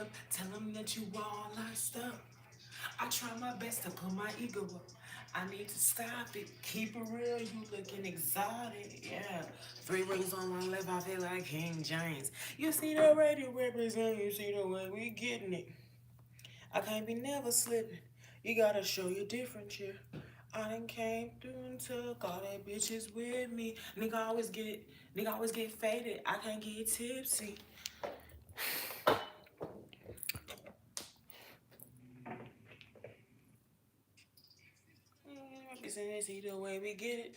up. Tell them that you all lost up. I try my best to put my ego up. I need to stop it. Keep it real, you looking exotic. Yeah. 3 rings on one lip, I feel like King James. You see the radio represent, you see the way we getting it. I can't be never slipping. You gotta show your difference here. I done came through and took all that bitches with me. Nigga always get faded. I can't get tipsy. Represent see the way we get it.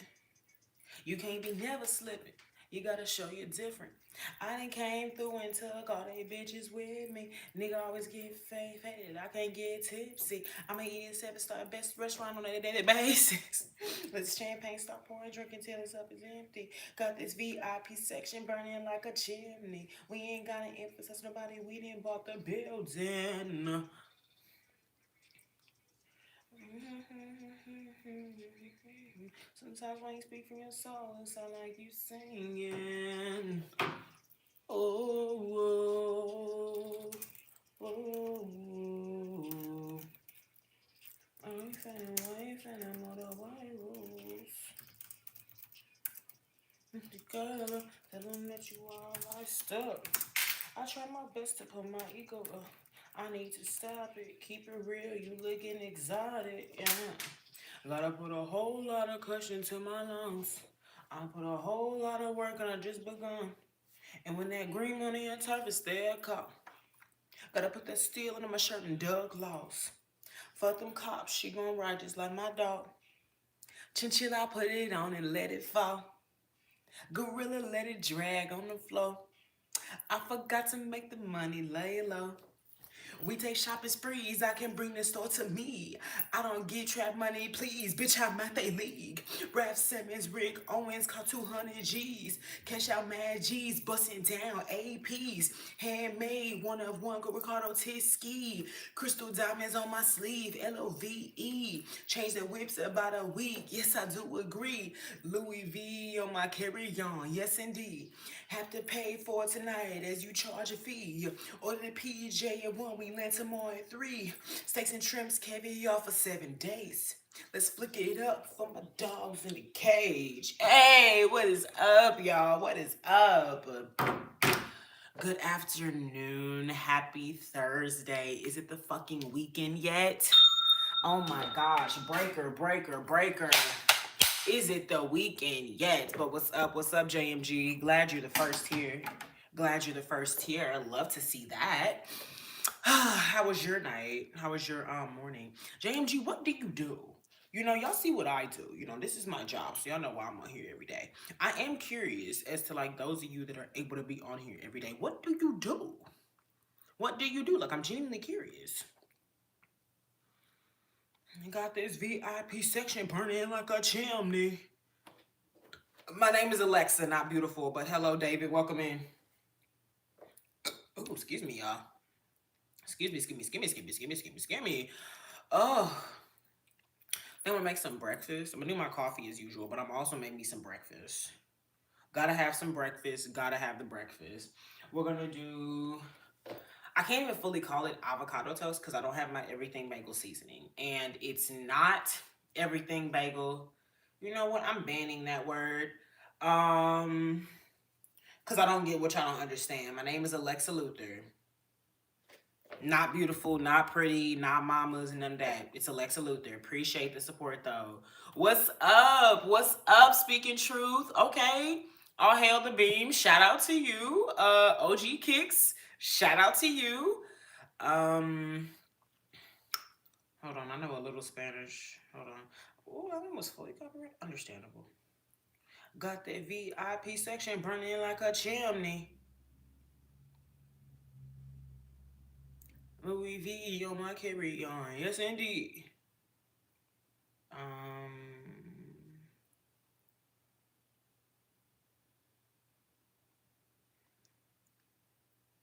You can't be never slipping. You gotta show you're different. I done came through and took all they bitches with me. Nigga always get faded. I can't get tipsy. I'ma eat a 7-star best restaurant on a daily basis. Let the champagne start pouring, drinking till it's up is empty. Got this VIP section burning like a chimney. We ain't gotta emphasize nobody. We didn't bought the building. Sometimes when you speak from your soul, it sound like you singing. Oh, oh, oh. I ain't finna wait, finna know the white rules. Together, tell them that you all liced up. I try my best to put my ego up. I need to stop it. Keep it real. You looking exotic. Yeah. Gotta put a whole lot of cushion to my lungs. I put a whole lot of work and I just begun. And when that green money on top is there, cop. Gotta put that steel into my shirt and Doug lost. Fuck them cops, she gon' ride just like my dog. Chinchilla, I put it on and let it fall. Gorilla, let it drag on the floor. I forgot to make the money lay low. We take shopping sprees, I can bring the store to me. I don't get trap money, please, bitch, I'm at they league. Raph Simmons, Rick Owens, caught 200 G's. Cash out mad G's, busting down APs. Handmade, one of one, go Ricardo Tiski. Crystal diamonds on my sleeve, LOVE. Change the whips about a week, yes, I do agree. Louis V on my carry-on, yes, indeed. Have to pay for it tonight as you charge a fee. Order the PJ at 1, we land tomorrow at 3. Steaks and shrimps, caviar for 7 days. Let's flick it up for my dogs in the cage. Hey, what is up, y'all? What is up? Good afternoon. Happy Thursday. Is it the fucking weekend yet? Oh my gosh. Breaker, breaker, breaker. Is it the weekend yet? But what's up? What's up, JMG? Glad you're the first here. Glad you're the first here. I love to see that. How was your night? How was your morning? JMG, what do you do? You know, y'all see what I do. You know, this is my job, so y'all know why I'm on here every day. I am curious as to like those of you that are able to be on here every day. What do you do? What do you do? Like, I'm genuinely curious. You got this VIP section burning like a chimney. My name is Alexa, not beautiful, but hello, David. Welcome in. Oh, excuse me, y'all. Excuse me, excuse me. Oh, I'm gonna make some breakfast. I'm gonna do my coffee as usual, but I'm also making me some breakfast. Gotta have some breakfast. Gotta have the breakfast. We're gonna do. I can't even fully call it avocado toast because I don't have my everything bagel seasoning, and it's not everything bagel. You know what? I'm banning that word. Because I don't get what y'all don't understand. My name is Alexa Luthor. Not beautiful, not pretty, not mamas, none of that. It's Alexa Luthor. Appreciate the support though. What's up? What's up? Speaking truth. Okay. All hail the beam. Shout out to you. OG Kicks. Shout out to you. Um Hold on. I know a little Spanish. Hold on. Oh, that one was fully copyrighted. Understandable. Got that VIP section burning like a chimney. Louis V on my carry on. Yes, indeed.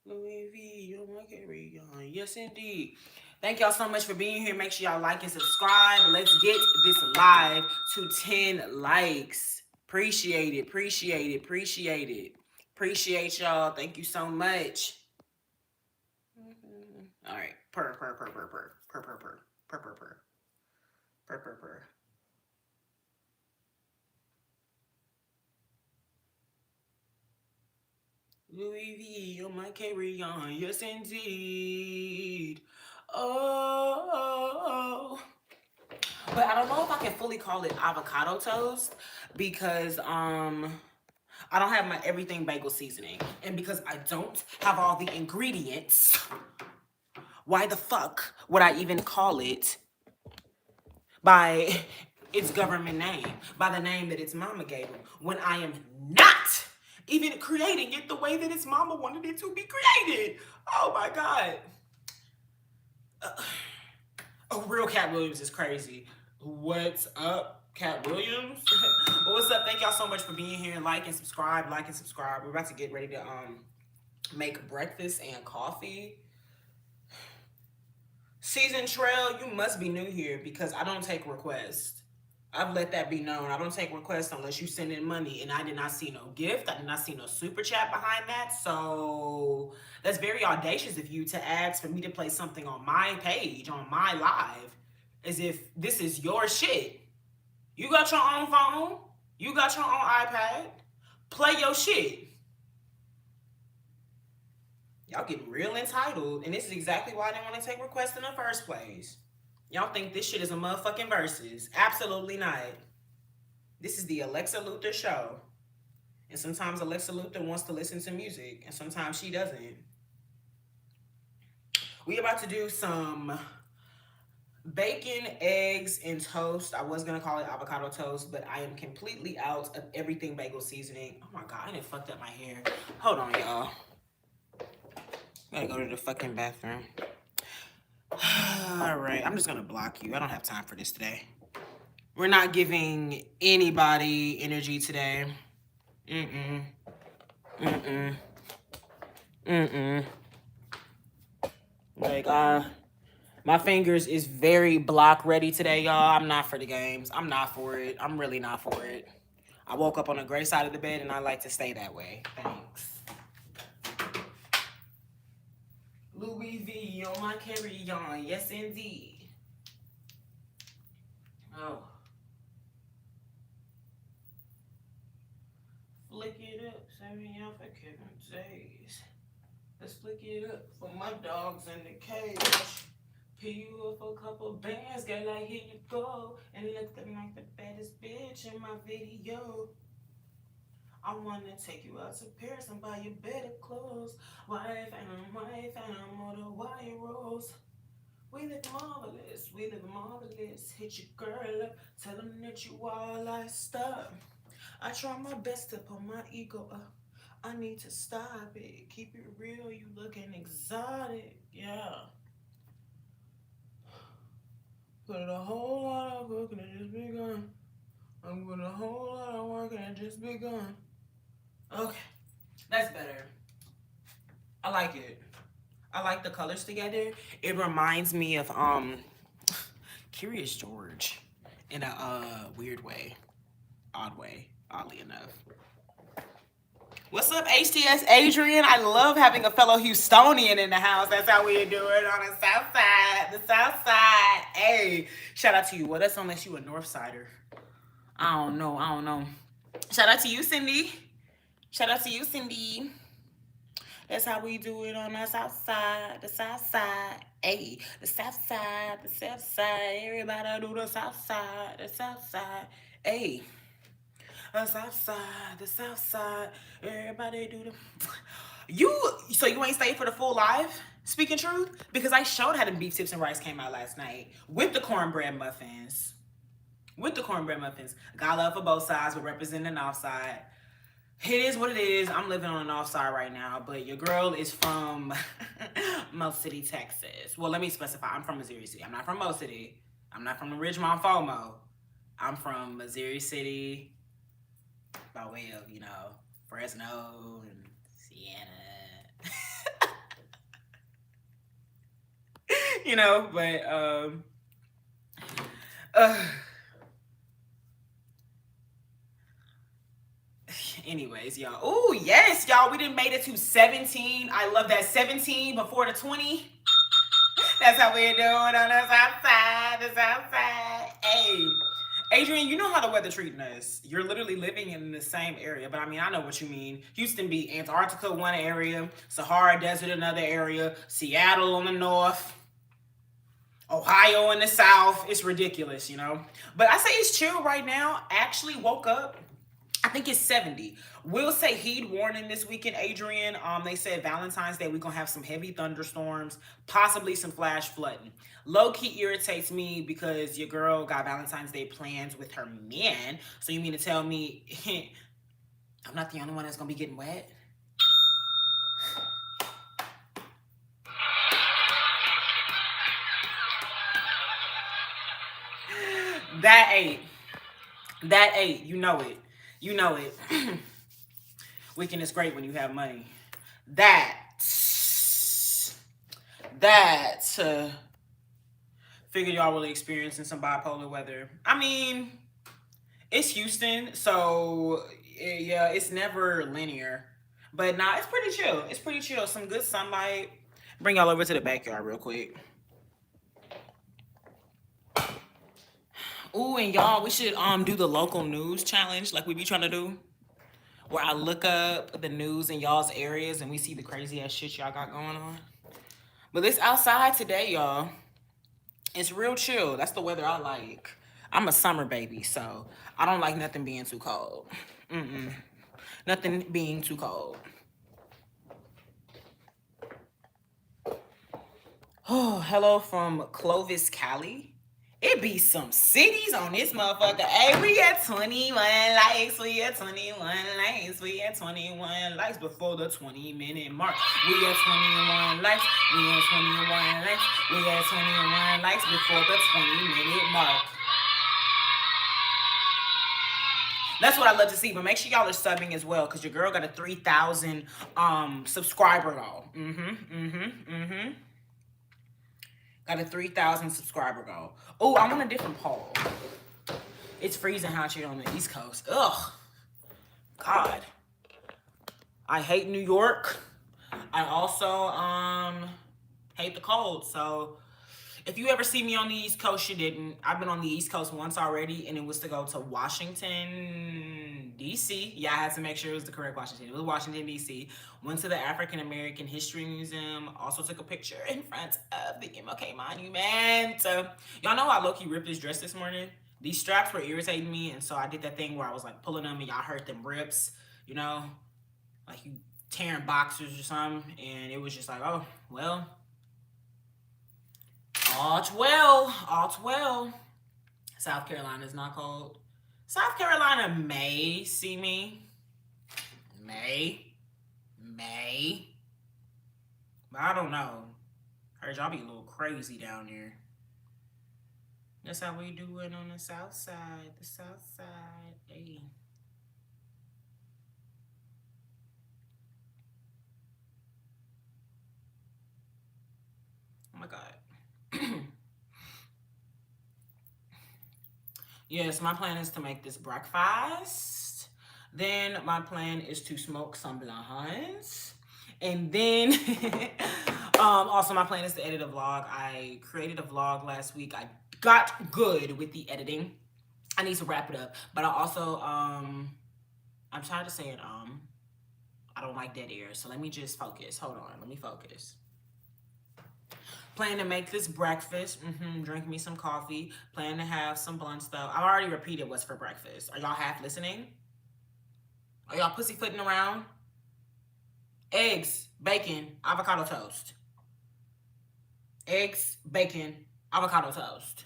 Louis V on my carry on. Yes, indeed. Thank y'all so much for being here. Make sure y'all like and subscribe. Let's get this live to 10 likes. Appreciate it. Appreciate it. Appreciate it. Appreciate y'all. Thank you so much. All right. Purr, purr, purr, purr, purr, purr, purr, purr, purr, purr, purr, purr, purr, purr. Louis V on my carry-on, yes indeed. Oh, but I don't know if I can fully call it avocado toast because I don't have my everything bagel seasoning, and because I don't have all the ingredients, why the fuck would I even call it by its government name, by the name that its mama gave him, when I am not even creating it the way that its mama wanted it to be created? Oh my God. Oh, real Cat Williams is crazy. What's up, Cat Williams? Well, what's up? Thank y'all so much for being here. Like and subscribe, like and subscribe. We're about to get ready to make breakfast and coffee. Season Trail, you must be new here because I don't take requests. I've let that be known. I don't take requests unless you send in money, and I did not see no gift. I did not see no super chat behind that. So that's very audacious of you to ask for me to play something on my page, on my live, as if this is your shit. You got your own phone. You got your own iPad. Play your shit. Y'all getting real entitled, and this is exactly why I didn't want to take requests in the first place. Y'all think this shit is a motherfucking versus. Absolutely not. This is the Alexa Luthor show. And sometimes Alexa Luthor wants to listen to music, and sometimes she doesn't. We about to do some bacon, eggs, and toast. I was going to call it avocado toast, but I am completely out of everything bagel seasoning. Oh my God, I done fucked up my hair. Hold on, y'all. Gotta go to the fucking bathroom. All right, I'm just gonna block you. I don't have time for this today. We're not giving anybody energy today. Mm-mm. Mm-mm. Mm-mm. Like, my fingers is very block ready today, y'all. I'm not for the games. I'm not for it. I'm really not for it. I woke up on the gray side of the bed, and I like to stay that way. Thanks. Louis V on my carry-on, yes indeed. Oh. Flick it up, send me out for Kevin days. Let's flick it up for my dogs in the cage. Pay you up a couple bands, girl, like here you go. And look like the baddest bitch in my video. I wanna take you out to Paris and buy you better clothes. Wife and I'm on the wire rolls. We live marvelous, we live marvelous. Hit your girl up, tell them that you all laced up. I try my best to put my ego up. I need to stop it. Keep it real, you looking exotic. Yeah. Put a whole lot of work and it just begun. I'm putting a whole lot of work and it just begun. Okay, that's better. I like it. I like the colors together. It reminds me of Curious George in a weird way, odd way, oddly enough. What's up, HTS Adrian? I love having a fellow Houstonian in the house. That's how we do it on the south side. The south side. Hey, shout out to you. Well, that's unless you a north sider. I don't know. Shout out to you, Cindy. Shout out to you, Cindy. That's how we do it on the south side. The south side. Hey, the south side. The south side. Everybody do the south side. The south side. Hey. The south side, the south side, everybody do the... So you ain't stayed for the full live, speaking truth? Because I showed how the beef tips and rice came out last night with the cornbread muffins. Got love for both sides, but representing the north side. It is what it is. I'm living on the north side right now, but your girl is from Mo City, Texas. Well, let me specify. I'm from Missouri City. I'm not from Mo City. I'm not from the Ridgemont FOMO. I'm from Missouri City, by way of, Fresno and Siena. Anyways, y'all. Oh, yes, y'all. We done made it to 17. I love that. 17 before the 20. That's how we doing on the south side, the south side. Hey, Adrian, you know how the weather treating us. You're literally living in the same area, but I mean, I know what you mean. Houston be Antarctica one area, Sahara Desert another area, Seattle on the north, Ohio in the south. It's ridiculous, you know. But I say it's chill right now. Actually woke up. I think it's 70. We'll say heat warning this weekend, Adrian. They said Valentine's Day we're gonna have some heavy thunderstorms, possibly some flash flooding. Low key irritates me because your girl got Valentine's Day plans with her man. So you mean to tell me I'm not the only one that's gonna be getting wet? That ain't. That ain't. You know it. You know it. Weekend is great when you have money. That. That. Figure y'all really experiencing some bipolar weather. I mean, it's Houston, so yeah, it's never linear. But nah, it's pretty chill. It's pretty chill. Some good sunlight. Bring y'all over to the backyard real quick. Ooh, and y'all, we should do the local news challenge like we be trying to do. Where I look up the news in y'all's areas and we see the crazy ass shit y'all got going on. But it's outside today, y'all. It's real chill. That's the weather I like. I'm a summer baby, so I don't like nothing being too cold. Nothing being too cold. Oh, hello from Clovis, Cali. It be some cities on this motherfucker. Hey, we at 21 likes. We at 21 likes. We at 21 likes before the 20-minute mark. We at 21 likes. We at 21 likes. We at 21 likes before the 20-minute mark. That's what I love to see. But make sure y'all are subbing as well, because your girl got a 3,000 subscriber goal. Got a 3,000 subscriber goal. Oh, I'm on a different poll. It's freezing out here on the East Coast. Ugh. God. I hate New York. I also hate the cold. So if you ever see me on the East Coast, you didn't. I've been on the East Coast once already, and it was to go to Washington, D.C. Yeah, I had to make sure it was the correct Washington. It was Washington, D.C. Went to the African American History Museum. Also took a picture in front of the MLK Monument. Y'all know I low-key ripped this dress this morning. These straps were irritating me, and so I did that thing where I was like pulling them, and y'all heard them rips, you know, like you tearing boxers or something, and it was just like, oh, well, all's well, all's well. South Carolina is not cold. South Carolina may see me. May. But I don't know. Heard y'all be a little crazy down there. That's how we do it on the south side. The south side. Hey. Oh my God. Yes, my plan is to make this breakfast. Then my plan is to smoke some blunts. And then also my plan is to edit a vlog. I created a vlog last week. I got good with the editing. I need to wrap it up. But I also I'm tired of saying I don't like dead air. So let me just focus. Hold on. Let me focus. Plan to make this breakfast. Drink me some coffee. Plan to have some blunt stuff. I've already repeated what's for breakfast. Are y'all half listening? Are y'all pussyfooting around? Eggs, bacon, avocado toast. Eggs, bacon, avocado toast.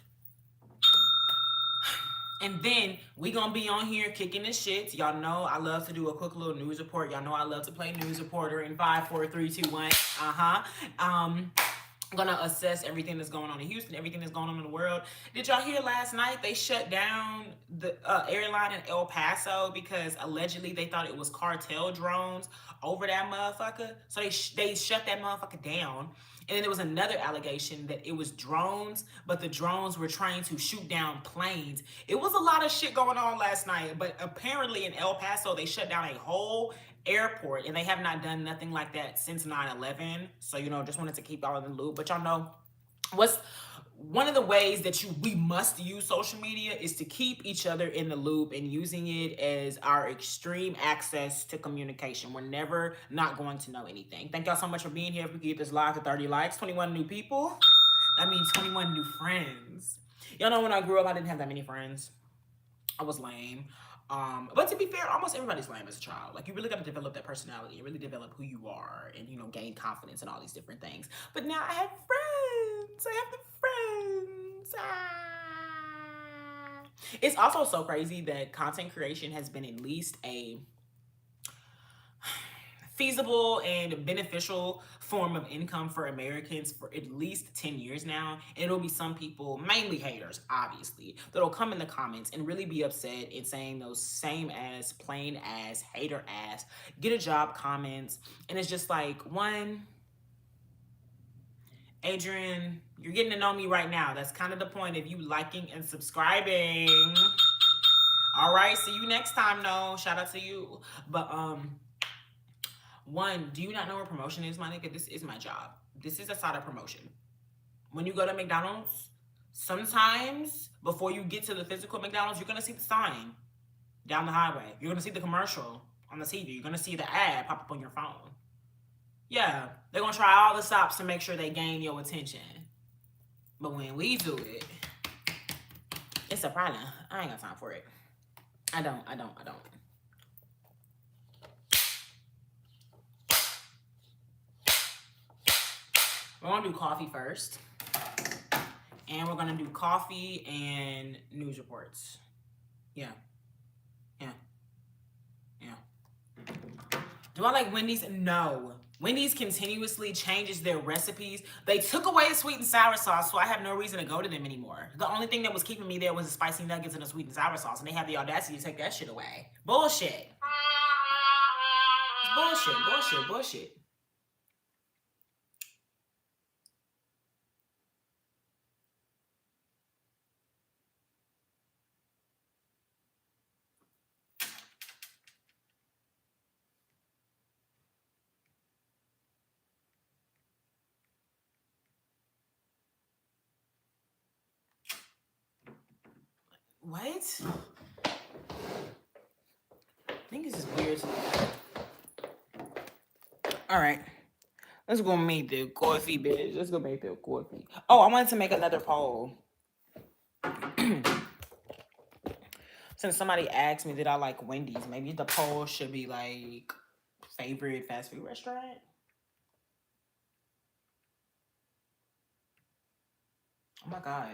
And then we gonna be on here kicking the shit. Y'all know I love to do a quick little news report. Y'all know I love to play news reporter in 5, 4, 3, 2, 1. I'm gonna assess everything that's going on in Houston, everything that's going on in the world. Did y'all hear last night they shut down the airline in El Paso because allegedly they thought it was cartel drones over that motherfucker? So they shut that motherfucker down. And then there was another allegation that it was drones, but the drones were trying to shoot down planes. It was a lot of shit going on last night, but apparently in El Paso, they shut down a whole airport, and they have not done nothing like that since 9/11. So, you know, just wanted to keep y'all in the loop. But y'all know what's one of the ways that we must use social media is to keep each other in the loop and using it as our extreme access to communication. We're never not going to know anything. Thank y'all so much for being here. If we get this live to 30 likes, 21 new people, that means 21 new friends. Y'all know when I grew up, I didn't have that many friends. I was lame. But to be fair, almost everybody's lame as a child. Like, you really got to develop that personality and really develop who you are and, gain confidence and all these different things. But now I have friends. I have the friends. Ah. It's also so crazy that content creation has been at least a feasible and beneficial form of income for Americans for at least 10 years now. And it'll be some people, mainly haters, obviously, that'll come in the comments and really be upset and saying those same as, plain as, hater ass, get a job comments. And it's just like, one, Adrian, you're getting to know me right now. That's kind of the point of you liking and subscribing. All right, see you next time. No, shout out to you. But one, do you not know where promotion is, my nigga? This is my job. This is a side of promotion. When you go to McDonald's, sometimes before you get to the physical McDonald's, you're gonna see the sign down the highway. You're gonna see the commercial on the TV. You're gonna see the ad pop up on your phone. Yeah, they're gonna try all the stops to make sure they gain your attention. But when we do it, it's a problem. I ain't got time for it. I don't. We're gonna do coffee first. And we're gonna do coffee and news reports. Yeah. Do I like Wendy's? No. Wendy's continuously changes their recipes. They took away the sweet and sour sauce, so I have no reason to go to them anymore. The only thing that was keeping me there was the spicy nuggets and the sweet and sour sauce, and they have the audacity to take that shit away. Bullshit. Bullshit. What? I think this is weird. All right. Let's go make the coffee, bitch. Let's go make the coffee. Oh, I wanted to make another poll. Since somebody asked me did I like Wendy's, maybe the poll should be like favorite fast food restaurant. Oh my God.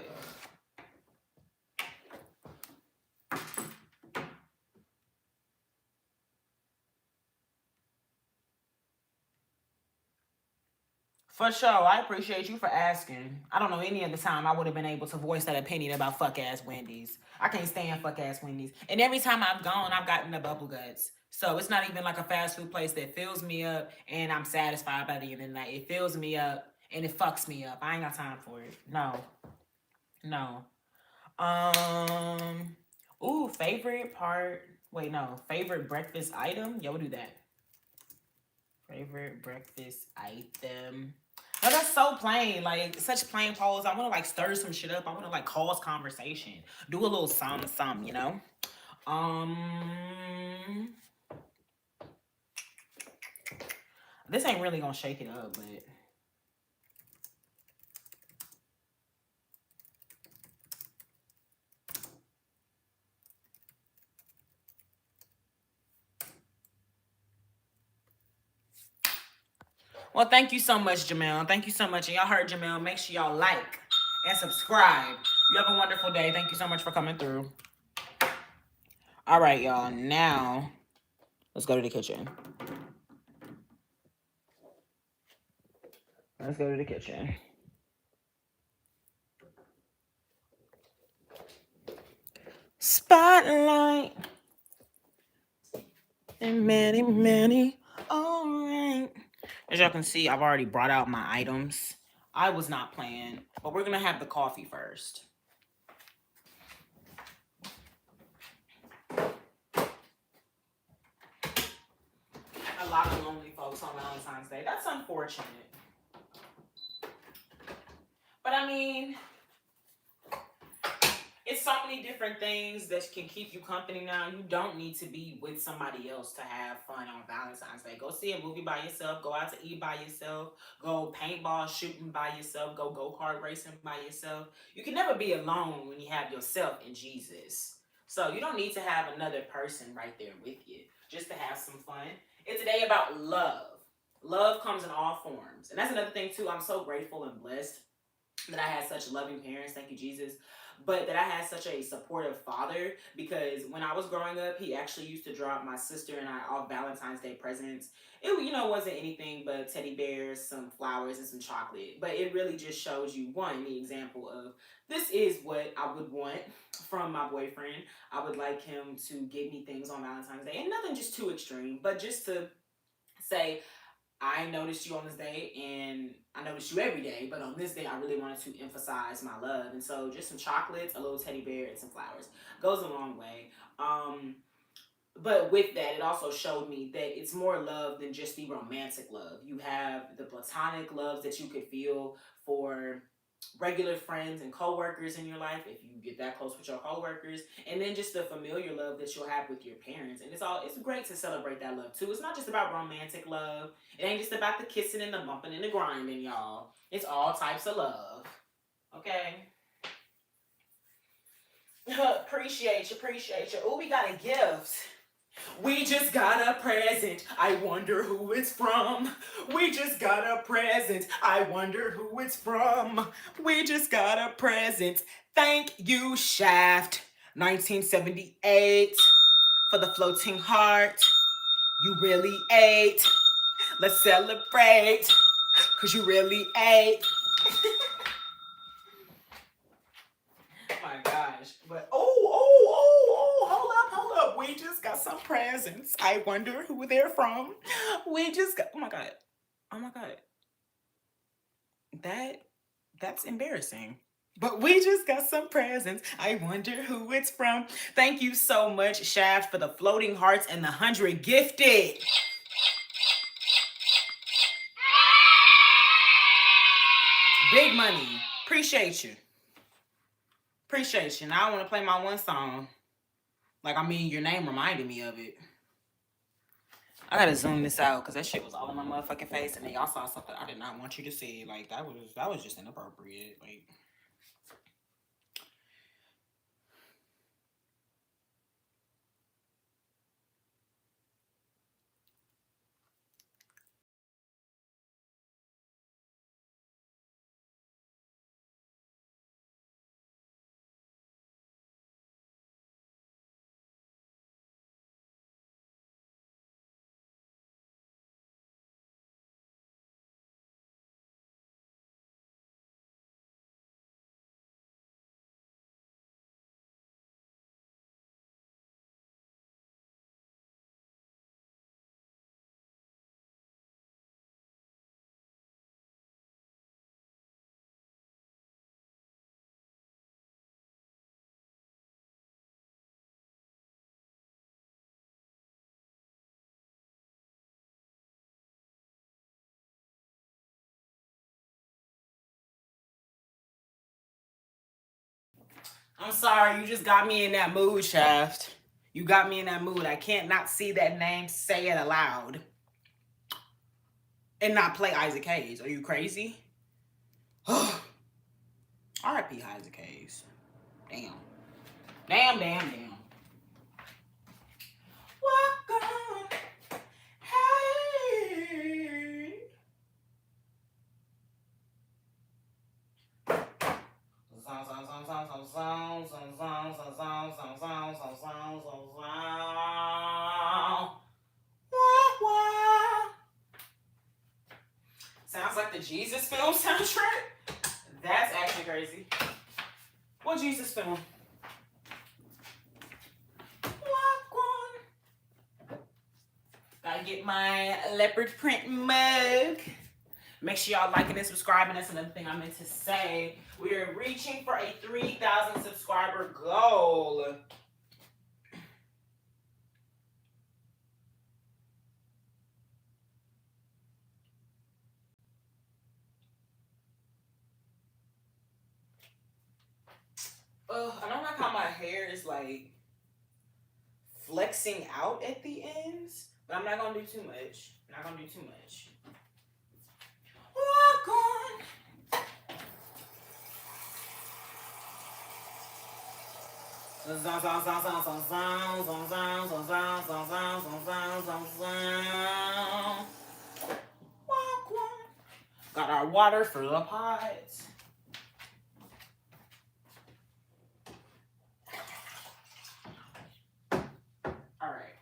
For sure. I appreciate you for asking. I don't know any other time I would have been able to voice that opinion about fuck ass Wendy's. I can't stand fuck ass Wendy's. And every time I've gone, I've gotten the bubble guts. So it's not even like a fast food place that fills me up and I'm satisfied by the end of the night. It fills me up and it fucks me up. I ain't got time for it. No. Ooh, favorite part. Wait, no. Favorite breakfast item? Yeah, we'll do that. Favorite breakfast item. No, that's so plain. Like, such plain polls. I want to, like, stir some shit up. I want to, like, cause conversation. Do a little something, you know? This ain't really gonna shake it up, but... Well, thank you so much, Jamel. Thank you so much. And y'all heard Jamel. Make sure y'all like and subscribe. You have a wonderful day. Thank you so much for coming through. All right, y'all. Now, let's go to the kitchen. Let's go to the kitchen. Spotlight. And many. All right. As y'all can see, I've already brought out my items. I was not playing, but we're going to have the coffee first. A lot of lonely folks on Valentine's Day. That's unfortunate. But But I mean, it's so many different things that can keep you company now. You don't need to be with somebody else to have fun on Valentine's Day. Go see a movie by yourself. Go out to eat by yourself. Go paintball shooting by yourself. Go kart racing by yourself. You can never be alone when you have yourself and Jesus. So you don't need to have another person right there with you just to have some fun. It's a day about love. Love comes in all forms. And that's another thing too. I'm so grateful and blessed that I had such loving parents. Thank you, Jesus. But that I had such a supportive father, because when I was growing up, he actually used to drop my sister and I off Valentine's Day presents. It, wasn't anything but teddy bears, some flowers, and some chocolate. But it really just shows you, one, the example of this is what I would want from my boyfriend. I would like him to give me things on Valentine's Day, and nothing just too extreme, but just to say, I noticed you on this day, and I noticed you every day, but on this day, I really wanted to emphasize my love. And so, just some chocolates, a little teddy bear, and some flowers goes a long way. But with that, it also showed me that it's more love than just the romantic love. You have the platonic loves that you could feel for regular friends and coworkers in your life, if you get that close with your coworkers, and then just the familiar love that you'll have with your parents. And it's great to celebrate that love too. It's not just about romantic love. It ain't just about the kissing and the bumping and the grinding, y'all. It's all types of love. Okay. Appreciate you. Oh, we got a gift. We just got a present. I wonder who it's from. We just got a present. I wonder who it's from. We just got a present. Thank you, Shaft. 1978 for the floating heart. You really ate. Let's celebrate. Cause you really ate. My gosh. But hold up. We just got some presents. I wonder who they're from. We just got, oh my god. That's embarrassing. But we just got some presents. I wonder who it's from. Thank you so much, Shaft, for the floating hearts and the 100 gifted. Big money. Appreciate you. Now I want to play my one song. Your name reminded me of it. I gotta zoom this out because that shit was all in my motherfucking face, and then y'all saw something I did not want you to see. That was just inappropriate. I'm sorry, you just got me in that mood, Shaft. You got me in that mood. I can't not see that name, say it aloud, and not play Isaac Hayes. Are you crazy? R.I.P. Isaac Hayes. Damn. Walk on. Hey. Sounds like the Jesus film soundtrack. That's actually crazy. What Jesus film? Gotta get my leopard print mug. Make sure y'all liking and subscribing. That's another thing I meant to say. We are reaching for a 3,000 subscriber goal. like flexing out at the ends, but I'm not gonna do too much. Not gonna do too much. Walk on. Walk on. Got our water for the pots. All right.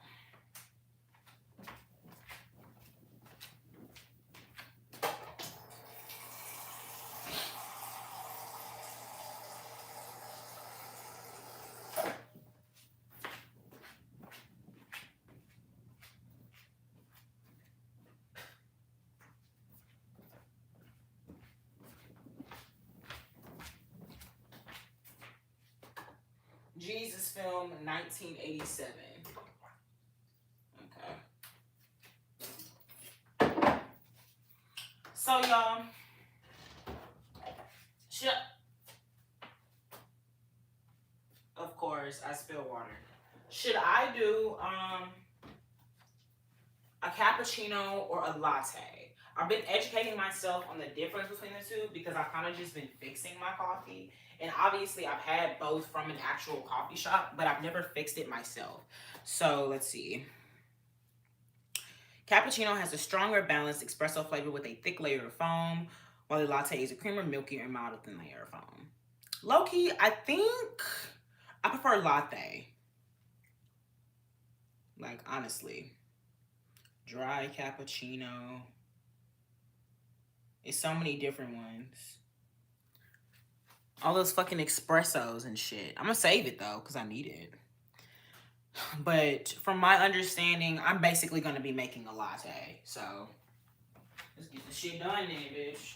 Jesus film 1987. Okay. So y'all, of course I spill water. Should I do a cappuccino or a latte? I've been educating myself on the difference between the two because I've kind of just been fixing my coffee. And obviously I've had both from an actual coffee shop, but I've never fixed it myself. So let's see. Cappuccino has a stronger, balanced espresso flavor with a thick layer of foam, while the latte is a creamer, milkier, and mild thin layer of foam. Low-key, I think I prefer latte. Like, honestly. Dry cappuccino. It's so many different ones. All those fucking espressos and shit. I'm gonna save it though, because I need it. But from my understanding, I'm basically gonna be making a latte. So let's get the shit done then, bitch.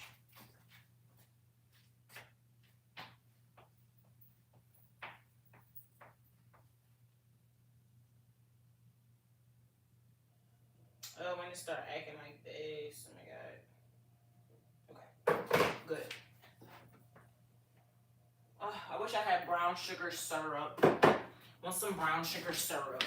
Oh, when it start acting like this. Oh my god. Okay. Good. Oh, I wish I had brown sugar syrup. Want some brown sugar syrup.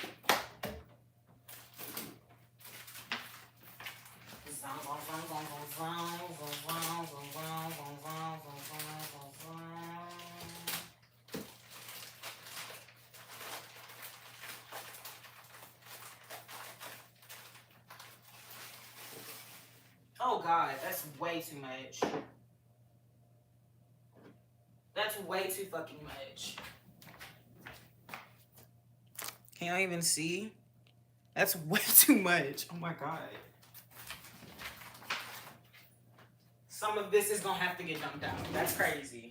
Oh god, that's way too much. That's way too fucking much. Can y'all even see? That's way too much. Oh my god. Some of this is gonna have to get dumped out. That's crazy.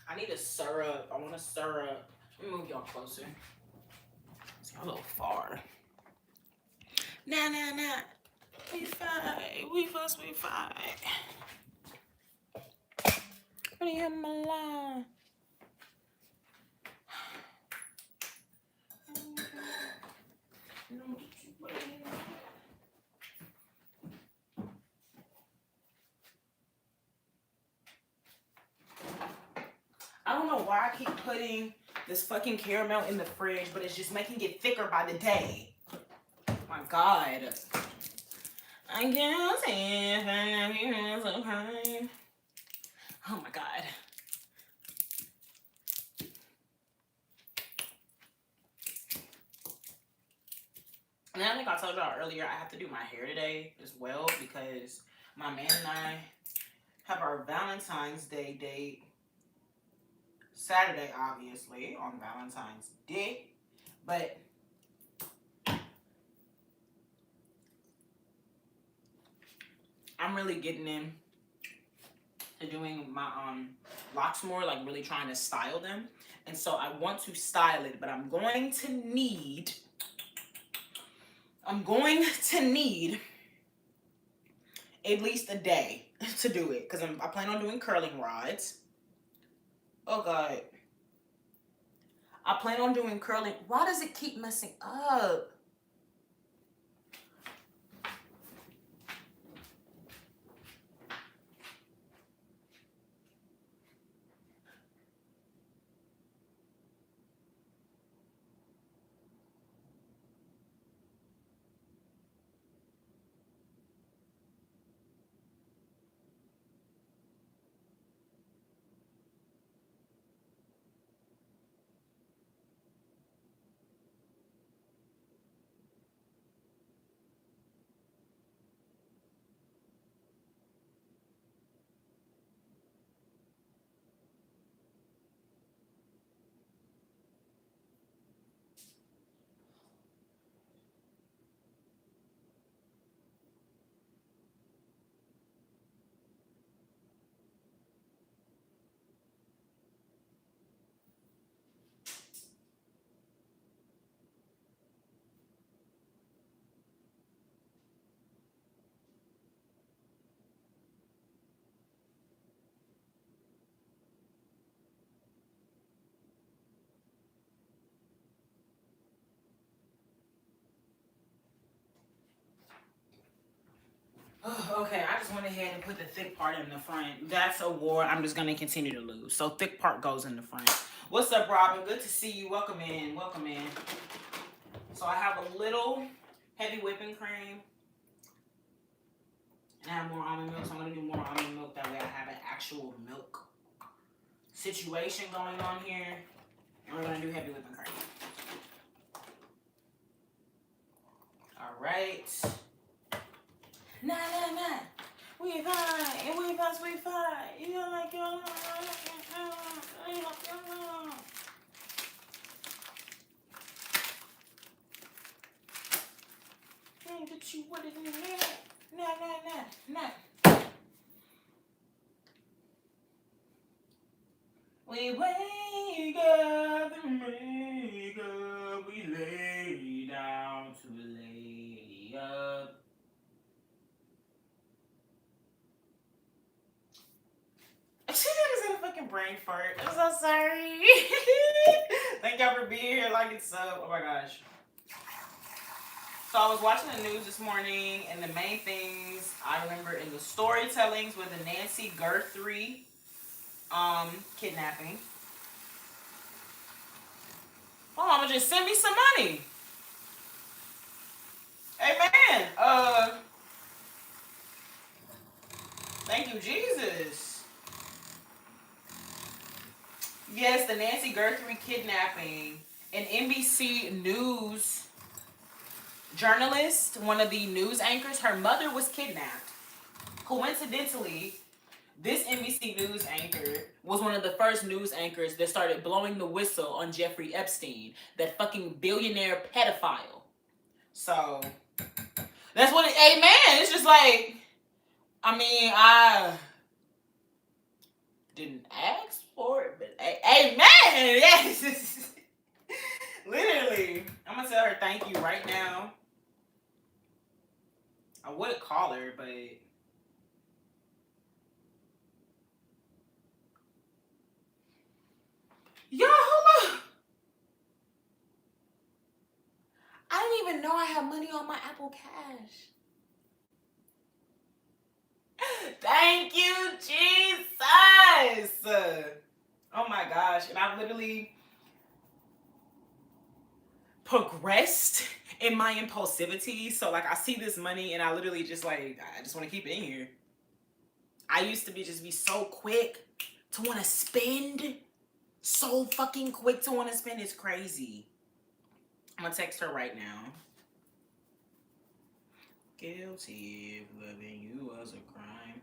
I need a syrup. I want a syrup. Let me move y'all closer. It's a little far. Nah. We fine. We fuss, we fine. What do you have my line? I don't know why I keep putting this fucking caramel in the fridge, but it's just making it thicker by the day. Oh my god. I guess if I was okay. Oh my god. And I think I told y'all earlier I have to do my hair today as well because my man and I have our Valentine's Day date Saturday, obviously, on Valentine's Day. But I'm really getting in to doing my locks more, like really trying to style them. And so I want to style it, but I'm going to need at least a day to do it because I plan on doing curling rods. Oh god. I plan on doing curling. Why does it keep messing up? just went ahead and put the thick part in the front. That's a war I'm just going to continue to lose. So thick part goes in the front. What's up, Robin? Good to see you. Welcome in. Welcome in. So I have a little heavy whipping cream. And I have more almond milk. So I'm going to do more almond milk. That way I have an actual milk situation going on here. And we're going to do heavy whipping cream. All right. Nah. We fine. And we fine. You don't like your But you would it in a minute. Nah. We wake up and wake up. We lay down to lay up. She was in a fucking brain fart. I'm so sorry. Thank y'all for being here. Like and sub. Oh my gosh. So I was watching the news this morning, and the main things I remember in the storytellings were the Nancy Guthrie kidnapping. Oh, mama just send me some money. Amen. Thank you, Jesus. Yes, the Nancy Guthrie kidnapping. An NBC News journalist, one of the news anchors, her mother was kidnapped. Coincidentally, this NBC News anchor was one of the first news anchors that started blowing the whistle on Jeffrey Epstein, that fucking billionaire pedophile. So, that's what it, amen. It's just like, I mean, I didn't ask for it, but amen. Yes. Literally. I'm going to tell her thank you right now. I would call her, but yo, hold up. I didn't even know I had money on my Apple Cash. Thank you, Jesus. Oh my gosh. And I've literally progressed in my impulsivity. So like I see this money and I literally just like, I just want to keep it in here. I used to be so quick to want to spend. So fucking quick to want to spend. It's crazy. I'm going to text her right now. Guilty if loving you was a crime.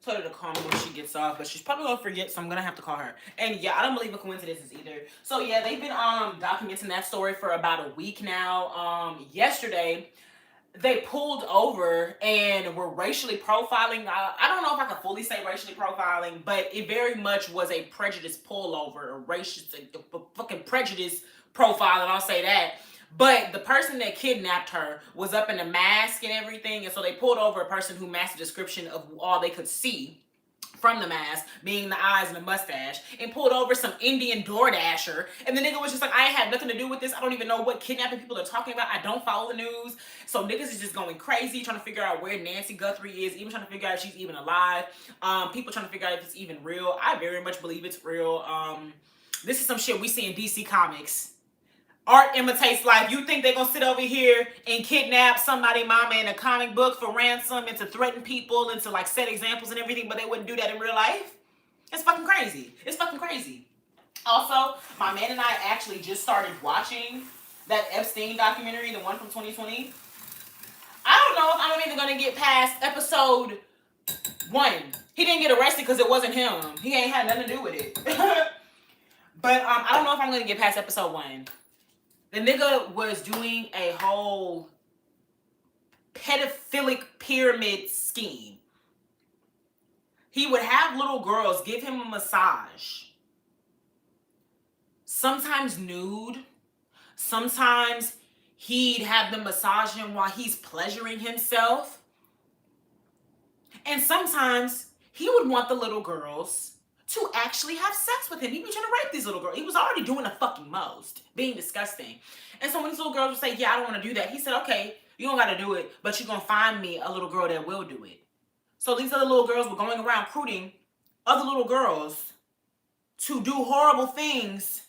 Tell her to call me when she gets off, but she's probably gonna forget, so I'm gonna have to call her. And yeah, I don't believe in coincidences either. So yeah, they've been documenting that story for about a week now. Yesterday, they pulled over and were racially profiling. I don't know if I can fully say racially profiling, but it very much was a prejudice pullover, a fucking prejudice profile, and I'll say that. But the person that kidnapped her was up in a mask and everything, and so they pulled over a person who matched the description of all they could see from the mask, being the eyes and the mustache, and pulled over some Indian DoorDasher. And the nigga was just like, I ain't had nothing to do with this. I don't even know what kidnapping people are talking about. I don't follow the news. So niggas is just going crazy, trying to figure out where Nancy Guthrie is, even trying to figure out if she's even alive. People trying to figure out if it's even real. I very much believe it's real. This is some shit we see in DC Comics. Art imitates life. You think they're going to sit over here and kidnap somebody mama in a comic book for ransom and to threaten people and to like set examples and everything, but they wouldn't do that in real life? It's fucking crazy. It's fucking crazy. Also, my man and I actually just started watching that Epstein documentary, the one from 2020. I don't know if I'm even going to get past episode 1. He didn't get arrested because it wasn't him. He ain't had nothing to do with it. But I don't know if I'm going to get past episode 1. The nigga was doing a whole pedophilic pyramid scheme. He would have little girls give him a massage. Sometimes nude. Sometimes he'd have them massage him while he's pleasuring himself. And sometimes he would want the little girls to actually have sex with him. He was trying to rape these little girls. He was already doing the fucking most, being disgusting. And so when these little girls would say, yeah, I don't want to do that, he said, okay, you don't got to do it, but you're going to find me a little girl that will do it. So these other little girls were going around recruiting other little girls to do horrible things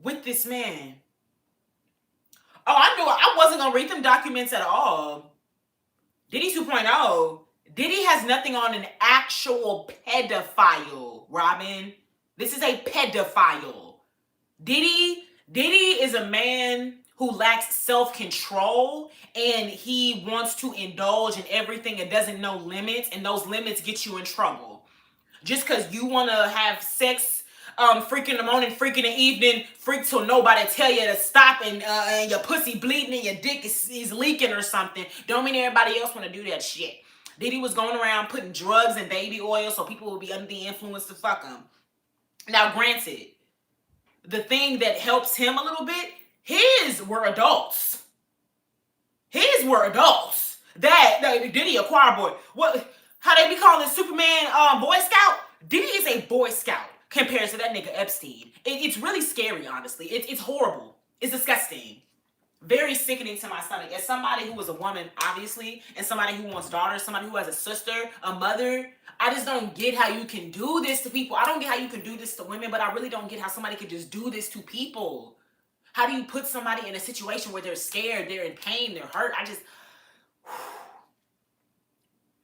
with this man. Oh, I knew I wasn't going to read them documents at all. Diddy 2.0. Diddy has nothing on an actual pedophile, Robin. This is a pedophile. Diddy is a man who lacks self-control, and he wants to indulge in everything and doesn't know limits, and those limits get you in trouble. Just because you want to have sex, freak in the morning, freak in the evening, freak till nobody tell you to stop, and your pussy bleeding and your dick is leaking or something, don't mean everybody else want to do that shit. Diddy was going around putting drugs and baby oil so people would be under the influence to fuck him. Now, granted, the thing that helps him a little bit, his were adults. His were adults. That Diddy a choir boy. What? How they be calling Superman Boy Scout? Diddy is a Boy Scout compared to that nigga Epstein. It's really scary, honestly. It's horrible. It's disgusting. Very sickening to my stomach. As somebody who was a woman, obviously, and somebody who wants daughters, somebody who has a sister, a mother, I just don't get how you can do this to people. I don't get how you can do this to women, but I really don't get how somebody could just do this to people. How do you put somebody in a situation where they're scared, they're in pain, they're hurt? I just...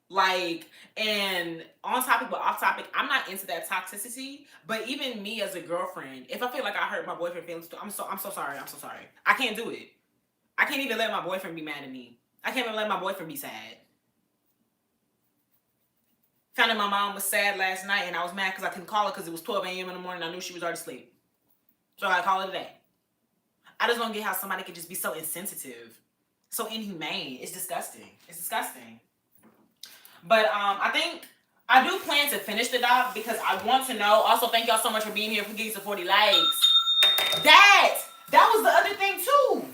Like, and on topic but off topic, I'm not into that toxicity, but even me as a girlfriend, if I feel like I hurt my boyfriend feelings, I'm so sorry. I can't do it. I can't even let my boyfriend be mad at me. I can't even let my boyfriend be sad. Found out my mom was sad last night, and I was mad because I couldn't call her because it was 12 a.m. in the morning. I knew she was already asleep. So I called her today. I just don't get how somebody could just be so insensitive, so inhumane. It's disgusting. It's disgusting. But I think I do plan to finish the doc because I want to know. Also, thank y'all so much for being here. For getting to 40 likes. That was the other thing too.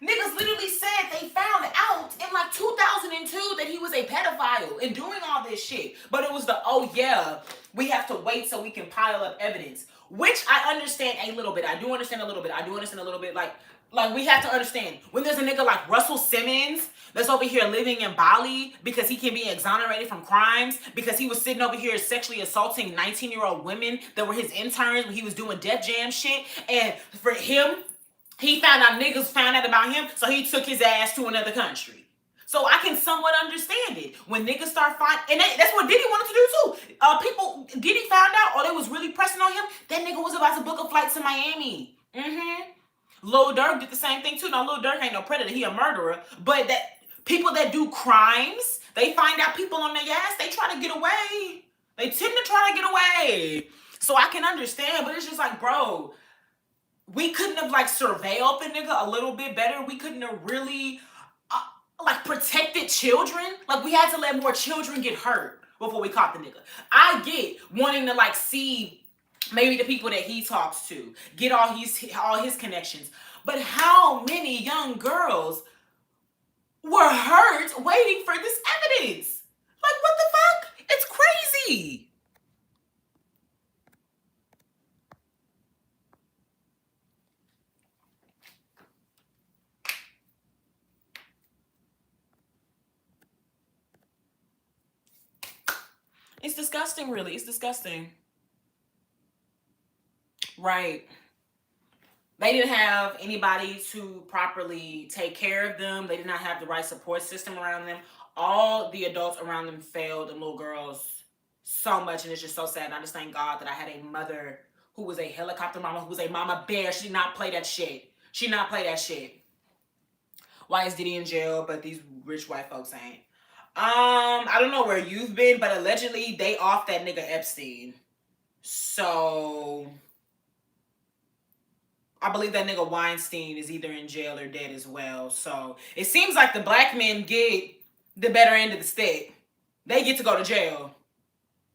Niggas literally said they found out in like 2002 that he was a pedophile and doing all this shit. But it was the, oh yeah, we have to wait so we can pile up evidence. Which I understand a little bit. I do understand a little bit. Like we have to understand. When there's a nigga like Russell Simmons that's over here living in Bali because he can be exonerated from crimes because he was sitting over here sexually assaulting 19-year-old women that were his interns when he was doing Def Jam shit. And for him, he found out niggas found out about him, so he took his ass to another country. So I can somewhat understand it. When niggas start finding, and that's what Diddy wanted to do too. Diddy found out, or they was really pressing on him, that nigga was about to book a flight to Miami. Lil Durk did the same thing too. Now Lil Durk ain't no predator, he a murderer. But that people that do crimes, they find out people on their ass, they try to get away. They tend to try to get away. So I can understand, but it's just like, bro, we couldn't have like surveilled the nigga a little bit better. We couldn't have really like protected children. Like we had to let more children get hurt before we caught the nigga. I get wanting to like see maybe the people that he talks to, get all his connections. But how many young girls were hurt waiting for this evidence? Like what the fuck? It's crazy. It's disgusting, really. It's disgusting. Right. They didn't have anybody to properly take care of them. They did not have the right support system around them. All the adults around them failed the little girls so much, and it's just so sad. And I just thank God that I had a mother who was a helicopter mama, who was a mama bear. She did not play that shit. She did not play that shit. Why is Diddy in jail, but these rich white folks ain't? I don't know where you've been, but allegedly they off that nigga Epstein. So I believe that nigga Weinstein is either in jail or dead as well. So it seems like the black men get the better end of the stick. They get to go to jail.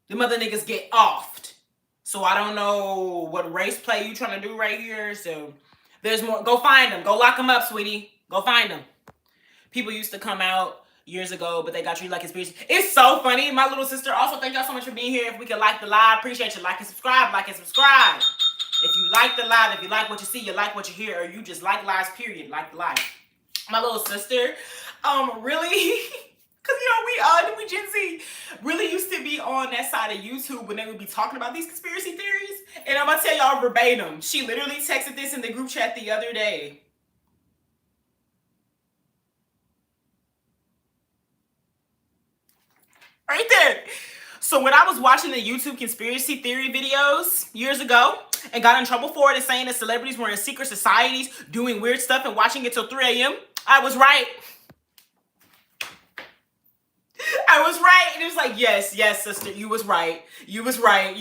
The mother niggas get offed. So I don't know what race play you trying to do right here. So there's more. Go find them. Go lock them up, sweetie. Go find them. People used to come out, years ago, but they got treated like conspiracy. It's so funny. My little sister, also thank y'all so much for being here. If we could like the live, appreciate you. Like and subscribe, like and subscribe. If you like the live, if you like what you see, you like what you hear, or you just like lives, period, like the live. My little sister, really, because, we Gen Z, really used to be on that side of YouTube when they would be talking about these conspiracy theories. And I'm going to tell y'all verbatim. She literally texted this in the group chat the other day. Right there. So when I was watching the YouTube conspiracy theory videos years ago and got in trouble for it and saying that celebrities were in secret societies doing weird stuff and watching it till 3 a.m., I was right. I was right. And it was like, yes, sister, you was right. You was right.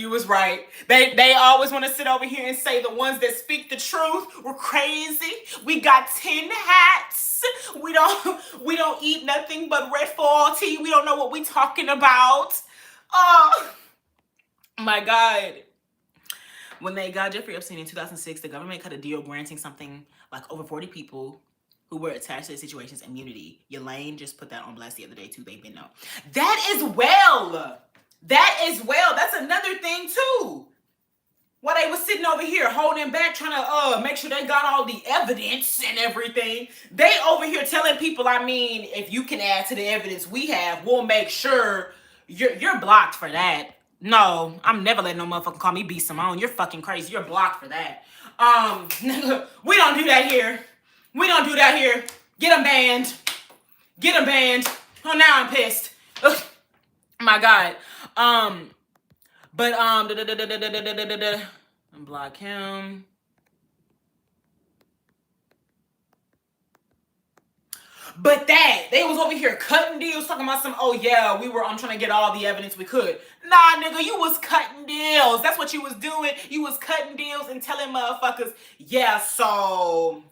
They always want to sit over here and say the ones that speak the truth were crazy. We got 10 hats. We don't eat nothing but Red Fall tea. We don't know what we talking about. Oh my God. When they got Jeffrey Epstein in 2006, the government cut a deal granting something like over 40 people who were attached to the situation's immunity. Elaine just put that on blast the other day too, baby. No. That is well. That's another thing too. While they was sitting over here holding back, trying to make sure they got all the evidence and everything, they over here telling people, if you can add to the evidence we have, we'll make sure you're blocked for that. No, I'm never letting no motherfucker call me B. Simone. You're fucking crazy. You're blocked for that. We don't do that here. Get them banned. Oh, now I'm pissed. Ugh. My God. Block him. But they was over here cutting deals, talking about some, I'm trying to get all the evidence we could. Nah, nigga, you was cutting deals. That's what you was doing. You was cutting deals and telling motherfuckers, so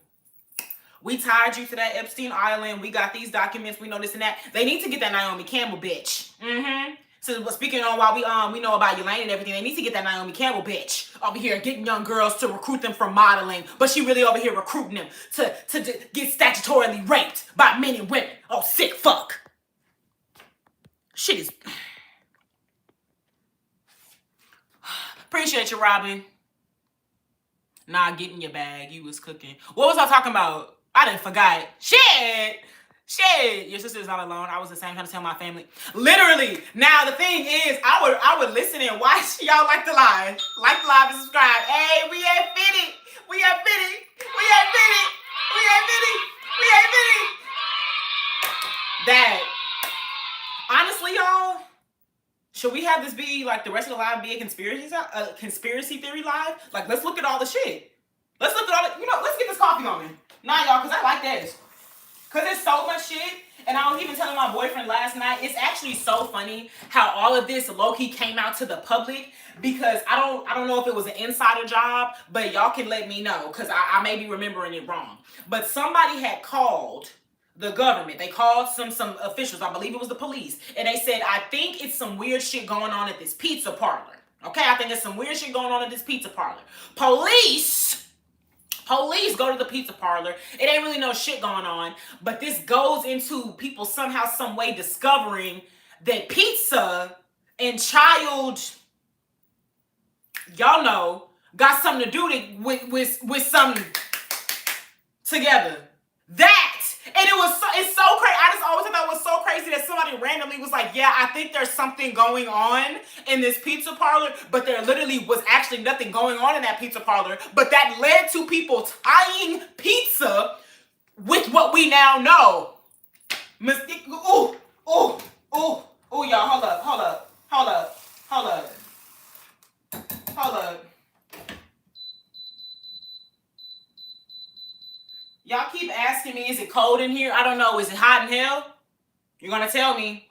we tied you to that Epstein Island. We got these documents. We know this and that. They need to get that Naomi Campbell bitch. So speaking on while we know about Elaine and everything, they need to get that Naomi Campbell bitch over here getting young girls to recruit them for modeling, but she really over here recruiting them to get statutorily raped by men and women. Oh, sick fuck. Shit is... Appreciate you, Robin. Nah, get in your bag. You was cooking. What was I talking about? I done forgot. Shit. Your sister's not alone. I was the same trying to tell my family. Literally. Now the thing is, I would listen and watch y'all like the live. Like the live and subscribe. Hey, we ain't fitty. That. Honestly, y'all, should we have this be like the rest of the live be a conspiracy theory live? Like, let's look at all the shit. Let's look at all the, let's get this coffee on me. Nah, y'all, because I like this. Because there's so much shit, and I was even telling my boyfriend last night, it's actually so funny how all of this low-key came out to the public, because I don't know if it was an insider job, but y'all can let me know, because I may be remembering it wrong. But somebody had called the government. They called some officials, I believe it was the police, and they said, I think it's some weird shit going on at this pizza parlor. Okay, I think there's some weird shit going on at this pizza parlor. Police go to the pizza parlor. It ain't really no shit going on. But this goes into people somehow, some way discovering that pizza and child, y'all know, got something to do with something together. That. And it's so crazy. I just always thought that was so crazy that somebody randomly was like, yeah, I think there's something going on in this pizza parlor, but there literally was actually nothing going on in that pizza parlor, but that led to people tying pizza with what we now know. Y'all, hold up. Y'all keep asking me, is it cold in here? I don't know. Is it hot in hell? You're going to tell me.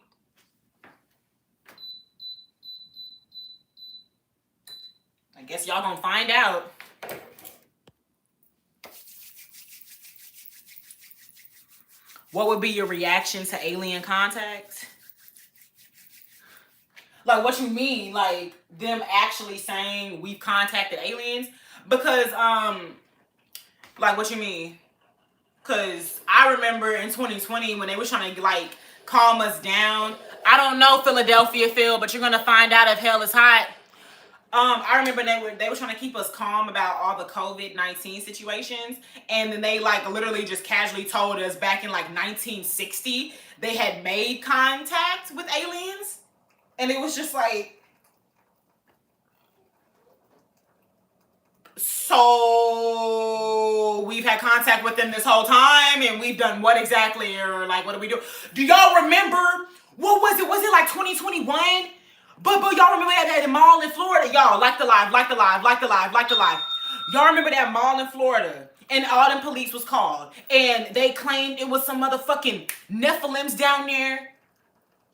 I guess y'all going to find out. What would be your reaction to alien contact? Like, what you mean? Like, them actually saying we've contacted aliens? Because, like, what you mean? Because I remember in 2020 when they were trying to, like, calm us down. I don't know Philadelphia, Phil, but you're gonna find out if hell is hot. I remember they were trying to keep us calm about all the COVID-19 situations, and then they like literally just casually told us back in like 1960 they had made contact with aliens, and it was just like, so we've had contact with them this whole time, and we've done what exactly, or like what do we do? Do y'all remember? What was it? Was it like 2021? But y'all remember that mall in Florida? Y'all, like the live. Y'all remember that mall in Florida? And all them police was called. And they claimed it was some motherfucking Nephilims down there.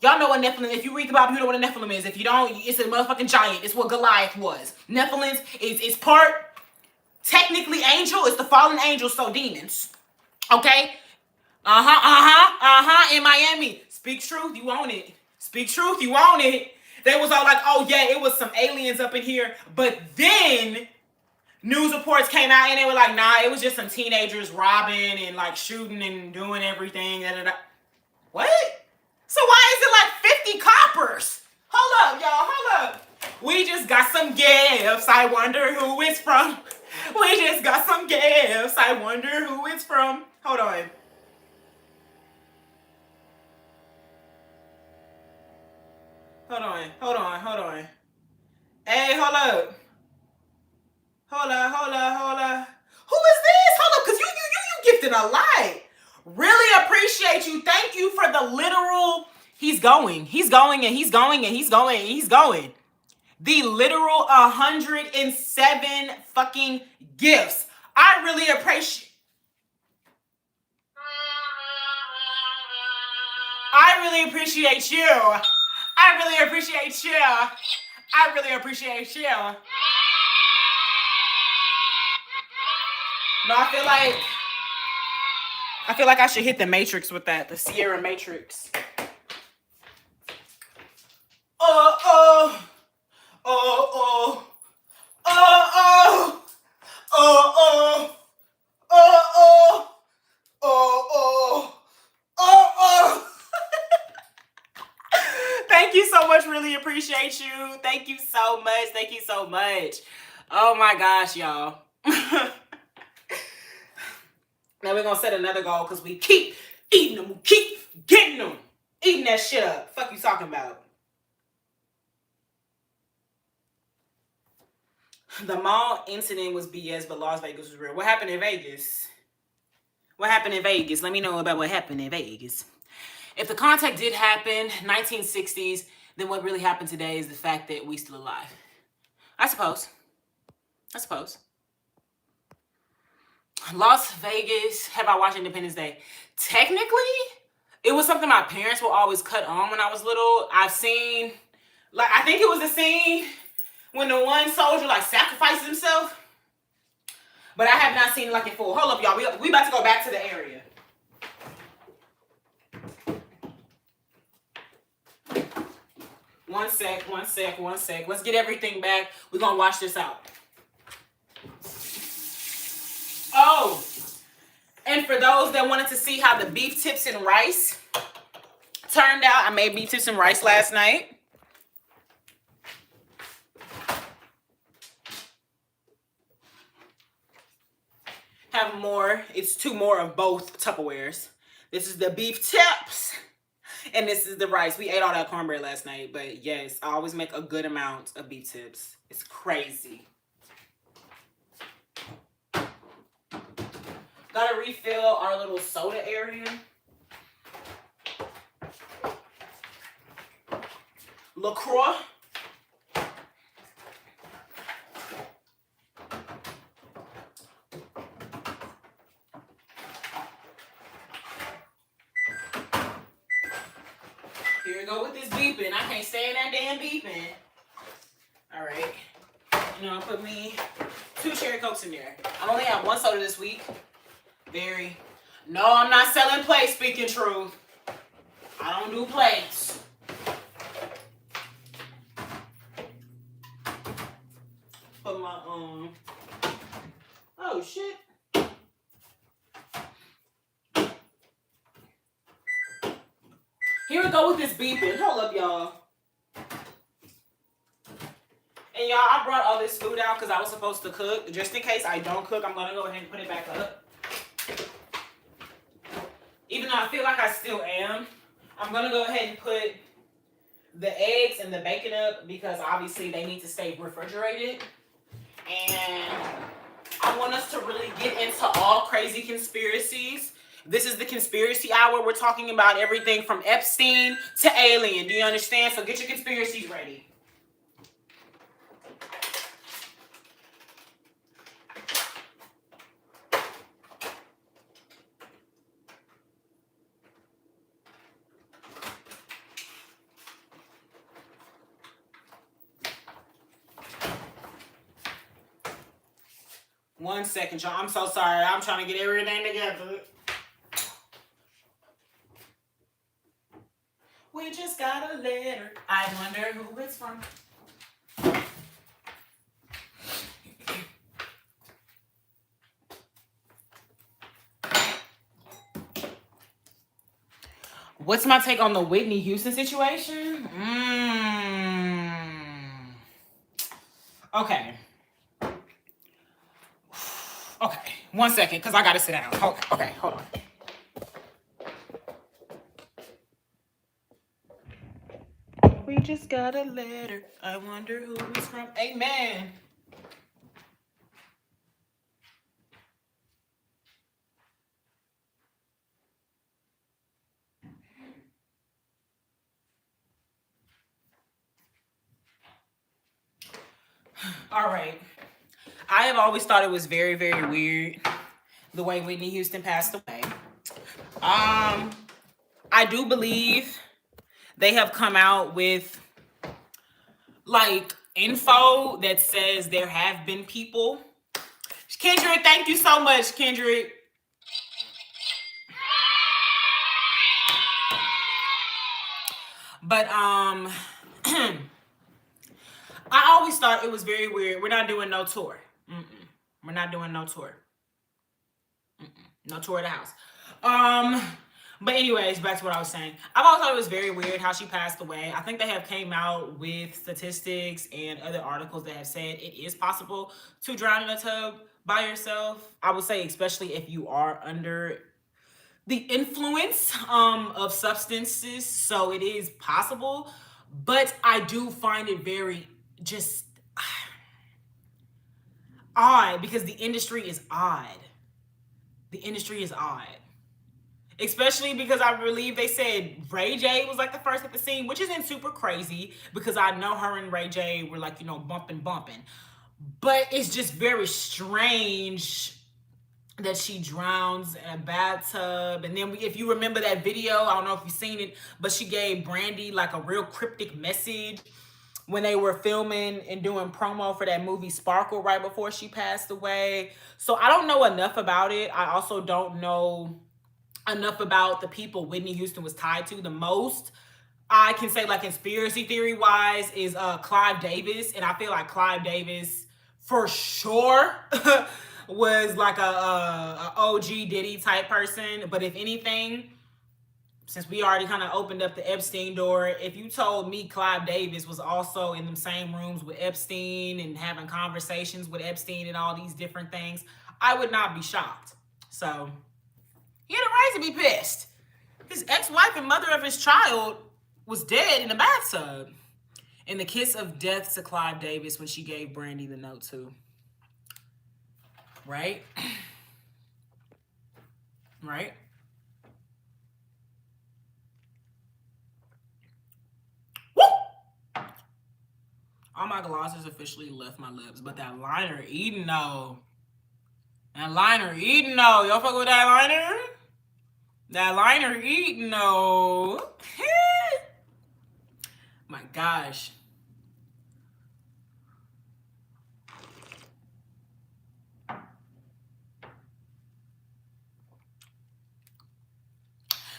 Y'all know what Nephilim, if you read the Bible, you know what a Nephilim is. If you don't, it's a motherfucking giant. It's what Goliath was. Nephilims is part, technically angel. It's the fallen angels, so demons. Okay? In Miami. Speak truth, you own it. Speak truth, you own it. They was all like, oh yeah, it was some aliens up in here. But then news reports came out and they were like, nah, it was just some teenagers robbing and like shooting and doing everything. What? So why is it like 50 coppers? Hold up, y'all, hold up. We just got some gifts. I wonder who it's from. We just got some gifts. I wonder who it's from. Hold on. Hold on. Hey, hold up. Hold up. Who is this? Hold up, because you gifted a lot. Really appreciate you. Thank you for the literal, he's going. The literal 107 fucking gifts. I really appreciate you. No, I feel like I should hit the Matrix with that. The Sierra Matrix. Thank you so much. Really appreciate you. Thank you so much. Oh my gosh, y'all. Now we're gonna set another goal because we keep eating them. We keep getting them. Eating that shit up. Fuck you talking about? The mall incident was BS, but Las Vegas was real. What happened in Vegas? Let me know about what happened in Vegas. If the contact did happen, 1960s, then what really happened today is the fact that we still alive. I suppose. Las Vegas, have I watched Independence Day? Technically, it was something my parents would always cut on when I was little. I've seen, like, I think it was the scene when the one soldier, like, sacrificed himself. But I have not seen it, like, in full. Hold up, y'all. We about to go back to the area. One sec. Let's get everything back. We're going to wash this out. Oh, and for those that wanted to see how the beef tips and rice turned out, I made beef tips and rice last night. Have more. It's two more of both Tupperwares. This is the beef tips, and this is the rice. We ate all that cornbread last night, but yes, I always make a good amount of beef tips. It's crazy. Gotta refill our little soda area. LaCroix. Here we go with this beeping. I can't stand that damn beeping. All right. You know, put me 2 cherry Cokes in there. I only have 1 soda this week. No, I'm not selling plates, speaking truth. I don't do plates. Put my, oh shit. Here we go with this beeping. Hold up, y'all. And y'all, I brought all this food out because I was supposed to cook. Just in case I don't cook, I'm going to go ahead and put it back up. Even though I feel like I still am, I'm going to go ahead and put the eggs and the bacon up because obviously they need to stay refrigerated. And I want us to really get into all crazy conspiracies. This is the conspiracy hour. We're talking about everything from Epstein to alien. Do you understand? So get your conspiracies ready. One second, y'all. I'm so sorry. I'm trying to get everything together. We just got a letter. I wonder who it's from. What's my take on the Whitney Houston situation? Okay. Okay. 1 second, because I got to sit down. Okay, hold on. We just got a letter. I wonder who it's from. Amen. All right. I have always thought it was very, very weird the way Whitney Houston passed away. I do believe they have come out with like info that says there have been people. Kendrick, thank you so much, Kendrick. But I always thought it was very weird. We're not doing no tour. We're not doing no tour. No tour of the house. But anyways, back to what I was saying. I've always thought it was very weird how she passed away. I think they have came out with statistics and other articles that have said it is possible to drown in a tub by yourself. I would say especially if you are under the influence of substances. So it is possible. But I do find it very just odd because the industry is odd. The industry is odd. Especially because I believe they said Ray J was like the first at the scene, which isn't super crazy because I know her and Ray J were like, you know, bumping. But it's just very strange that she drowns in a bathtub. And then if you remember that video, I don't know if you've seen it, but she gave Brandy like a real cryptic message when they were filming and doing promo for that movie Sparkle right before she passed away. So I don't know enough about it. I also don't know enough about the people Whitney Houston was tied to. The most I can say, like conspiracy theory wise, is Clive Davis, and I feel like Clive Davis for sure was like a OG Diddy type person. But if anything, since we already kind of opened up the Epstein door, if you told me Clive Davis was also in the same rooms with Epstein and having conversations with Epstein and all these different things, I would not be shocked. So he had a right to be pissed. His ex-wife and mother of his child was dead in the bathtub. And the kiss of death to Clive Davis when she gave Brandy the note too. Right? Right? Woo! All my glosses officially left my lips, but that liner eating though. That liner eating though. Y'all fuck with that liner? That liner eating though. My gosh.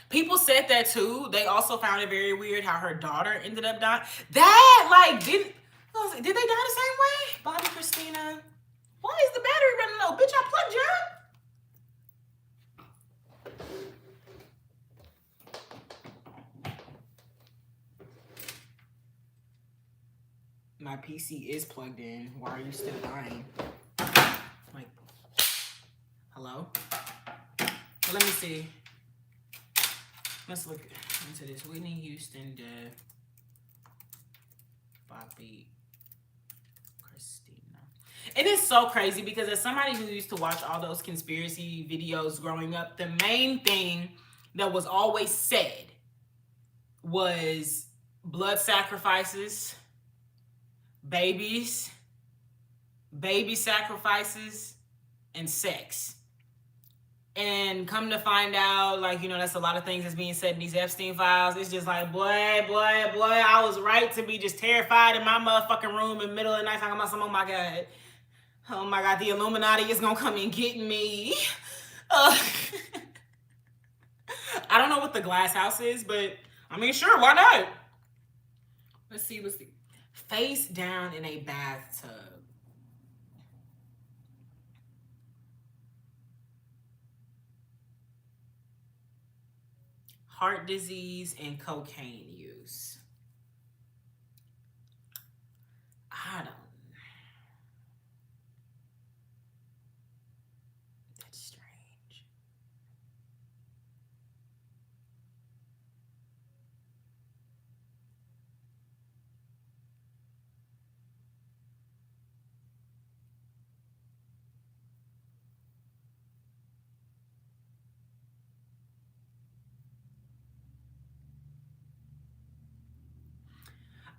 People said that too. They also found it very weird how her daughter ended up dying. That like did they die the same way? Bobby Christina. Why is the battery running low? Bitch, I plugged you up. My PC is plugged in. Why are you still dying? Like, hello? Well, let me see. Let's look into this. Whitney Houston death. Bobby Christina. It is so crazy because as somebody who used to watch all those conspiracy videos growing up, the main thing that was always said was blood sacrifices, babies, baby sacrifices, and sex. And come to find out, like, you know, that's a lot of things that's being said in these Epstein files. It's just like, boy, I was right to be just terrified in my motherfucking room in the middle of the night talking about some, oh my God, the Illuminati is gonna come and get me. I don't know what the glass house is, but I mean, sure, why not? Let's see, face down in a bathtub. Heart disease and cocaine use. I don't. That's strange.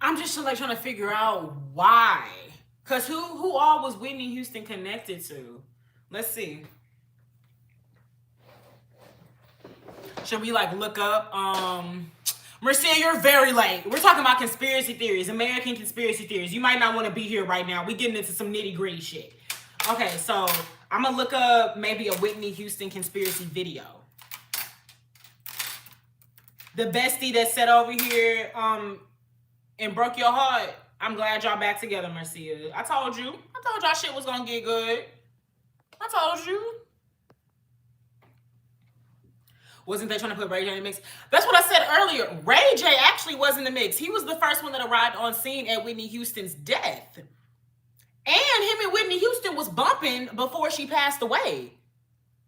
I'm just like trying to figure out why. Cause who all was Whitney Houston connected to? Let's see. Should we like look up? Marcia, you're very late. We're talking about conspiracy theories, American conspiracy theories. You might not want to be here right now. We getting into some nitty gritty shit. Okay, so I'm gonna look up maybe a Whitney Houston conspiracy video. The bestie that sat over here, and broke your heart. I'm glad y'all back together, Marcia. I told y'all shit was gonna get good. I told you. Wasn't they trying to put Ray J in the mix? That's what I said earlier. Ray J actually was in the mix. He was the first one that arrived on scene at Whitney Houston's death. And him and Whitney Houston was bumping before she passed away.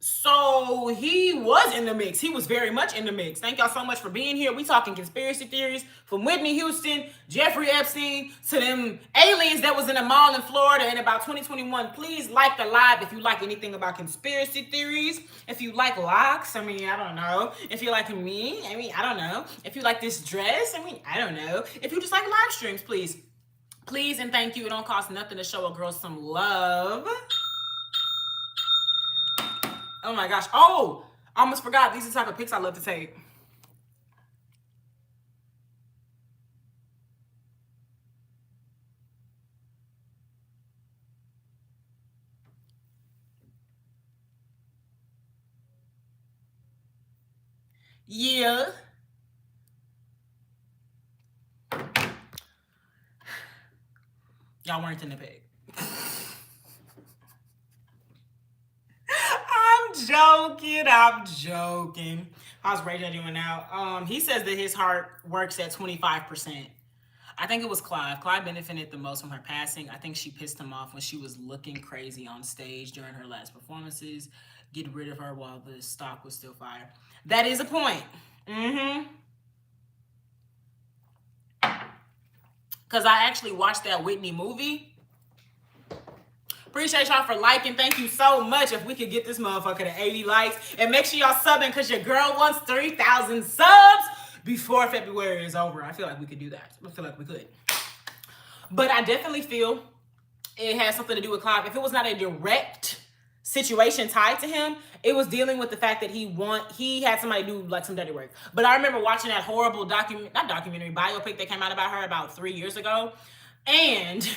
So he was in the mix. He was very much in the mix. Thank y'all so much for being here. We talking conspiracy theories from Whitney Houston, Jeffrey Epstein, to them aliens that was in a mall in Florida in about 2021. Please like the live if you like anything about conspiracy theories. If you like locks, I mean, I don't know. If you like me, I mean, I don't know. If you like this dress, I mean, I don't know. If you just like live streams, please. Please and thank you. It don't cost nothing to show a girl some love. Oh my gosh. Oh, I almost forgot. These are the type of pics I love to take. Yeah. Y'all weren't in the pic. I'm joking. How's Ray J doing now? He says that his heart works at 25%. I think it was Clive. Clive benefited the most from her passing. I think she pissed him off when she was looking crazy on stage during her last performances. Get rid of her while the stock was still fire. That is a point. Because I actually watched that Whitney movie. Appreciate y'all for liking. Thank you so much. If we could get this motherfucker to 80 likes. And make sure y'all subbing because your girl wants 3,000 subs before February is over. I feel like we could do that. I feel like we could. But I definitely feel it has something to do with Clive. If it was not a direct situation tied to him, it was dealing with the fact that he had somebody do like some dirty work. But I remember watching that horrible biopic that came out about her about 3 years ago. And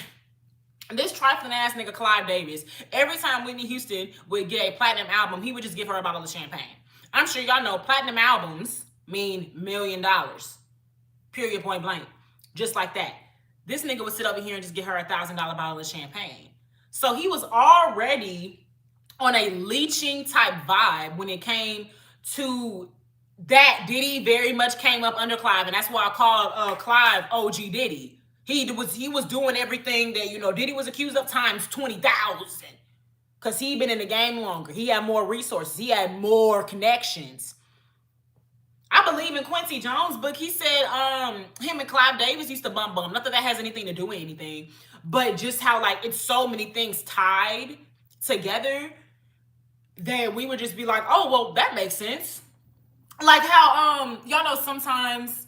this trifling ass nigga Clive Davis, every time Whitney Houston would get a platinum album, he would just give her a bottle of champagne. I'm sure y'all know platinum albums mean $1 million. Period, point blank. Just like that. This nigga would sit over here and just get her a $1,000 bottle of champagne. So he was already on a leeching type vibe when it came to that. Diddy very much came up under Clive, and that's why I called Clive OG Diddy. He was doing everything that, you know, Diddy was accused of times 20,000. Because he been in the game longer. He had more resources. He had more connections. I believe in Quincy Jones' book. He said him and Clive Davis used to bum. Not that that has anything to do with anything, but just how like it's so many things tied together that we would just be like, oh, well, that makes sense. Like how y'all know sometimes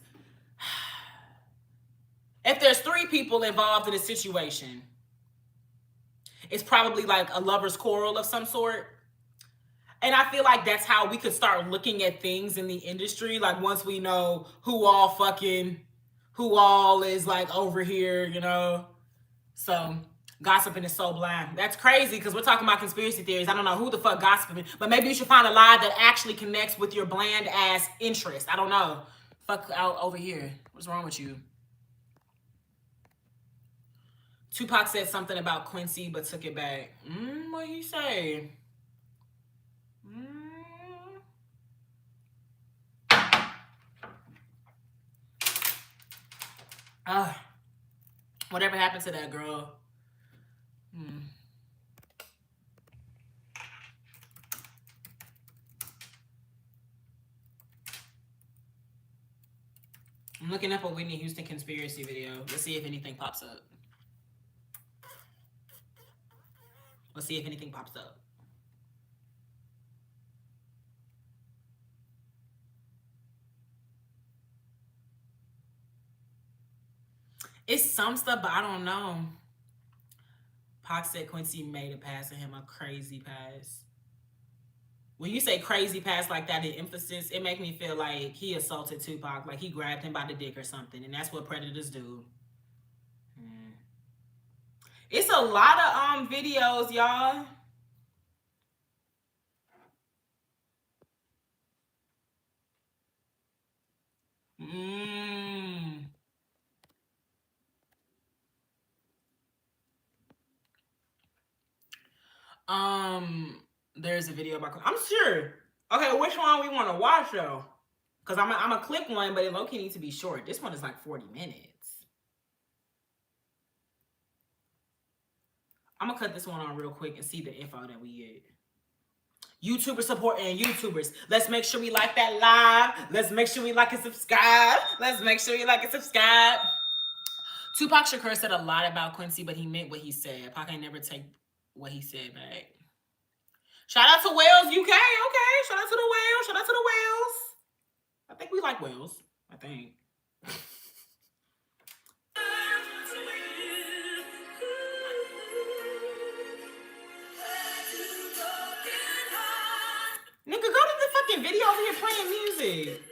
if there's 3 people involved in a situation, it's probably like a lover's quarrel of some sort. And I feel like that's how we could start looking at things in the industry. Like once we know who all is like over here, you know. So gossiping is so blind. That's crazy because we're talking about conspiracy theories. I don't know who the fuck gossiping, but maybe you should find a lie that actually connects with your bland ass interest. I don't know. Fuck out over here. What's wrong with you? Tupac said something about Quincy but took it back. What he say? Whatever happened to that girl? I'm looking up a Whitney Houston conspiracy video. Let's see if anything pops up. Let's see if anything pops up. It's some stuff, but I don't know. Pac said Quincy made a pass at him, a crazy pass. When you say crazy pass like that in emphasis, it makes me feel like he assaulted Tupac, like he grabbed him by the dick or something, and that's what predators do. It's a lot of videos, y'all. There's a video about. I'm sure. Okay, which one we want to watch though? Cause I'm gonna click one, but it low-key needs to be short. This one is like 40 minutes. I'm gonna cut this one on real quick and see the info that we get. YouTuber support and YouTubers. Let's make sure we like that live. Let's make sure we like and subscribe. Let's make sure you like and subscribe. Tupac Shakur said a lot about Quincy, but he meant what he said. Pac ain't never take what he said back. Shout out to Wales, UK. Okay. Shout out to the Wales. Shout out to the Wales. I think we like Wales. I think. Nigga, go to the fucking video over here playing music.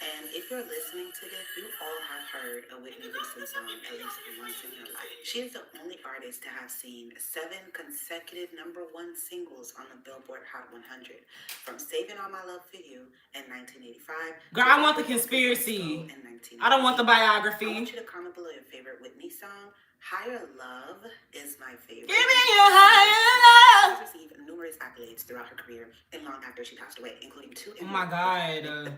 And if you're listening to this, you all have heard a Whitney Houston song at least once in your life. She is the only artist to have seen 7 consecutive #1 singles on the Billboard Hot 100, from Saving All My Love for You in 1985. Girl, I want the conspiracy. I don't want the biography. I want you to comment below your favorite Whitney song. Higher Love is my favorite. Give me your higher love. She received numerous accolades throughout her career and long after she passed away, including 2. Oh my God.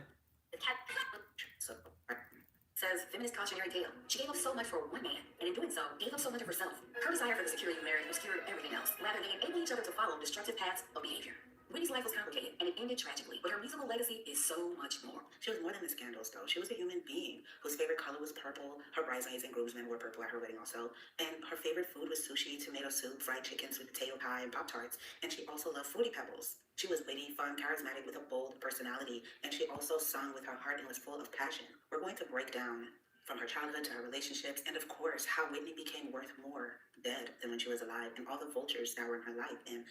Says feminist cautionary tale. She gave up so much for one man, and in doing so, gave up so much of herself. Her desire for the security of marriage obscured everything else, rather than enabling each other to follow destructive paths of behavior. Whitney's life was complicated, and it ended tragically, but her musical legacy is so much more. She was more than the scandals, though. She was a human being whose favorite color was purple. Her bridesmaids and groomsmen wore purple at her wedding also. And her favorite food was sushi, tomato soup, fried chicken, sweet potato pie, and Pop-Tarts. And she also loved Fruity Pebbles. She was witty, fun, charismatic with a bold personality, and she also sung with her heart and was full of passion. We're going to break down from her childhood to her relationships, and of course, how Whitney became worth more dead than when she was alive, and all the vultures that were in her life. And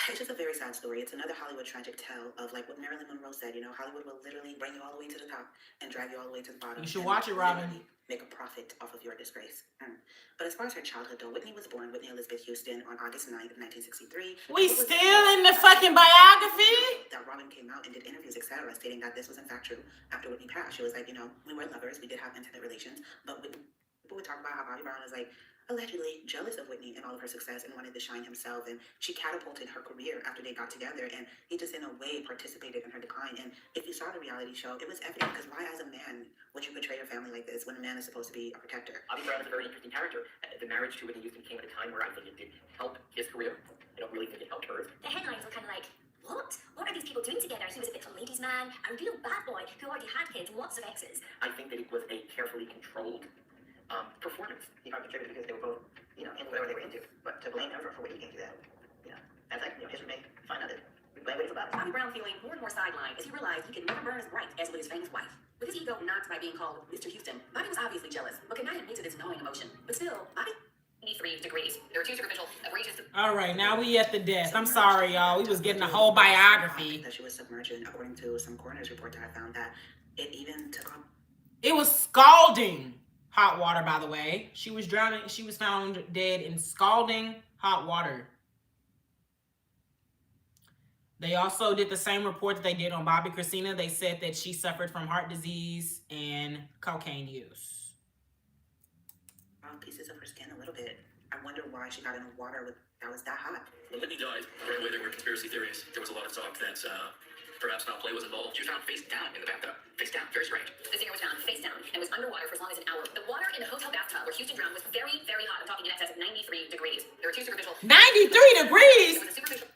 it's just a very sad story. It's another Hollywood tragic tale of like what Marilyn Monroe said, you know, Hollywood will literally bring you all the way to the top and drag you all the way to the bottom. You should watch it, Robin. Make a profit off of your disgrace. But as far as her childhood, though, Whitney was born Whitney Elizabeth Houston on August 9th, 1963. We still in the fucking biography? That Robin came out and did interviews, etc., stating that this was in fact true. After Whitney passed, she was like, you know, we were lovers, we did have intimate relations, but people would talk about how Bobby Brown is like allegedly jealous of Whitney and all of her success and wanted to shine himself. And she catapulted her career after they got together. And he just, in a way, participated in her decline. And if you saw the reality show, it was evident, because why, as a man, would you betray your family like this when a man is supposed to be a protector? Bobby Brown is a very interesting character. The marriage to Whitney Houston came at a time where I think it did help his career. I don't really think it helped hers. The headlines were kind of like, what? What are these people doing together? He was a little ladies' man, a real bad boy who already had kids, lots of exes. I think that it was a carefully controlled performance. He probably contributed because they were both, into whatever they were into. But to blame him for what he came to that, that's like, history may find out that we blame what it's about. Bobby Brown feeling more and more sidelined as he realized he could never burn as bright as with his famous wife. With his ego knocked by being called Mr. Houston, Bobby was obviously jealous, but could not admit to this gnawing emotion. But still, Bobby 93 degrees. There are two superficial outrageous. All right, now we at the death. I'm sorry, y'all. We was getting a whole biography. That she was submerged in, according to some coroner's report that I found, that it even took on. It was scalding hot water, by the way. She was drowning. She was found dead in scalding hot water. They also did the same report that they did on Bobby Christina. They said that she suffered from heart disease and cocaine use. Pieces of her skin a little bit. I wonder why she got in the water that was that hot. When Whitney died, right away there were conspiracy theories. There was a lot of talk that perhaps foul play was involved. She was found face down in the bathtub. Face down. Very strange. The singer was found face down and was underwater for as long as an hour. The water in the hotel bathtub where Houston drowned was very, very hot. I'm talking in excess of 93 degrees. There were two superficial. 93 degrees? There was a superficial.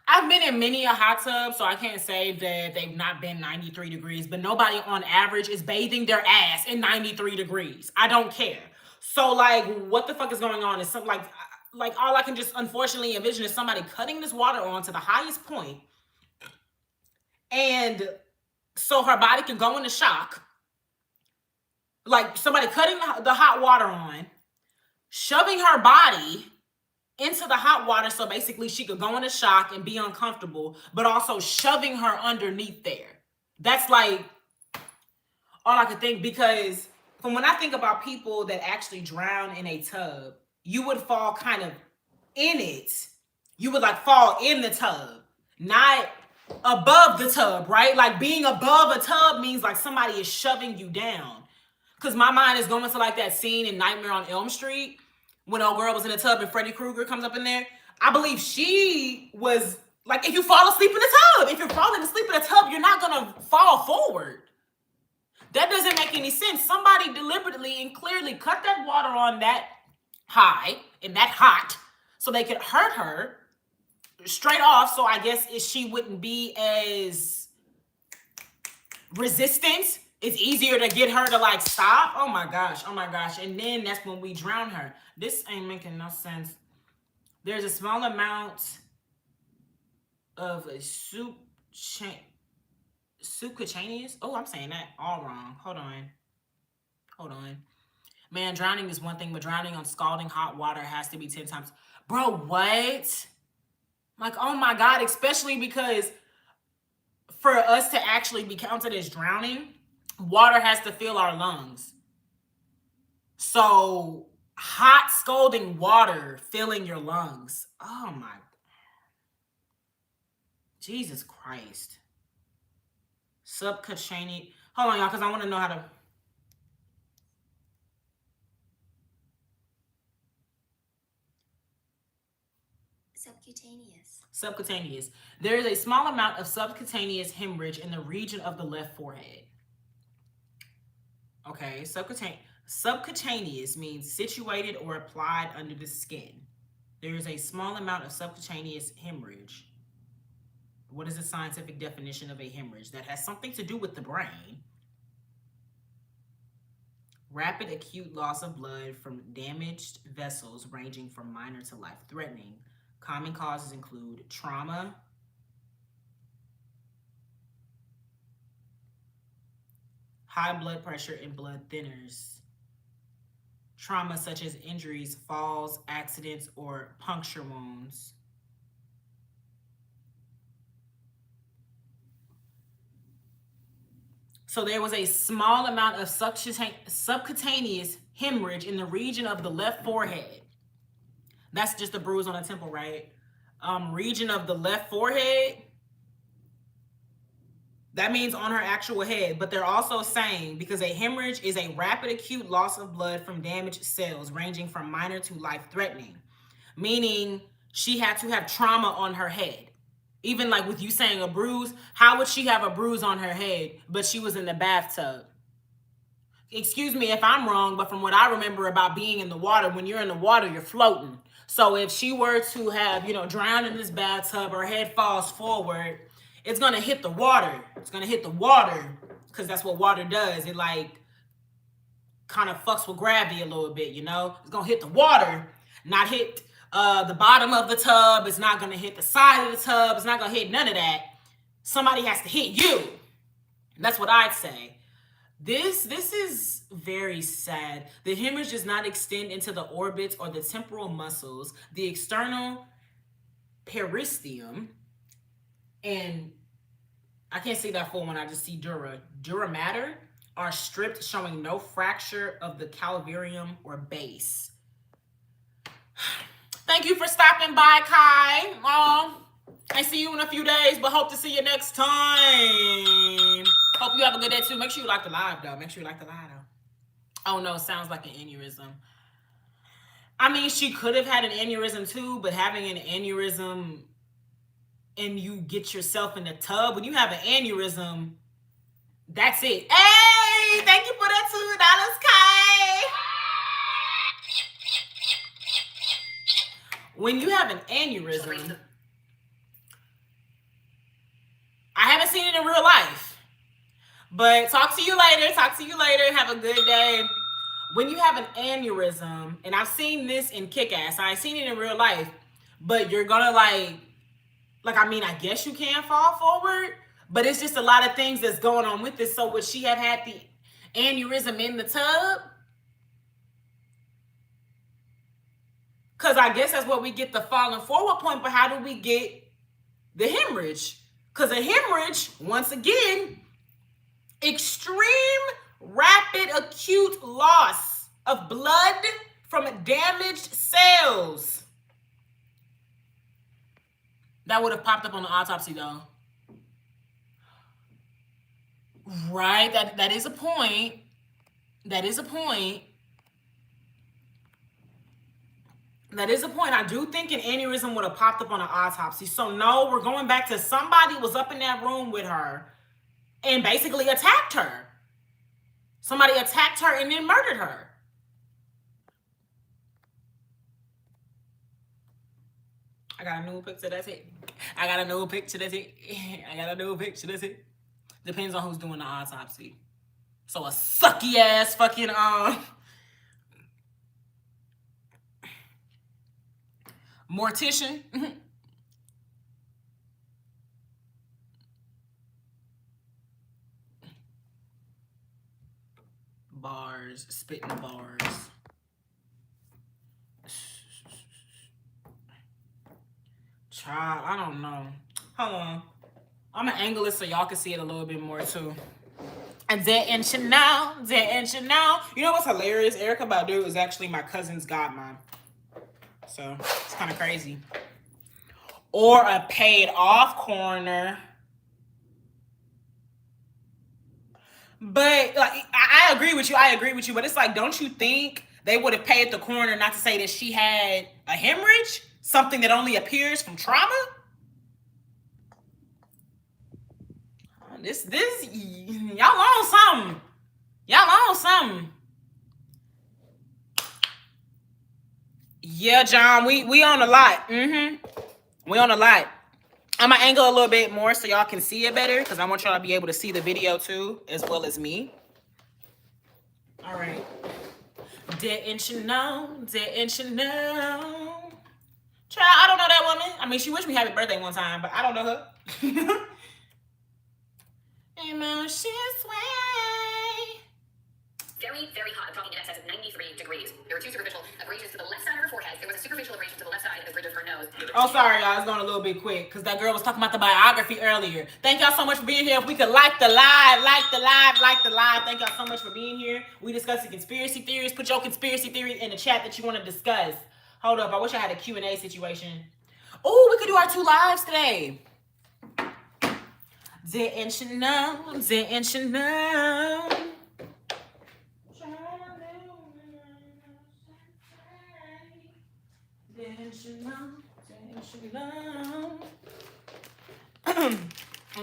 I've been in many a hot tub, so I can't say that they've not been 93 degrees, but nobody on average is bathing their ass in 93 degrees. I don't care. So, like, what the fuck is going on? Is something like all I can just unfortunately envision is somebody cutting this water on to the highest point, and so her body can go into shock. Like somebody cutting the hot water on, shoving her body into the hot water so basically she could go into shock and be uncomfortable, but also shoving her underneath there. That's like all I could think, because from when I think about people that actually drown in a tub, you would fall kind of in it. You would like fall in the tub, not above the tub, right? Like being above a tub means like somebody is shoving you down. Because my mind is going to like that scene in Nightmare on Elm Street when old girl was in the tub and Freddy Krueger comes up in there. I believe she was like, if you fall asleep in the tub, if you're falling asleep in a tub, you're not going to fall forward. That doesn't make any sense. Somebody deliberately and clearly cut that water on that high and that hot so they could hurt her straight off. So I guess she wouldn't be as resistant. It's easier to get her to like stop. Oh my gosh. Oh my gosh. And then that's when we drown her. This ain't making no sense. There's a small amount of a subcutaneous. Oh, I'm saying that all wrong. Hold on. Man, drowning is one thing, but drowning on scalding hot water has to be 10 times. Bro, what? Like, oh my God, especially because for us to actually be counted as drowning, water has to fill our lungs. So hot scalding water filling your lungs. Oh my. Jesus Christ. Subcutaneous. Hold on, y'all, because I want to know how to. Subcutaneous. There is a small amount of subcutaneous hemorrhage in the region of the left forehead. Okay, subcutaneous means situated or applied under the skin. There is a small amount of subcutaneous hemorrhage. What is the scientific definition of a hemorrhage? That has something to do with the brain. Rapid acute loss of blood from damaged vessels ranging from minor to life-threatening. Common causes include trauma, high blood pressure, and blood thinners. Trauma such as injuries, falls, accidents, or puncture wounds. So there was a small amount of subcutaneous hemorrhage in the region of the left forehead. That's just a bruise on the temple, right? Region of the left forehead. That means on her actual head. But they're also saying because a hemorrhage is a rapid acute loss of blood from damaged cells ranging from minor to life-threatening. Meaning she had to have trauma on her head. Even like with you saying a bruise, how would she have a bruise on her head, but she was in the bathtub? Excuse me if I'm wrong, but from what I remember about being in the water, when you're in the water, you're floating. So if she were to have, drowned in this bathtub, her head falls forward, it's going to hit the water. It's going to hit the water because that's what water does. It like kind of fucks with gravity a little bit, It's going to hit the water, not hit the bottom of the tub. It's not going to hit the side of the tub. It's not going to hit none of that. Somebody has to hit you. That's what I'd say. This is very sad. The hemorrhage does not extend into the orbits or the temporal muscles. The external peristeum, and I can't see that full one. I just see dura mater, are stripped, showing no fracture of the calvarium or base. Thank you for stopping by, Kai. I see you in a few days, but hope to see you next time. Hope you have a good day too. Make sure you like the live though. Oh no, sounds like an aneurysm. I mean, she could have had an aneurysm too, but having an aneurysm and you get yourself in the tub, when you have an aneurysm, that's it. Hey, thank you for that $2, Kai. When you have an aneurysm, I haven't seen it in real life, but talk to you later. Have a good day. When you have an aneurysm, and I've seen this in Kick-Ass, I ain't seen it in real life, but you're gonna I guess you can fall forward, but it's just a lot of things that's going on with this. So would she have had the aneurysm in the tub? Because I guess that's what we get the falling forward point, but how do we get the hemorrhage? Because a hemorrhage, once again, extreme, rapid, acute loss of blood from damaged cells. That would have popped up on the autopsy, though. Right, that is a point. That is a point. I do think an aneurysm would have popped up on an autopsy. So no, we're going back to somebody was up in that room with her and basically attacked her. Somebody attacked her and then murdered her. I got a new picture, that's it. Depends on who's doing the autopsy. So a sucky ass fucking mortician. Bars, spitting bars. Child, I don't know. Hold on. I'm gonna angle it so y'all can see it a little bit more too. And then Chanel. You know what's hilarious? Erykah Badu is actually my cousin's godmom. So it's kind of crazy. Or a paid off coroner. But like, I agree with you. But it's like, don't you think they would have paid the coroner not to say that she had a hemorrhage? Something that only appears from trauma? This, y'all on something. Yeah, John, we on a lot. We on a lot. I'm gonna angle a little bit more so y'all can see it better because I want y'all to be able to see the video too, as well as me. All right. Didn't you know? Child, I don't know that woman. I mean, she wished me happy birthday one time, but I don't know her. Emotions sway. Very, very hot. I'm talking in excess of 93 degrees. There were two superficial abrasions to the left side of her forehead. There was a superficial abrasion to the left side of the bridge of her nose. Oh, sorry, y'all. It's going a little bit quick because that girl was talking about the biography earlier. Thank y'all so much for being here. If we could like the live. Thank y'all so much for being here. We discussing conspiracy theories. Put your conspiracy theory in the chat that you want to discuss. Hold up. I wish I had a Q&A situation. Oh, we could do our 2 lives today. Didn't you know? Didn't you know? Didn't you know? Didn't you know?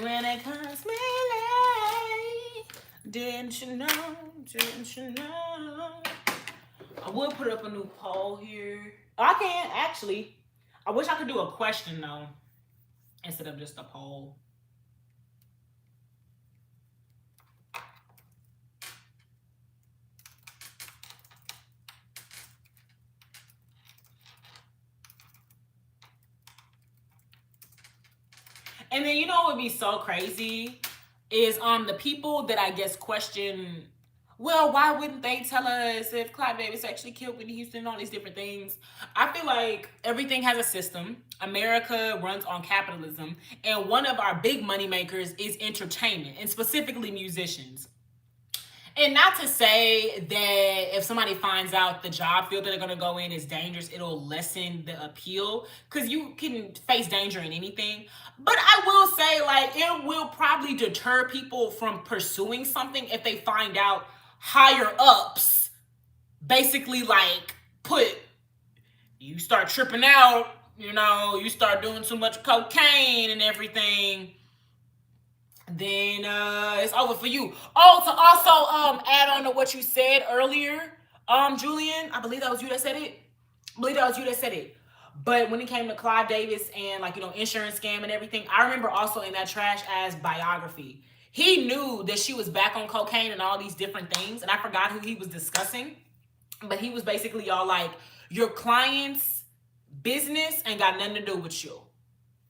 When it comes me late, didn't you know? Didn't you know? I would put up a new poll here. I can't actually. I wish I could do a question though, instead of just a poll. And then you know what would be so crazy is the people that I guess question, well, why wouldn't they tell us if Clive Davis actually killed Whitney Houston and all these different things? I feel like everything has a system. America runs on capitalism, and one of our big money makers is entertainment, and specifically musicians. And not to say that if somebody finds out the job field that they're going to go in is dangerous, it'll lessen the appeal, because you can face danger in anything. But I will say, like, it will probably deter people from pursuing something if they find out higher ups basically like you start tripping out, you start doing too much cocaine and everything, then it's over for you. Oh, to also add on to what you said earlier, Julian, I believe that was you that said it. But when it came to Clive Davis and insurance scam and everything, I remember also in that trash ass biography, he knew that she was back on cocaine and all these different things, and I forgot who he was discussing, but he was basically all like, your client's business ain't got nothing to do with you.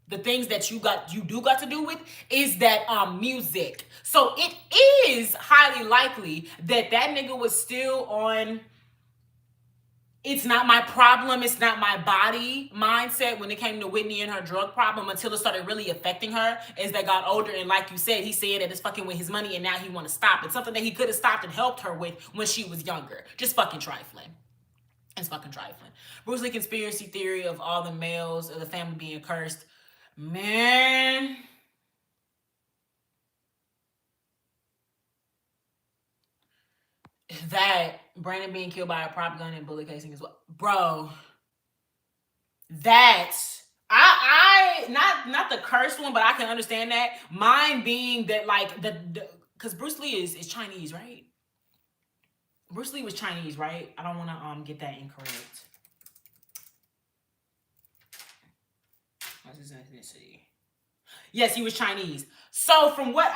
The things that you do got to do with is that music. So it is highly likely that nigga was still on it's not my problem, it's not my body mindset when it came to Whitney and her drug problem, until it started really affecting her as they got older. And like you said, he said that it's fucking with his money and now he want to stop it. Something that he could have stopped and helped her with when she was younger. Just fucking trifling. It's fucking trifling. Bruce Lee conspiracy theory of all the males of the family being cursed. Man. That Brandon being killed by a prop gun and bullet casing as well. Bro. That I not the cursed one, but I can understand that. Mine being that like the because Bruce Lee is Chinese, right? Bruce Lee was Chinese, right? I don't want to get that incorrect. What's his ethnicity? Yes, he was Chinese. So from what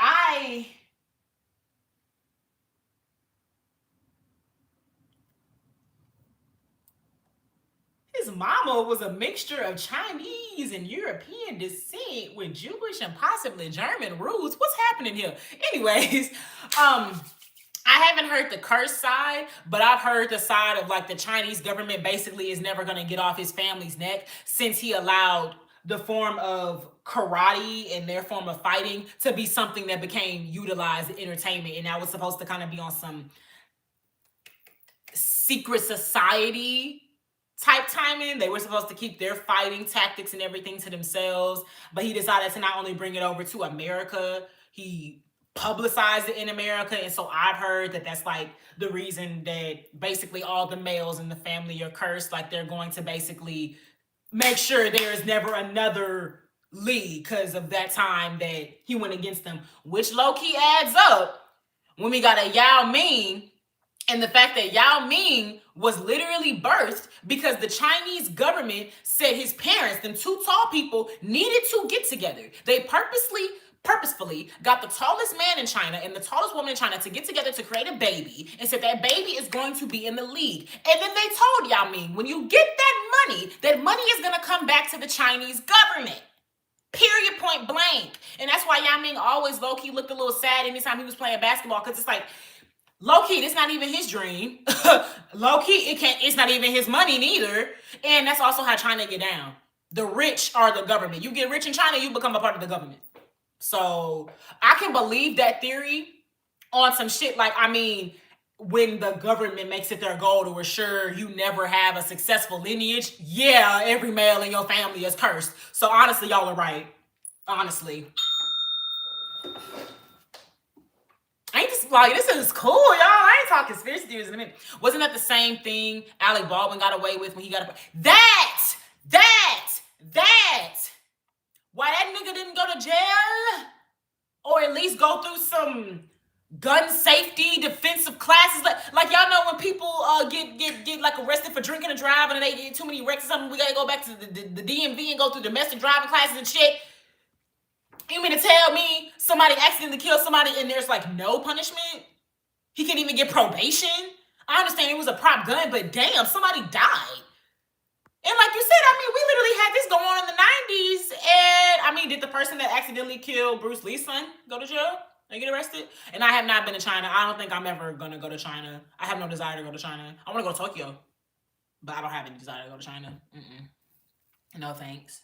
his mama was a mixture of Chinese and European descent with Jewish and possibly German roots. What's happening here? Anyways, I haven't heard the curse side, but I've heard the side of like the Chinese government basically is never going to get off his family's neck, since he allowed the form of karate and their form of fighting to be something that became utilized in entertainment. And that was supposed to kind of be on some secret society type timing. They were supposed to keep their fighting tactics and everything to themselves, but he decided to not only bring it over to America, he publicized it in America. And so I've heard that that's like the reason that basically all the males in the family are cursed. Like they're going to basically make sure there is never another Lee because of that time that he went against them, which low-key adds up when we got a Yao Ming. And the fact that Yao Ming was literally birthed because the Chinese government said his parents, them two tall people, needed to get together. They purposefully got the tallest man in China and the tallest woman in China to get together to create a baby, and said that baby is going to be in the league. And then they told Yao Ming, when you get that money is going to come back to the Chinese government. Period, point blank. And that's why Yao Ming always low-key looked a little sad anytime he was playing basketball, because it's like, low-key, it's not even his dream. Low-key, it's not even his money neither. And that's also how China get down. The rich are the government. You get rich in China, you become a part of the government. So I can believe that theory on some shit like, I mean, when the government makes it their goal to assure you never have a successful lineage, yeah, every male in your family is cursed. So honestly, y'all are right. Honestly. Ain't this like this is cool, y'all? I ain't talking conspiracy theories in a minute. Wasn't that the same thing Alec Baldwin got away with when he got that? Why that nigga didn't go to jail? Or at least go through some gun safety defensive classes. Like y'all know when people get like arrested for drinking and driving and they get too many wrecks or something, we gotta go back to the DMV and go through domestic driving classes and shit. You mean to tell me somebody accidentally killed somebody and there's like no punishment? He can't even get probation? I understand it was a prop gun, but damn, somebody died. And like you said, I mean, we literally had this going on in the 90s. And I mean, did the person that accidentally killed Bruce Lee's son go to jail and get arrested? And I have not been to China. I don't think I'm ever going to go to China. I have no desire to go to China. I want to go to Tokyo, but I don't have any desire to go to China. No thanks.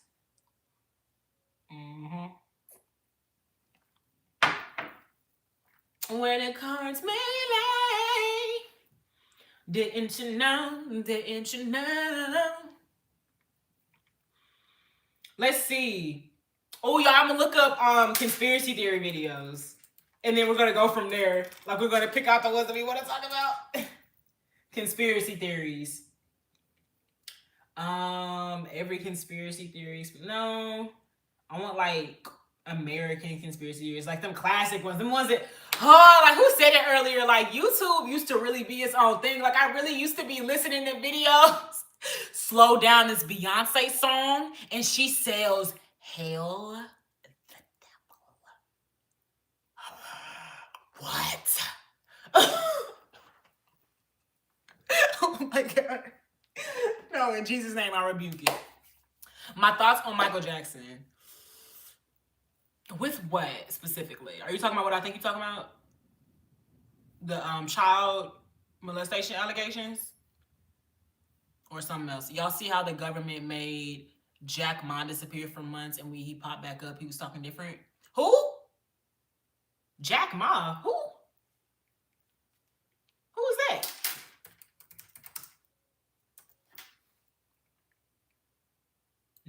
When the cards may lay, didn't you know? Let's see. Oh, y'all, I'm gonna look up conspiracy theory videos. And then we're gonna go from there. Like, we're gonna pick out the ones that we want to talk about. Conspiracy theories. Every conspiracy theory. No. I want like American conspiracy theories. Like them classic ones. Them ones that, like who said it earlier? Like YouTube used to really be its own thing. Like I really used to be listening to videos. Slow Down this Beyonce song, and she sells Hail the Devil. What? Oh my God. No, in Jesus' name, I rebuke it. My thoughts on Michael Jackson. With what specifically? Are you talking about what I think you're talking about? The child molestation allegations? Or something else? Y'all see how the government made Jack Ma disappear for months, and when he popped back up, he was talking different? Who? Jack Ma? Who? Who is that?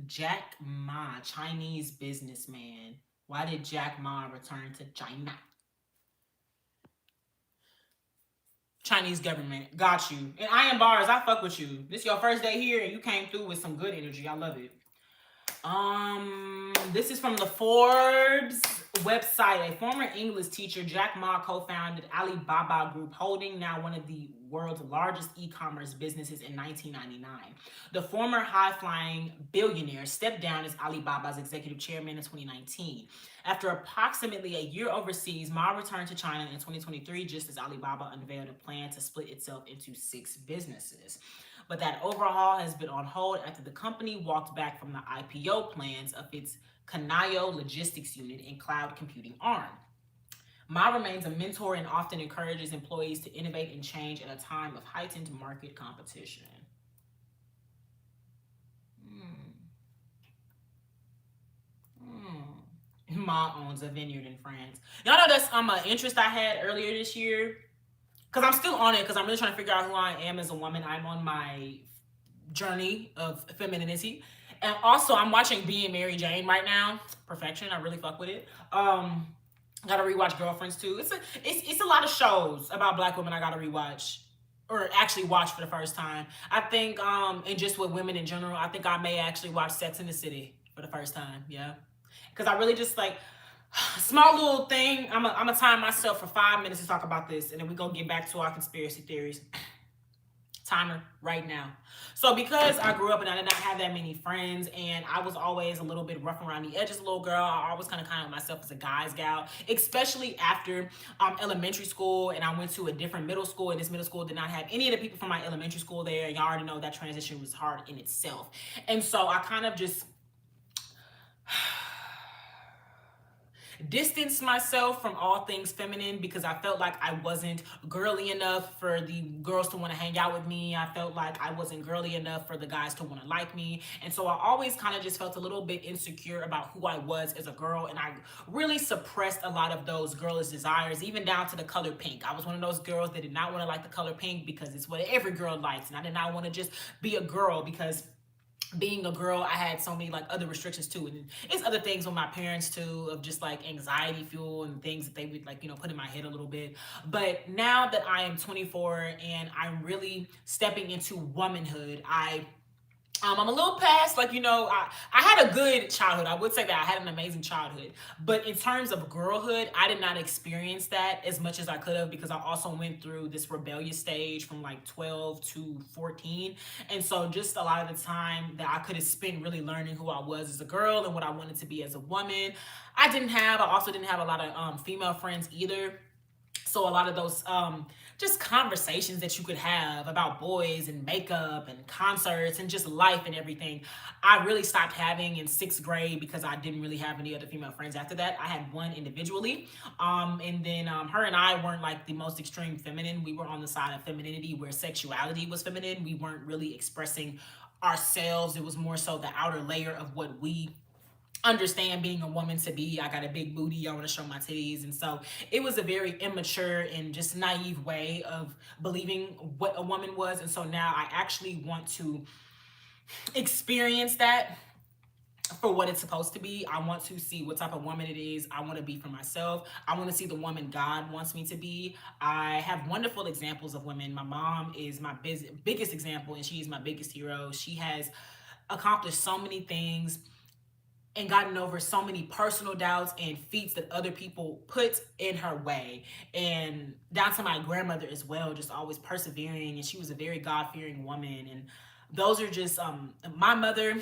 Jack Ma, Chinese businessman. Why did Jack Ma return to China? Chinese government. Got you. And I Am Bars, I fuck with you. This your first day here and you came through with some good energy. I love it. This is from the Forbes website. A former English teacher, Jack Ma, co-founded Alibaba Group Holding, now one of the world's largest e-commerce businesses, in 1999. The former high-flying billionaire stepped down as Alibaba's executive chairman in 2019. After approximately a year overseas, Ma returned to China in 2023, just as Alibaba unveiled a plan to split itself into 6 businesses. But that overhaul has been on hold after the company walked back from the IPO plans of its Canayo logistics unit and cloud computing arm. Ma remains a mentor and often encourages employees to innovate and change at a time of heightened market competition. Ma owns a vineyard in France. Y'all know that's an interest I had earlier this year. Because I'm still on it, because I'm really trying to figure out who I am as a woman. I'm on my journey of femininity. And also, I'm watching Being Mary Jane right now. Perfection. I really fuck with it. Gotta rewatch Girlfriends too. It's a lot of shows about Black women I gotta rewatch. Or actually watch for the first time. I think, and just with women in general, I think I may actually watch Sex and the City for the first time. Yeah. Because I really just like... Small little thing. I'm gonna time myself for 5 minutes to talk about this, and then we're gonna get back to our conspiracy theories. Timer right now. So because I grew up and I did not have that many friends, and I was always a little bit rough around the edges, a little girl, I always kind of myself as a guy's gal, especially after elementary school, and I went to a different middle school, and this middle school did not have any of the people from my elementary school there. Y'all already know that transition was hard in itself. And so I kind of just distanced myself from all things feminine because I felt like I wasn't girly enough for the girls to want to hang out with me. I felt like I wasn't girly enough for the guys to want to like me. And so I always kind of just felt a little bit insecure about who I was as a girl. And I really suppressed a lot of those girlish desires, even down to the color pink. I was one of those girls that did not want to like the color pink because it's what every girl likes. And I did not want to just be a girl because being a girl, I had so many like other restrictions too, and it's other things with my parents too, of just like anxiety fuel and things that they would like, put in my head a little bit. But now that I am 24 and I'm really stepping into womanhood, I'm a little past, like, I had a good childhood. I would say that I had an amazing childhood. But in terms of girlhood, I did not experience that as much as I could have, because I also went through this rebellious stage from like 12 to 14. And so just a lot of the time that I could have spent really learning who I was as a girl and what I wanted to be as a woman, I also didn't have a lot of female friends either. So a lot of those just conversations that you could have about boys and makeup and concerts and just life and everything, I really stopped having in 6th grade, because I didn't really have any other female friends after that. I had one individually, and then her and I weren't like the most extreme feminine. We were on the side of femininity where sexuality was feminine. We weren't really expressing ourselves. It was more so the outer layer of what we understand being a woman to be. I got a big booty, I want to show my titties. And so it was a very immature and just naive way of believing what a woman was. And so now I actually want to experience that for what it's supposed to be. I want to see what type of woman it is I want to be for myself. I want to see the woman God wants me to be. I have wonderful examples of women. My mom is my biggest example, and she is my biggest hero. She has accomplished so many things and gotten over so many personal doubts and feats that other people put in her way. And down to my grandmother as well, just always persevering. And she was a very God-fearing woman. And those are just my mother,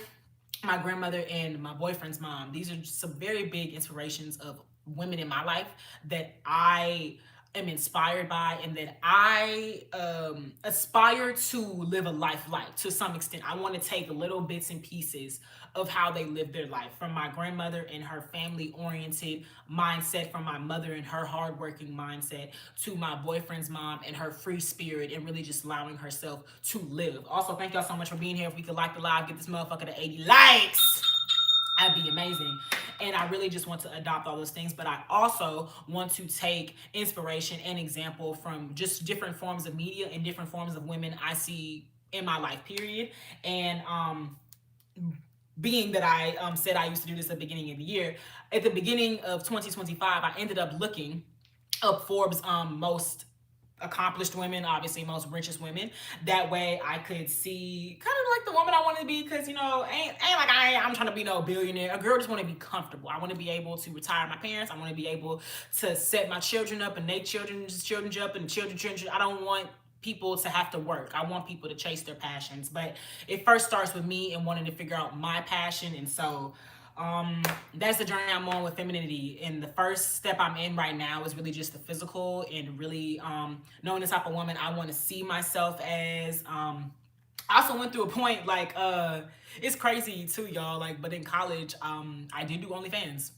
my grandmother, and my boyfriend's mom. These are just some very big inspirations of women in my life that I am inspired by, and that I aspire to live a life like, to some extent. I want to take little bits and pieces of how they live their life, from my grandmother and her family-oriented mindset, from my mother and her hardworking mindset, to my boyfriend's mom and her free spirit and really just allowing herself to live. Also, thank y'all so much for being here. If we could like the live, get this motherfucker to 80 likes, that'd be amazing. And I really just want to adopt all those things, but I also want to take inspiration and example from just different forms of media and different forms of women I see in my life, period. And being that I said I used to do this at the beginning of the year, at the beginning of 2025, I ended up looking up Forbes' most accomplished women, obviously most richest women. That way I could see kind of like the woman I want to be, because ain't like I'm trying to be no billionaire. A girl just want to be comfortable. I want to be able to retire my parents. I want to be able to set my children up and they children's up and children. I don't want people to have to work. I want people to chase their passions, but it first starts with me and wanting to figure out my passion. And so that's the journey I'm on with femininity. And the first step I'm in right now is really just the physical, and really knowing the type of woman I want to see myself as. I also went through a point like it's crazy too, y'all, like, but in college I did do OnlyFans,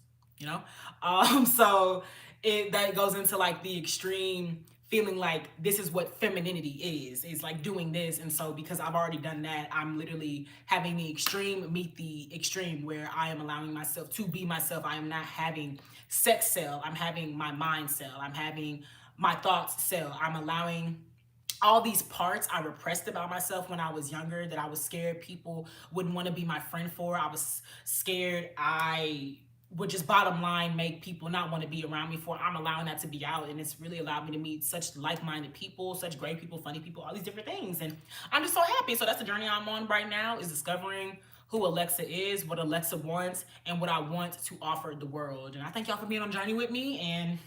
so that goes into like the extreme feeling like this is what femininity is like doing this. And so because I've already done that, I'm literally having the extreme meet the extreme, where I am allowing myself to be myself. I am not having sex sell, I'm having my mind sell, I'm having my thoughts sell. I'm allowing all these parts I repressed about myself when I was younger, that I was scared people wouldn't want to be my friend for. I was scared I would just bottom line make people not want to be around me for. I'm allowing that to be out, and it's really allowed me to meet such like-minded people, such great people, funny people, all these different things, and I'm just so happy. So that's the journey I'm on right now, is discovering who Alexa is, what Alexa wants, and what I want to offer the world. And I thank y'all for being on the journey with me. And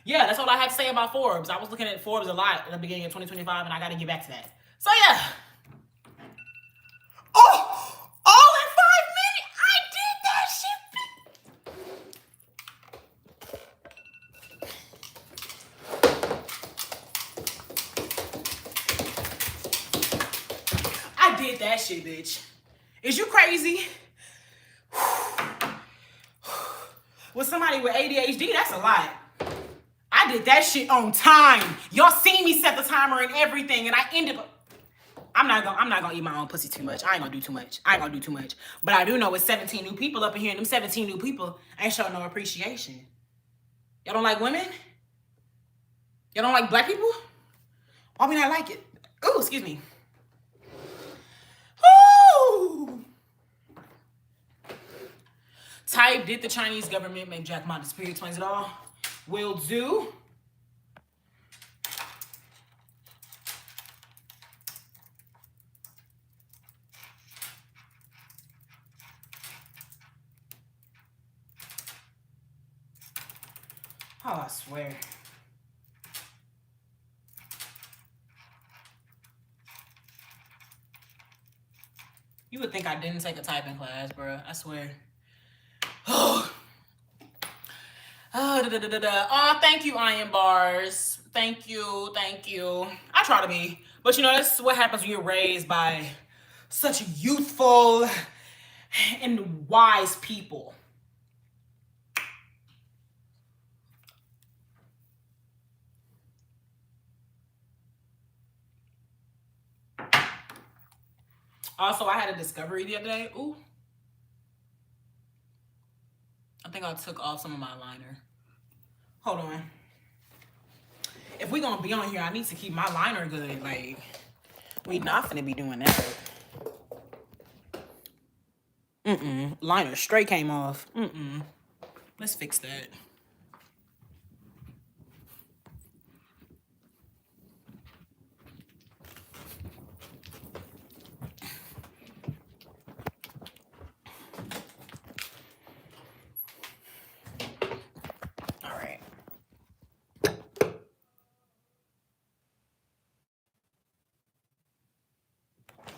yeah, that's all I have to say about Forbes. I was looking at Forbes a lot at the beginning of 2025, and I got to get back to that. So yeah. Oh, all in 5 minutes. I did that shit. I did that shit, bitch. Is you crazy? With somebody with ADHD, that's a lot. I did that shit on time. Y'all seen me set the timer and everything, and I ended up. I'm not gonna eat my own pussy too much. I ain't gonna do too much. But I do know it's 17 new people up in here, and them 17 new people ain't showing no appreciation. Y'all don't like women? Y'all don't like black people? Why we not like it? Ooh, excuse me. Ooh. Type, did the Chinese government make Jack Ma disappear? Explains it all. Will do. Oh, I swear. You would think I didn't take a typing class, bro. I swear. Oh, oh, thank you, Iron Bars. Thank you, thank you. I try to be. But you know, that's what happens when you're raised by such youthful and wise people. Also, I had a discovery the other day. Ooh. I think I took off some of my liner. Hold on. If we gonna be on here, I need to keep my liner good. Like, we not finna be doing that. Liner straight came off. Let's fix that.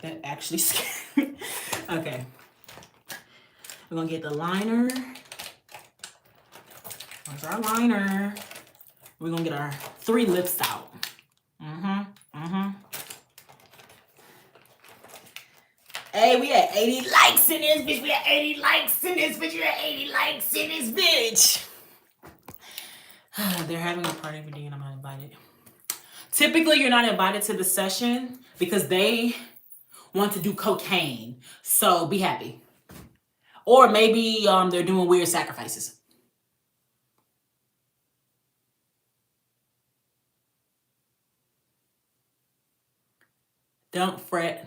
That actually scared me. Okay. We're gonna get the liner. There's our liner. We're gonna get our 3 lips out. Hey, we had 80 likes in this bitch. We had 80 likes in this bitch. We had 80 likes in this bitch. They're having a party every day and I'm not invited. Typically, you're not invited to the session because they want to do cocaine. So be happy. Or maybe they're doing weird sacrifices. Don't fret.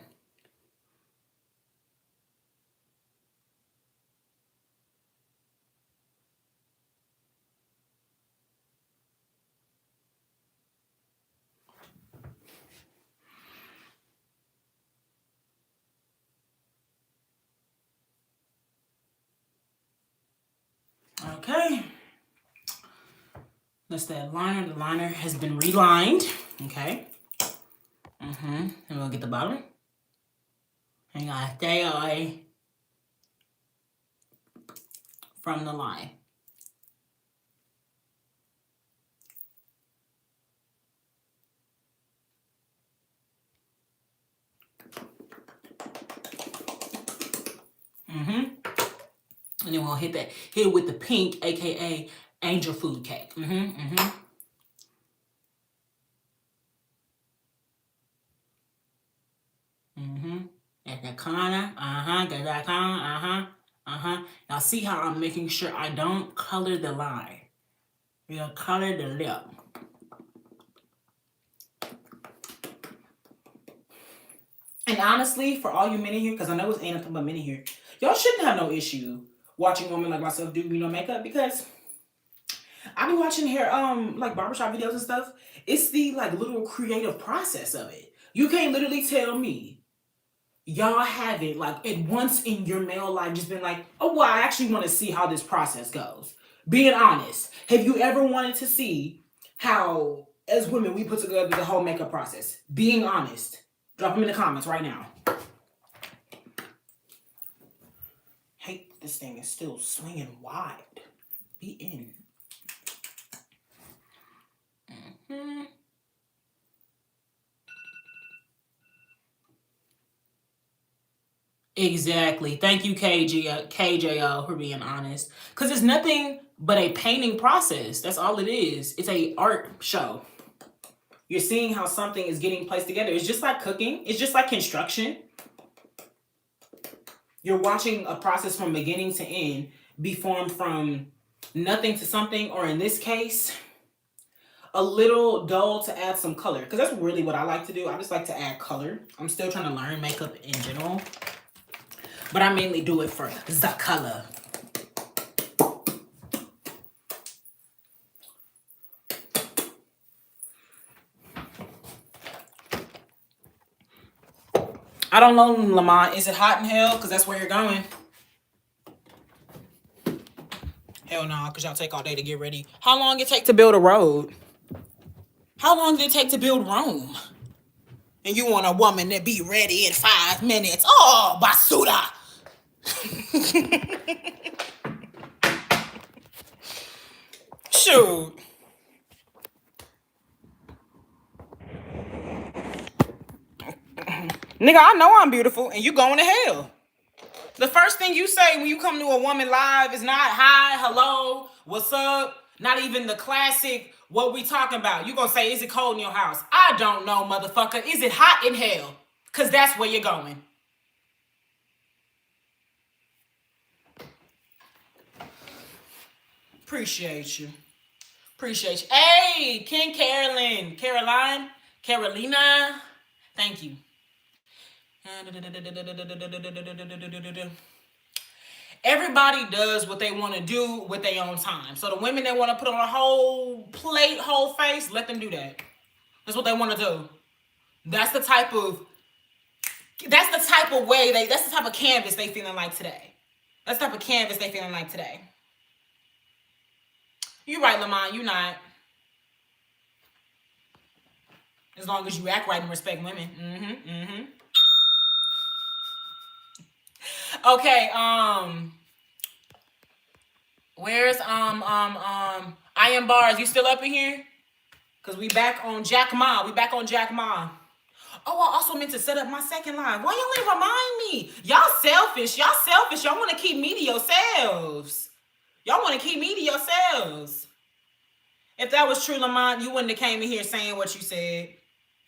Okay. That's that liner. The liner has been relined. Okay. And we'll get the bottom. And you gotta stay away from the line. And then we'll hit it with the pink, aka angel food cake. At the corner, get that corner, Now see how I'm making sure I don't color the line. We're gonna color the lip. And honestly, for all you men in here, because I know it's ain't nothing but men in here, y'all shouldn't have no issue watching women like myself do, makeup, because I be watching hair, like barbershop videos and stuff. It's the like little creative process of it. You can't literally tell me y'all haven't like at once in your male life just been like, oh, well, I actually want to see how this process goes. Being honest, have you ever wanted to see how, as women, we put together the whole makeup process? Being honest. Drop them in the comments right now. Hey, this thing is still swinging wide. Be in. Exactly. Thank you, KJO, for being honest. Because it's nothing but a painting process. That's all it is. It's a art show. You're seeing how something is getting placed together. It's just like cooking. It's just like construction. You're watching a process from beginning to end be formed from nothing to something, or in this case, a little dull to add some color. Because that's really what I like to do. I just like to add color. I'm still trying to learn makeup in general. But I mainly do it for the color. I don't know, Lamont. Is it hot in hell? Because that's where you're going. Hell no, because y'all take all day to get ready. How long it take to build a road? How long did it take to build Rome? And you want a woman to be ready in 5 minutes. Oh, Basuda. Shoot. Nigga, I know I'm beautiful and you going to hell. The first thing you say when you come to a woman live is not hi, hello, what's up? Not even the classic, what we talking about. You gonna say, is it cold in your house? I don't know, motherfucker. Is it hot in hell? Because that's where you're going. Appreciate you. Appreciate you. Hey, King Carolina. Thank you. Everybody does what they want to do with their own time. So the women that want to put on a whole plate, whole face, let them do that. That's what they want to do. That's the type of way that's the type of canvas they feeling like today. That's the type of canvas they feeling like today. You're right, Lamont, you not. As long as you act right and respect women. Okay, where's I am Bars? You still up in here? Cause we back on Jack Ma. Oh, I also meant to set up my second line. Why y'all ain't remind me? Y'all selfish. Y'all want to keep me to yourselves. If that was true, Lamont, you wouldn't have came in here saying what you said.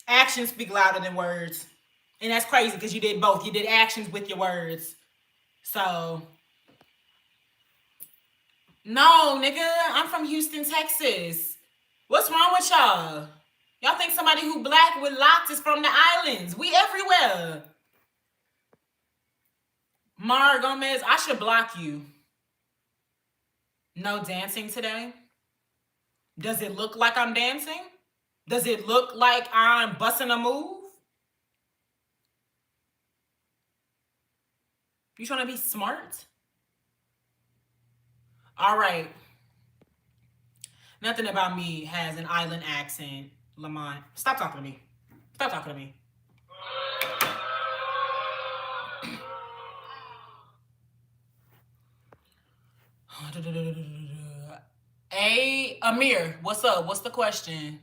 Actions speak louder than words. And that's crazy because you did both. You did actions with your words. So, no, nigga, I'm from Houston, Texas. What's wrong with y'all? Y'all think somebody who black with locks is from the islands. We everywhere. Mara Gomez, I should block you. No dancing today? Does it look like I'm dancing? Does it look like I'm busting a move? You trying to be smart? All right. Nothing about me has an island accent, Lamont. Stop talking to me. Hey, Amir, what's up? What's the question?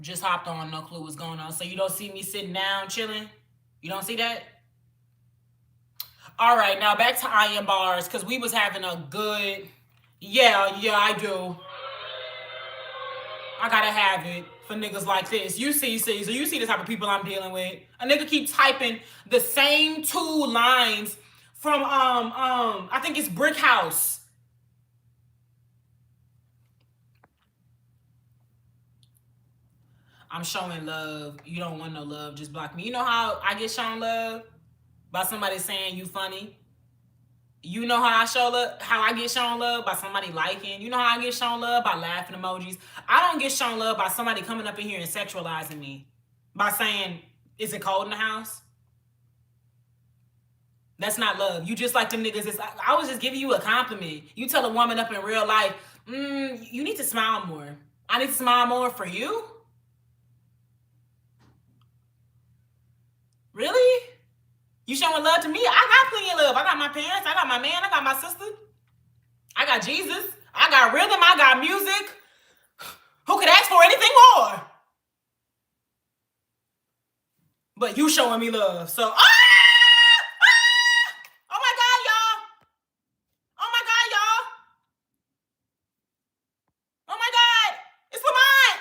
Just hopped on, no clue what's going on. So you don't see me sitting down, chilling? You don't see that? All right, now back to I Am Bars, because we was having a good... Yeah, I do. I gotta have it for niggas like this. You see, Caesar, you see the type of people I'm dealing with. A nigga keep typing the same 2 lines from, I think it's Brick House. I'm showing love. You don't want no love, just block me. You know how I get shown love? By somebody saying you funny. You know how I get shown love? By somebody liking. You know how I get shown love? By laughing emojis. I don't get shown love by somebody coming up in here and sexualizing me. By saying, is it cold in the house? That's not love. You just like them niggas. I was just giving you a compliment. You tell a woman up in real life, you need to smile more. I need to smile more for you? Really? You showing love to me? I got plenty of love. I got my parents. I got my man. I got my sister. I got Jesus. I got rhythm. I got music. Who could ask for anything more? But you showing me love. So, oh my God, y'all. Oh my God, y'all. Oh my God. It's Lamont.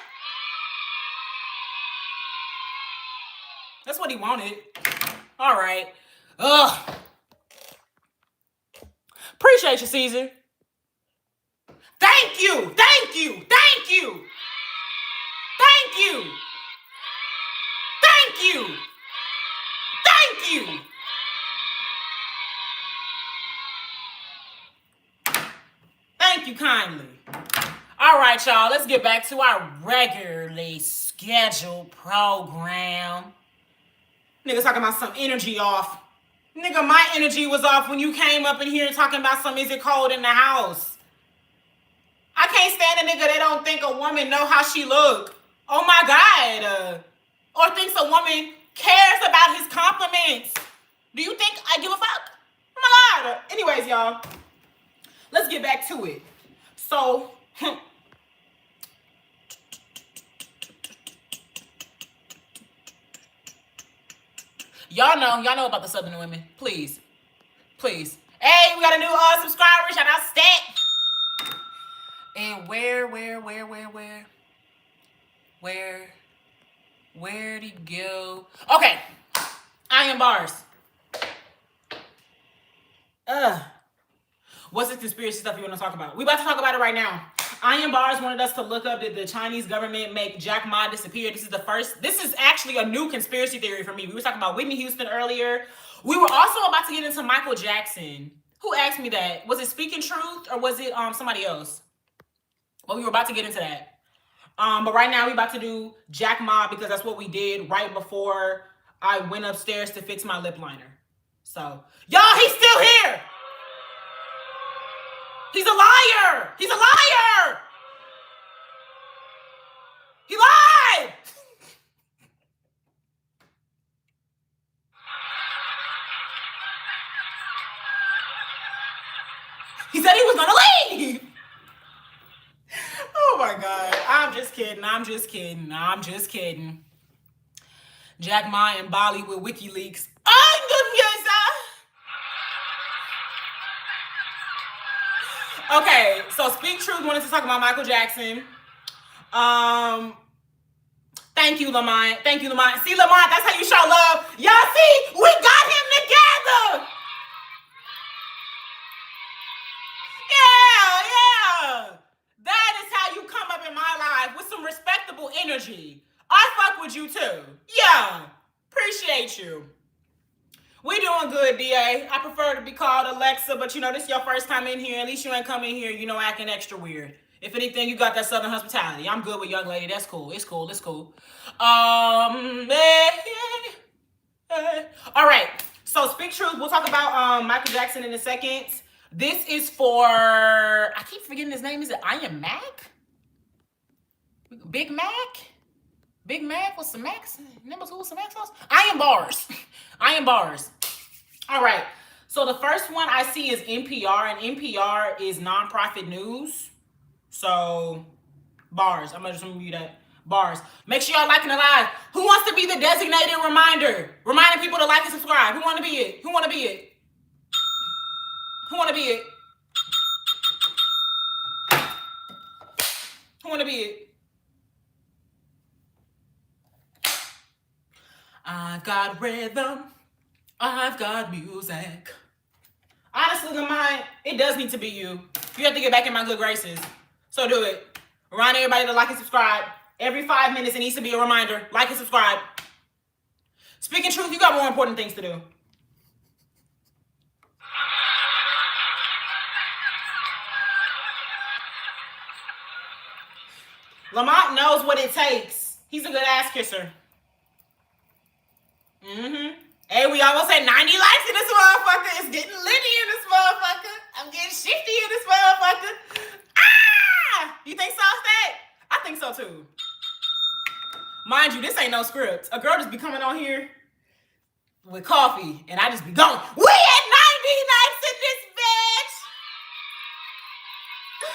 That's what he wanted. All right. Ugh. Appreciate you, Caesar. Thank you. Thank you kindly. All right, y'all. Let's get back to our regularly scheduled program. Nigga talking about some energy off. Nigga, my energy was off when you came up in here talking about some is it cold in the house. I can't stand a nigga that don't think a woman know how she look. Oh my God. Or thinks a woman cares about his compliments. Do you think I give a fuck? Oh my God. Anyways, y'all, let's get back to it. So, y'all know about the Southern women. Please. Hey, we got a new subscriber. Shout out Stat. And where'd he go? Okay. I am bars. What's the conspiracy stuff you want to talk about? We about to talk about it right now. Iron Bars wanted us to look up, did the Chinese government make Jack Ma disappear? This is actually a new conspiracy theory for me. We were talking about Whitney Houston earlier. We were also about to get into Michael Jackson. Who asked me that? Was it Speaking Truth or was it somebody else? Well, we were about to get into that. But right now we about to do Jack Ma because that's what we did right before I went upstairs to fix my lip liner. So, y'all, he's still here. He's a liar. He's a liar. He lied. He said he was gonna leave. Oh my God. I'm just kidding. Jack Ma and Bali with WikiLeaks. Okay, so Speak Truth wanted to talk about Michael Jackson. Thank you, Lamont. See, Lamont, that's how you show love. Y'all see, we got him together. Yeah. That is how you come up in my life with some respectable energy. I fuck with you too. Yeah, appreciate you. We doing good, DA. I prefer to be called Alexa, but this is your first time in here. At least you ain't come in here, acting extra weird. If anything, you got that Southern hospitality. I'm good with young lady. That's cool. It's cool. All right. So Speak Truth. We'll talk about Michael Jackson in a second. This is for, I keep forgetting his name. Is it Iron Mac? Big Mac with some Max? Number 2 with some Max sauce? Iron Bars. All right. So the first one I see is NPR, and NPR is nonprofit news. So, bars. I'm going to just review that. Bars. Make sure y'all liking the live. Who wants to be the designated reminder? Reminding people to like and subscribe. Who want to be it? I've got rhythm. I've got music. Honestly, Lamont, it does need to be you. You have to get back in my good graces. So do it. Remind everybody to like and subscribe. Every 5 minutes, it needs to be a reminder. Like and subscribe. Speaking Truth, you got more important things to do. Lamont knows what it takes. He's a good ass kisser. Hey, we almost had 90 likes in this motherfucker. It's getting litty in this motherfucker. I'm getting shifty in this motherfucker. You think so, Stat? I think so too. Mind you, this ain't no script. A girl just be coming on here with coffee, and I just be going, we at 90 likes in this bitch. We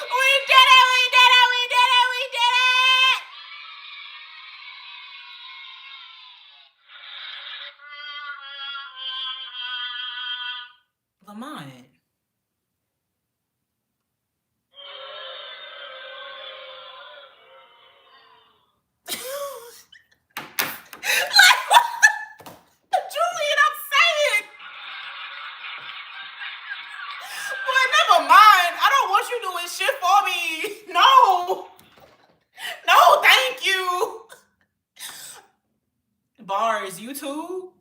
did it. Lamont. Julian, I'm saying. Boy, never mind. I don't want you doing shit for me. No, thank you. Bars, you too?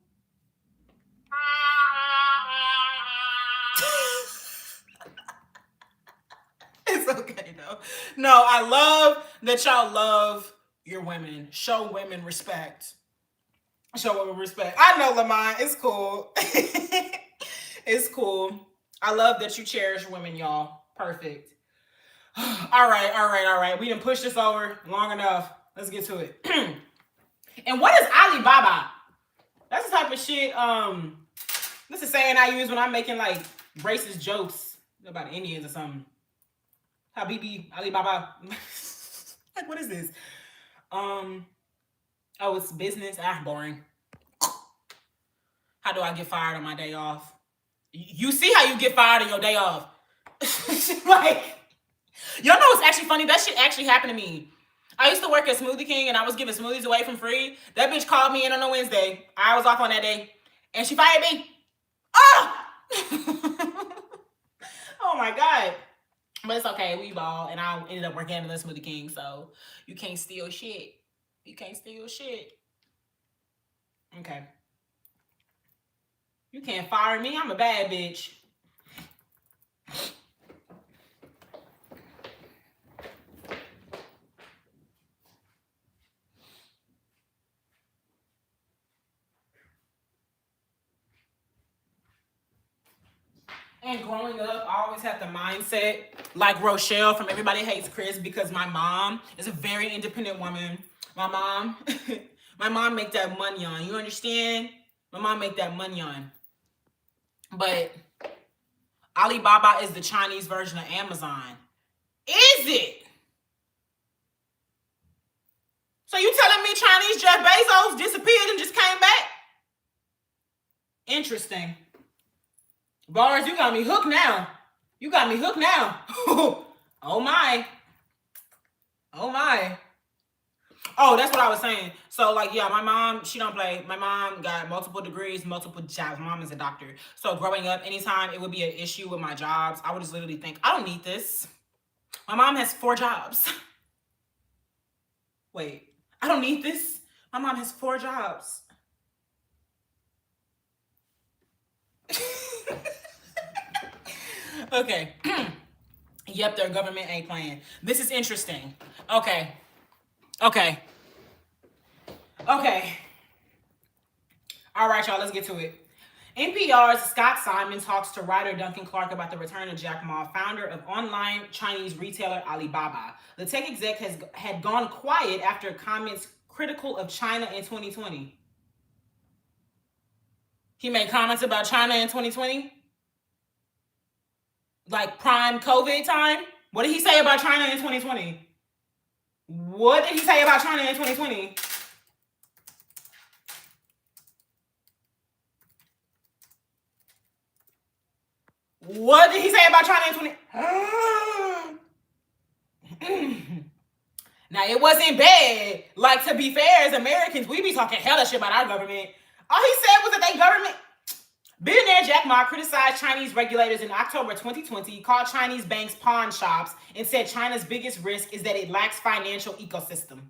It's okay, though. No, I love that y'all love your women. Show women respect. Show women respect. I know, Lamont. It's cool. It's cool. I love that you cherish women, y'all. Perfect. All right. We done pushed this over long enough. Let's get to it. And what is Alibaba? That's the type of shit. This is saying I use when I'm making like racist jokes about Indians or something. Habibi, Alibaba. Like, what is this? Oh, it's business. Boring. How do I get fired on my day off? You see how you get fired on your day off. Like, y'all know what's actually funny? That shit actually happened to me. I used to work at Smoothie King and I was giving smoothies away from free. That bitch called me in on a Wednesday. I was off on that day. And she fired me. Oh! Oh my God. But it's okay. We ball. And I ended up working at the Smoothie King. So you can't steal shit. You can't steal shit. Okay. You can't fire me. I'm a bad bitch. And growing up, I always had the mindset like Rochelle from Everybody Hates Chris, because my mom is a very independent woman. My mom make that money on. You understand? My mom make that money on. But Alibaba is the Chinese version of Amazon. Is it? So you telling me Chinese Jeff Bezos disappeared and just came back? Interesting. Bars, you got me hooked now. You got me hooked now. Oh my. Oh my. Oh, that's what I was saying. So, like, yeah, my mom, she don't play. My mom got multiple degrees, multiple jobs. My mom is a doctor. So, growing up, anytime it would be an issue with my jobs, I would just literally think, I don't need this. My mom has 4 jobs. Wait, I don't need this. My mom has 4 jobs. Okay. Yep, their government ain't playing. This is interesting. Okay. All right, y'all, let's get to it. NPR's Scott Simon talks to writer Duncan Clark about the return of Jack Ma, founder of online Chinese retailer Alibaba. The tech exec had gone quiet after comments critical of China in 2020. He made comments about China in 2020? Like prime COVID time? What did he say about China in 2020? What did he say about China in 2020? What did he say about China in 2020? Now, it wasn't bad. Like, to be fair, as Americans, we be talking hella shit about our government. All he said was that they government... Billionaire Jack Ma criticized Chinese regulators in October 2020, called Chinese banks pawn shops, and said China's biggest risk is that it lacks financial ecosystem.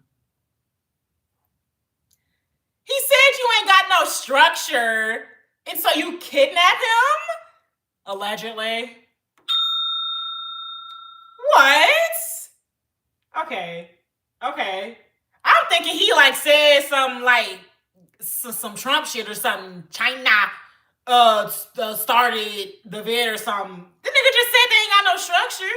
He said you ain't got no structure, and so you kidnap him? Allegedly. What? Okay. I'm thinking he like said some like some Trump shit or something. China started the vid or something. The nigga just said they ain't got no structure.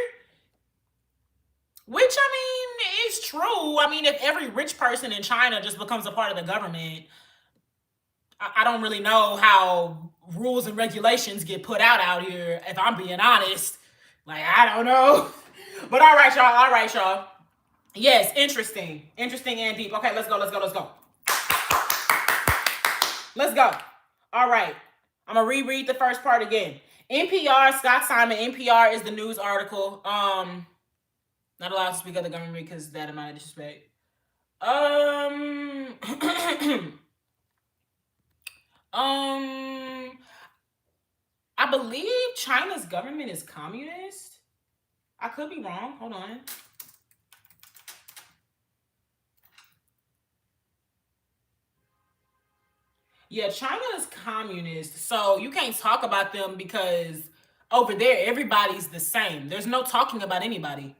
Which, I mean, is true. I mean, if every rich person in China just becomes a part of the government, I don't really know how rules and regulations get put out here, if I'm being honest. Like, I don't know. But all right, y'all. Yes, interesting and deep. Okay, let's go. All right. I'm going to reread the first part again. NPR, Scott Simon, NPR is the news article. Not allowed to speak of the government because that amount of disrespect. I believe China's government is communist. I could be wrong. Hold on. Yeah, China is communist, so you can't talk about them because over there, everybody's the same. There's no talking about anybody.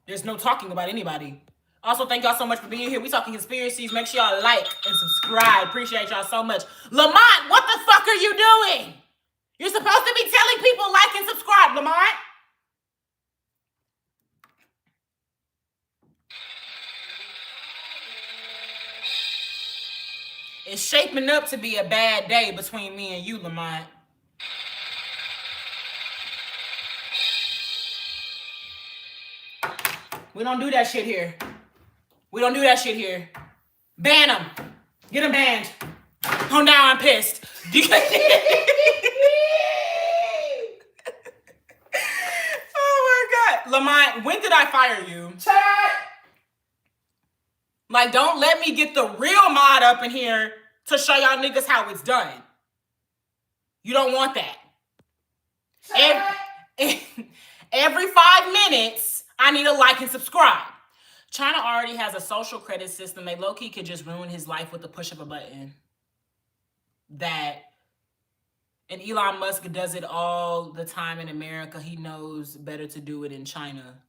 There's no talking about anybody. Also, thank y'all so much for being here. We talking conspiracies. Make sure y'all like and subscribe. Appreciate y'all so much. Lamont, what the fuck are you doing? You're supposed to be telling people like and subscribe, Lamont. It's shaping up to be a bad day between me and you, Lamont. We don't do that shit here. We don't do that shit here. Ban him. Get him banned. Oh, now I'm pissed. Oh my God. Lamont, when did I fire you? Like, don't let me get the real mod up in here to show y'all niggas how it's done. You don't want that. Every 5 minutes, I need a like and subscribe. China already has a social credit system. They low-key could just ruin his life with the push of a button. And Elon Musk does it all the time in America. He knows better to do it in China.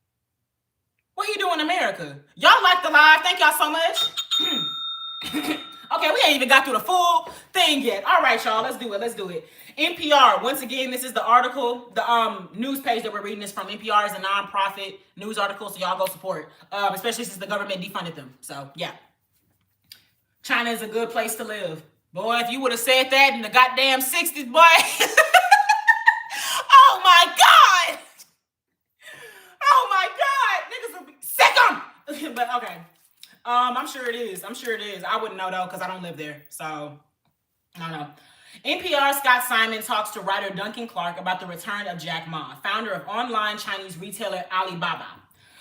What he do in America? Y'all like the live. Thank y'all so much. Okay, we ain't even got through the full thing yet. All right, y'all, let's do it. NPR, once again, this is the article, the news page that we're reading is from. NPR is a nonprofit news article, so y'all go support, especially since the government defunded them. So, yeah. China is a good place to live. Boy, if you would have said that in the goddamn 60s, boy. Oh, my God. Oh, my God. Niggas will be sick 'em. But, okay. I'm sure it is. I wouldn't know, though, because I don't live there. So, I don't know. NPR Scott Simon talks to writer Duncan Clark about the return of Jack Ma, founder of online Chinese retailer Alibaba.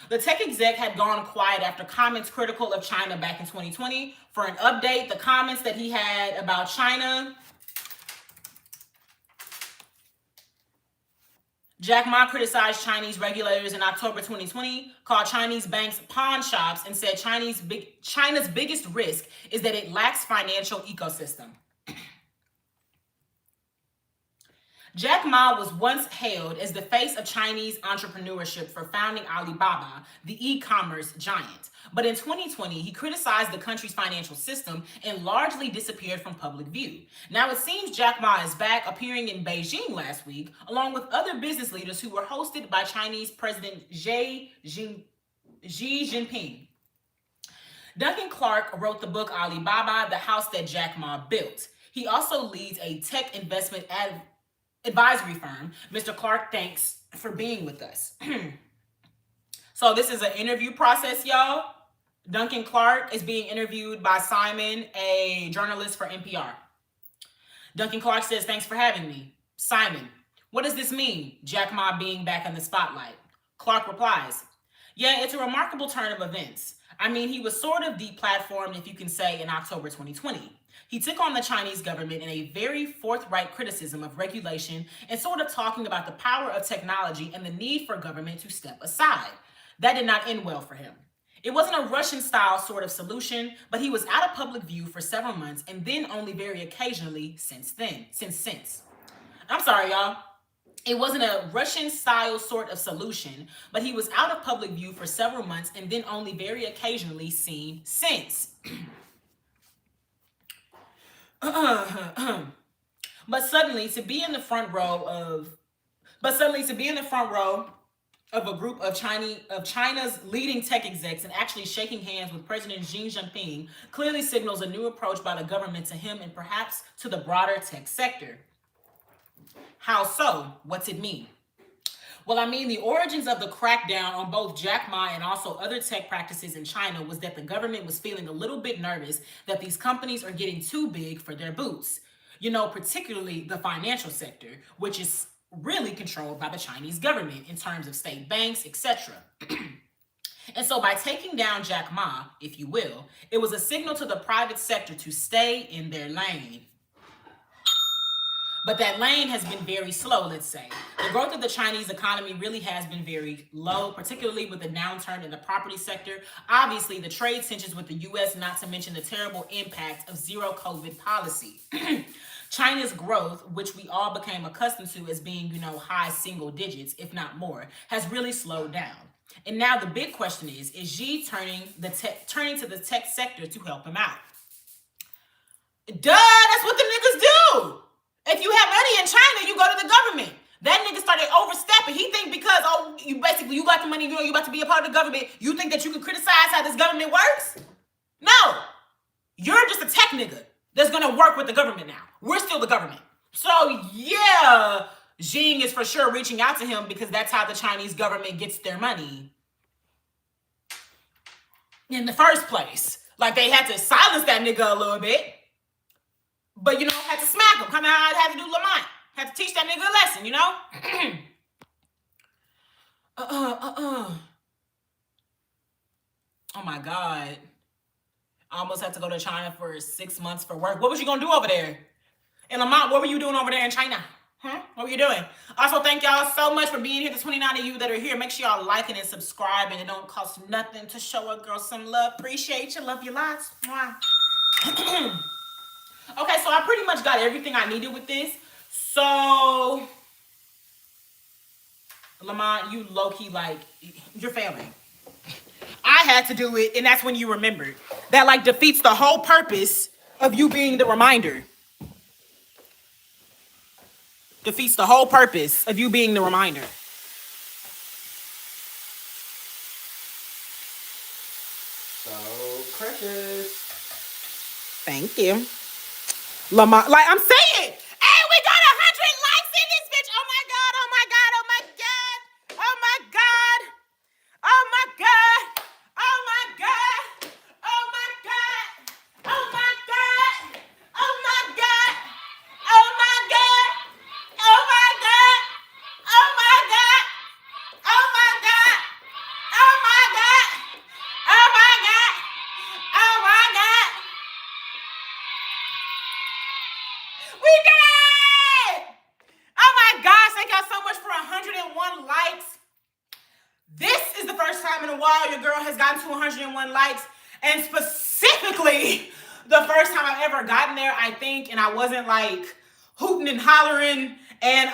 The tech exec had gone quiet after comments critical of China back in 2020. For an update, the comments that he had about China. Jack Ma criticized Chinese regulators in October 2020, called Chinese banks pawn shops, and said China's biggest risk is that it lacks financial ecosystem. Jack Ma was once hailed as the face of Chinese entrepreneurship for founding Alibaba, the e-commerce giant. But in 2020, he criticized the country's financial system and largely disappeared from public view. Now it seems Jack Ma is back, appearing in Beijing last week, along with other business leaders who were hosted by Chinese President Xi Jinping. Duncan Clark wrote the book Alibaba, the house that Jack Ma built. He also leads a tech investment advisory firm. Mr. Clark, thanks for being with us. So this is an interview process, y'all. Duncan Clark is being interviewed by Simon, a journalist for NPR. Duncan Clark says, thanks for having me. Simon, what does this mean, Jack Ma being back in the spotlight? Clark replies, yeah, it's a remarkable turn of events. I mean, he was sort of deplatformed, if you can say, in October 2020. He took on the Chinese government in a very forthright criticism of regulation and sort of talking about the power of technology and the need for government to step aside. That did not end well for him. It wasn't a Russian-style sort of solution, but he was out of public view for several months and then only very occasionally since. I'm sorry, y'all. It wasn't a Russian-style sort of solution, but he was out of public view for several months and then only very occasionally seen since. But suddenly to be in the front row of a group of China's leading tech execs and actually shaking hands with President Xi Jinping clearly signals a new approach by the government to him and perhaps to the broader tech sector. How so? What's it mean? Well, I mean, the origins of the crackdown on both Jack Ma and also other tech practices in China was that the government was feeling a little bit nervous that these companies are getting too big for their boots. You know, particularly the financial sector, which is really controlled by the Chinese government in terms of state banks, etc. And so by taking down Jack Ma, if you will, it was a signal to the private sector to stay in their lane. But that lane has been very slow, let's say. The growth of the Chinese economy really has been very low, particularly with the downturn in the property sector. Obviously, the trade tensions with the U.S., not to mention the terrible impact of zero COVID policy. China's growth, which we all became accustomed to as being, high single digits, if not more, has really slowed down. And now the big question is Xi turning to the tech sector to help him out? Duh, that's what the niggas do. If you have money in China, you go to the government. That nigga started overstepping. He think because, you got the money, you about to be a part of the government, you think that you can criticize how this government works? No. You're just a tech nigga that's gonna work with the government now. We're still the government. So yeah, Xi is for sure reaching out to him because that's how the Chinese government gets their money in the first place. Like they had to silence that nigga a little bit. But, had to smack him. Kind of how I had to do Lamont. Had to teach that nigga a lesson, Oh, my God. I almost had to go to China for 6 months for work. What was you going to do over there? And Lamont, what were you doing over there in China? What were you doing? Also, thank y'all so much for being here. The 29 of you that are here. Make sure y'all liking and subscribing. It don't cost nothing to show a girl some love. Appreciate you. Love you lots. Mwah. Okay, so I pretty much got everything I needed with this. So, Lamont, you low-key, you're failing. I had to do it, and that's when you remembered. That, defeats the whole purpose of you being the reminder. Defeats the whole purpose of you being the reminder. So precious. Thank you. Lamont, I'm saying, hey, we got 100 likes in this bitch. Oh my God, oh my God, oh my God, oh my God, oh my God, oh my God, oh my God, oh my God, oh my God, oh my God, oh my God, oh my God, oh my God, oh my God, oh my God, oh my God. We did it! Oh my gosh, thank y'all so much for 101 likes. This is the first time in a while your girl has gotten to 101 likes. And specifically, the first time I've ever gotten there, I think, and I wasn't hooting and hollering. And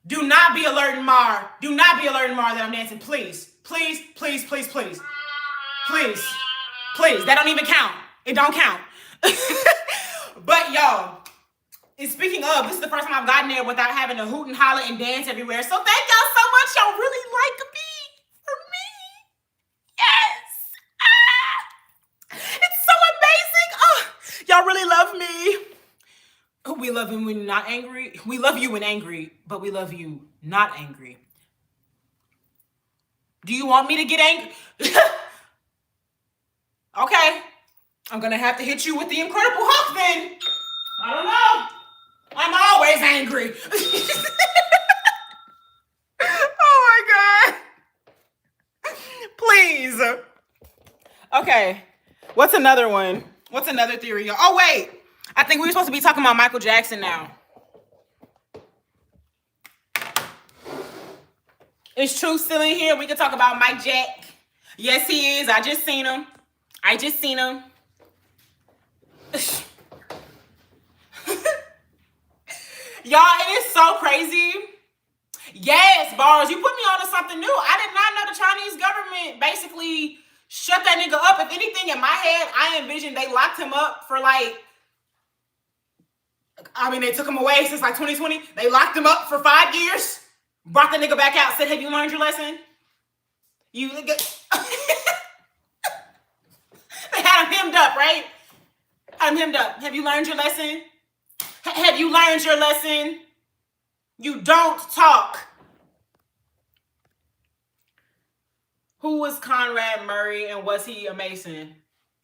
do not be alerting Mar. Do not be alerting Mar that I'm dancing. Please. Please, please, please, please. Please. Please. That don't even count. It don't count. But y'all, and speaking of, this is the first time I've gotten there without having to hoot and holler and dance everywhere. So thank y'all so much. Y'all really like me for me. Yes. It's so amazing. Oh, y'all really love me. We love you when you're not angry. We love you when angry, but we love you not angry. Do you want me to get angry? Okay. I'm going to have to hit you with the Incredible Hulk then. I don't know. I'm always angry. Oh my God. Please. Okay. What's another one? What's another theory? Oh, wait. I think we were supposed to be talking about Michael Jackson now. Is Truth still in here? We can talk about Mike Jack. Yes, he is. I just seen him. Y'all, it is so crazy. Yes, bars. You put me on to something new. I did not know the Chinese government basically shut that nigga up. If anything, in my head, I envisioned they locked him up for they took him away since 2020. They locked him up for 5 years. Brought the nigga back out. Said, have you learned your lesson? They had him hemmed up, right? I'm hemmed up. Have you learned your lesson? Have you learned your lesson? You don't talk. Who was Conrad Murray and was he a Mason?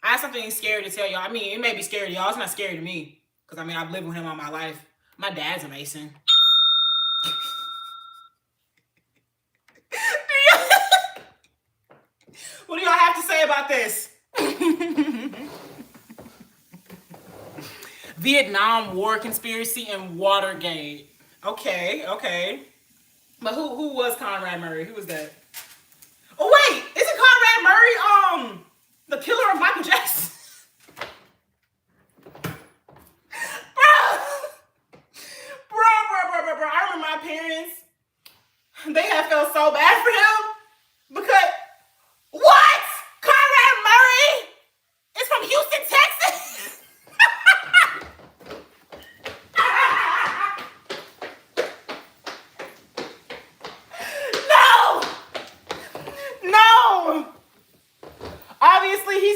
I have something scary to tell y'all. I mean, it may be scary to y'all. It's not scary to me. Because, I've lived with him all my life. My dad's a Mason. What do y'all have to say about this? Vietnam War conspiracy and Watergate. Okay. But who was Conrad Murray? Who was that? Oh wait, isn't Conrad Murray the killer of Michael Jackson? Bro. I remember my parents. They had felt so bad for him.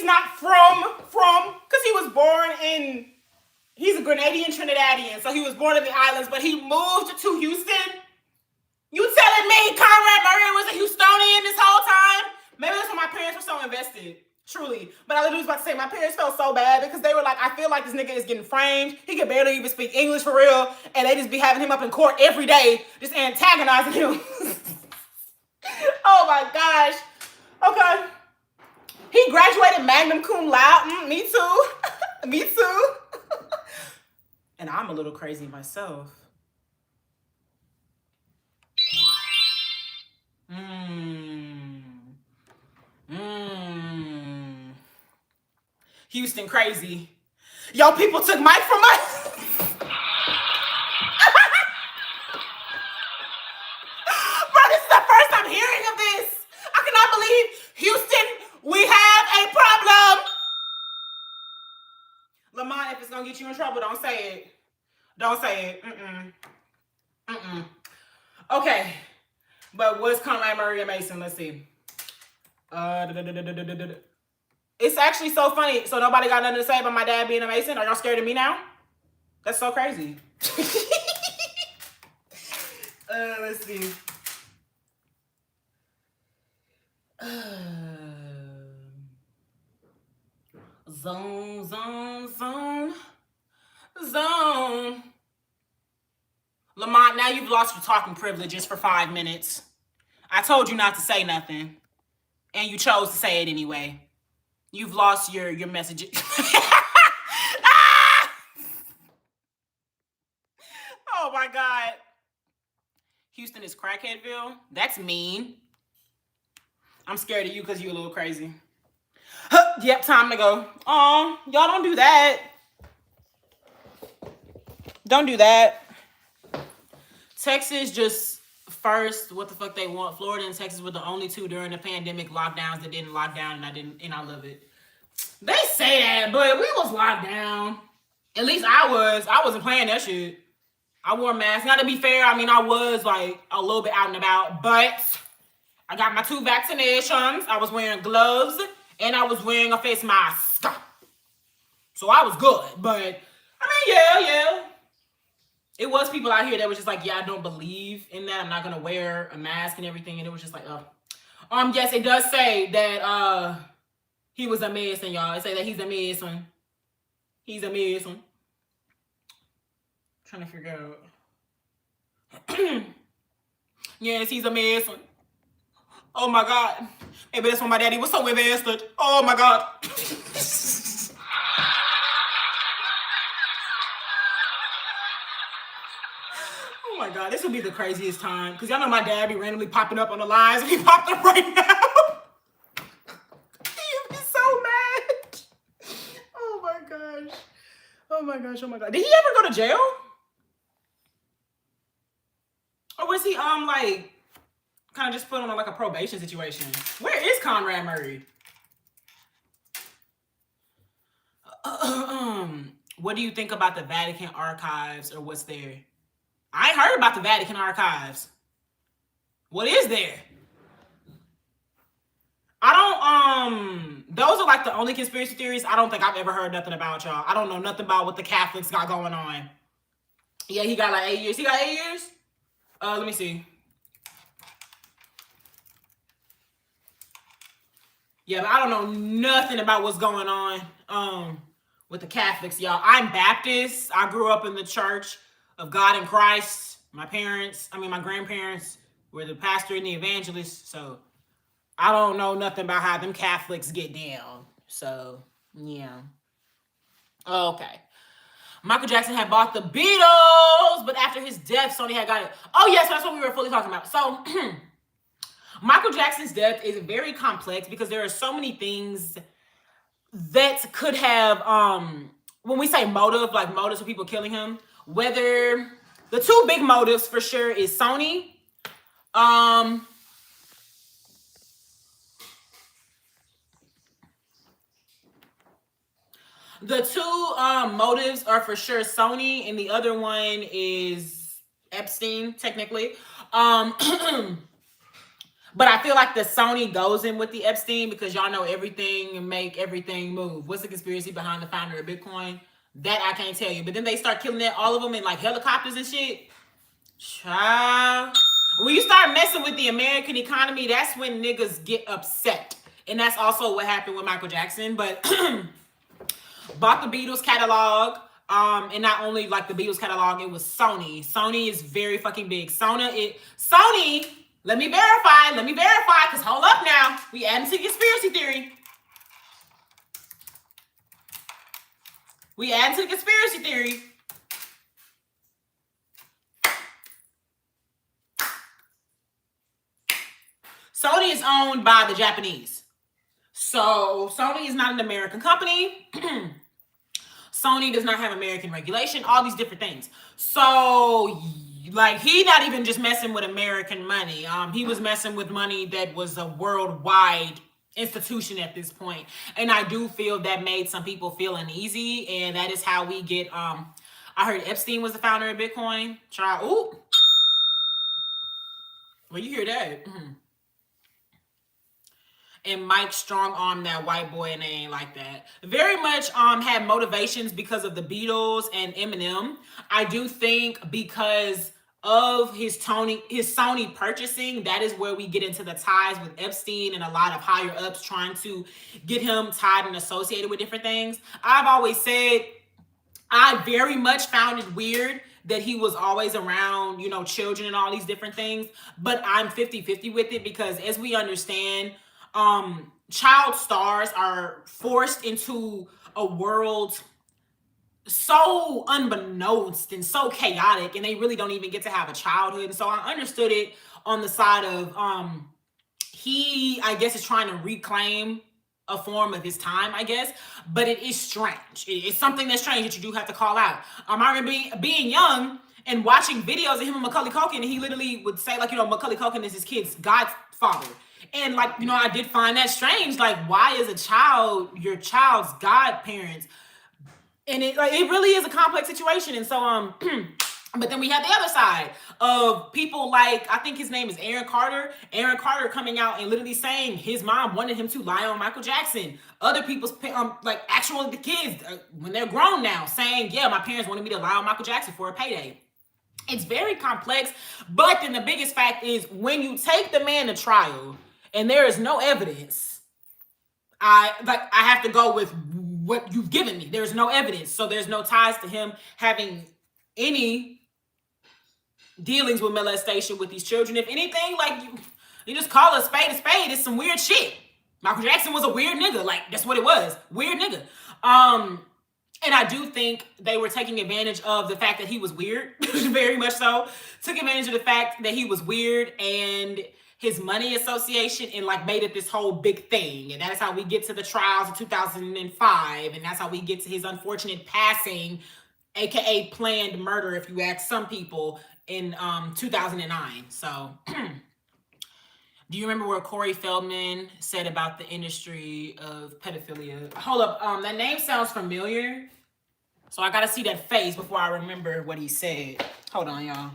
not because he was born in, he's a Grenadian Trinidadian, so he was born in the islands, but he moved to Houston. You telling me Conrad Murray was a Houstonian this whole time? Maybe that's why my parents were so invested. Truly. But I literally was about to say, my parents felt so bad because they were like, I feel like this nigga is getting framed. He can barely even speak English for real. And they just be having him up in court every day, just antagonizing him. Oh my gosh. Okay. He graduated magna cum laude. Me too. Me too. And I'm a little crazy myself. Houston crazy. Yo, people took Mike from us. Bro, this is the first I'm hearing of this. I cannot believe, Houston, we have a problem. Lamont, if it's gonna get you in trouble, don't say it. Don't say it. Okay. But what's Conrad Murray and Mason? Let's see. It's actually so funny. So nobody got nothing to say about my dad being a Mason? Are y'all scared of me now? That's so crazy. Let's see. Zone. Lamont, now you've lost your talking privileges for 5 minutes. I told you not to say nothing. And you chose to say it anyway. You've lost your messages. Ah! Oh my God. Houston is Crackheadville? That's mean. I'm scared of you because you're a little crazy. Yep, time to go. Oh, y'all don't do that. Don't do that. Texas just first, what the fuck they want. Florida and Texas were the only two during the pandemic lockdowns that didn't lock down, and I love it. They say that, but we was locked down. At least I was. I wasn't playing that shit. I wore a mask. Now, to be fair, I mean, I was like a little bit out and about, but I got my 2 vaccinations. I was wearing gloves and I was wearing a face mask. So I was good, but I mean, yeah. It was people out here that was just like, yeah, I don't believe in that. I'm not gonna wear a mask and everything. And it was just like, yes, it does say that he was a Mason, y'all. It say that he's a Mason. He's a Mason. Trying to figure out. Yes, he's a Mason. Oh my God. Maybe that's why my daddy was so invested. Oh my God. Oh my God, this would be the craziest time. Because y'all know my dad be randomly popping up on the lines. He popped up right now. He'd be so mad. Oh my gosh. Oh my gosh, oh my God. Did he ever go to jail? Or was he, like, kind of just put on like a probation situation? Where is Conrad Murray? What do you think about the Vatican archives or what's there? I ain't heard about the Vatican archives. What is there? Those are like the only conspiracy theories I don't think I've ever heard nothing about, y'all. I don't know nothing about what the Catholics got going on. Yeah, he got like 8 years. He got 8 years? Let me see. Yeah, but I don't know nothing about what's going on with the Catholics, y'all. I'm Baptist. I grew up in the Church of God in Christ. My grandparents were the pastor and the evangelist. So I don't know nothing about how them Catholics get down. So, yeah. Okay. Michael Jackson had bought the Beatles, but after his death, Sony had got it. Oh, yes, that's what we were fully talking about. So, Michael Jackson's death is very complex because there are so many things that could have, when we say motive, like motives for people killing him, whether the 2 big motives for sure is Sony. The 2 motives are for sure Sony, and the other one is Epstein, technically. But I feel like the Sony goes in with the Epstein because y'all know everything and make everything move. What's the conspiracy behind the founder of Bitcoin? That I can't tell you. But then they start killing all of them in like helicopters and shit. Child. When you start messing with the American economy, that's when niggas get upset. And that's also what happened with Michael Jackson. But bought the Beatles catalog. And not only like the Beatles catalog, it was Sony. Sony is very fucking big. Sony, let me verify, because hold up now. We adding to conspiracy theory. Sony is owned by the Japanese. So Sony is not an American company. Sony does not have American regulation, all these different things. So like he not even just messing with American money. He was messing with money that was a worldwide institution at this point. And I do feel that made some people feel uneasy. And that is how we get I heard Epstein was the founder of Bitcoin. Try ooh. Well, you hear that? And Mike strong armed that white boy, and they ain't like that. Very much had motivations because of the Beatles and Eminem. I do think because of his Sony purchasing, that is where we get into the ties with Epstein and a lot of higher ups trying to get him tied and associated with different things. I've always said I very much found it weird that he was always around, you know, children and all these different things. But I'm 50-50 with it because as we understand, child stars are forced into a world so unbeknownst and so chaotic, and they really don't even get to have a childhood. And so I understood it on the side of he, I guess, is trying to reclaim a form of his time, I guess, but it is strange. It's something that's strange that you do have to call out. I remember being young and watching videos of him and Macaulay Culkin, and he literally would say, like, you know, Macaulay Culkin is his kid's godfather. And like, you know, I did find that strange. Like, why is a child your child's godparents? And it really is a complex situation. And so but then we have the other side of people like, I think his name is Aaron Carter. Aaron Carter coming out and literally saying his mom wanted him to lie on Michael Jackson. Other people's like actually the kids when they're grown now saying, yeah, my parents wanted me to lie on Michael Jackson for a payday. It's very complex. But then the biggest fact is when you take the man to trial and there is no evidence, I have to go with what you've given me. There's no evidence. So there's no ties to him having any dealings with molestation with these children. If anything, like you just call a spade. It's some weird shit. Michael Jackson was a weird nigga. Like, that's what it was. Weird nigga. And I do think they were taking advantage of the fact that he was weird. Very much so. Took advantage of the fact that he was weird and his money association and like made it this whole big thing. And that's how we get to the trials of 2005. And that's how we get to his unfortunate passing, aka planned murder, if you ask some people, in 2009. So do you remember what Corey Feldman said about the industry of pedophilia? Hold up, that name sounds familiar. So I gotta see that face before I remember what he said. Hold on, y'all.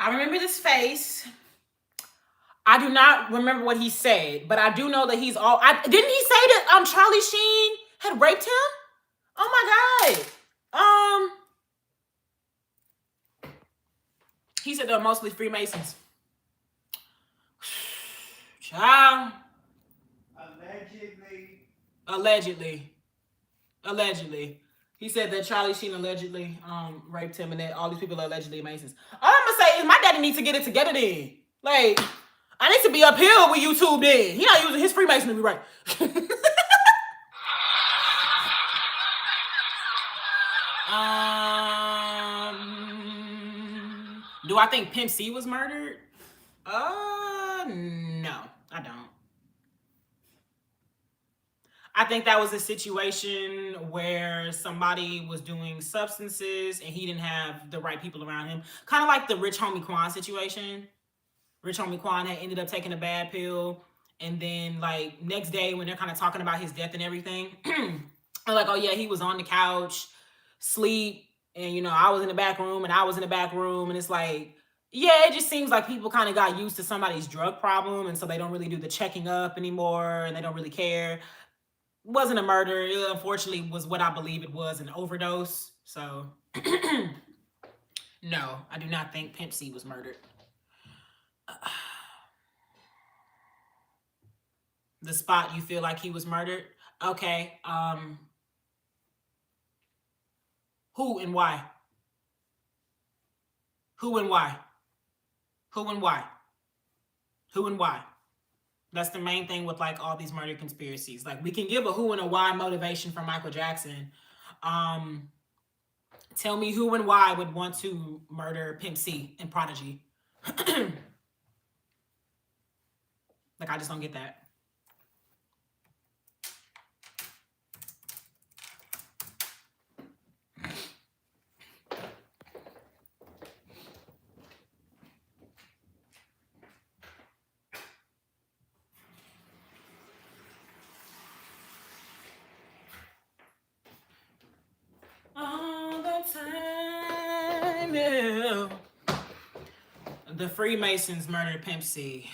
I remember this face. I do not remember what he said, but I do know that he's all. Didn't he say that Charlie Sheen had raped him? Oh my God. He said they're mostly Freemasons. Child. Allegedly. He said that Charlie Sheen allegedly raped him and that all these people are allegedly Masons. All I'm gonna say is my daddy needs to get it together then. Like, I need to be uphill with YouTube then. He not using his Freemasonry right. Do I think Pimp C was murdered? No, I don't. I think that was a situation where somebody was doing substances and he didn't have the right people around him. Kind of like the Rich Homie Quan situation. Rich Homie Quan had ended up taking a bad pill And then like next day when they're kind of talking about his death and everything, they're like, oh yeah, he was on the couch, sleep, and you know, I was in the back room and I was in the back room. And it's like, yeah, it just seems like people kind of got used to somebody's drug problem, and so they don't really do the checking up anymore, and they don't really care. It wasn't a murder. It unfortunately was what I believe it was, an overdose. So no, I do not think Pimp C was murdered. The spot you feel like he was murdered? Okay. Who and why? Who and why? Who and why? Who and why? That's the main thing with like all these murder conspiracies. Like we can give a who and a why motivation for Michael Jackson. Tell me who and why would want to murder Pimp C and Prodigy. Like I just don't get that. All the time, yeah. The Freemasons murdered Pimp C.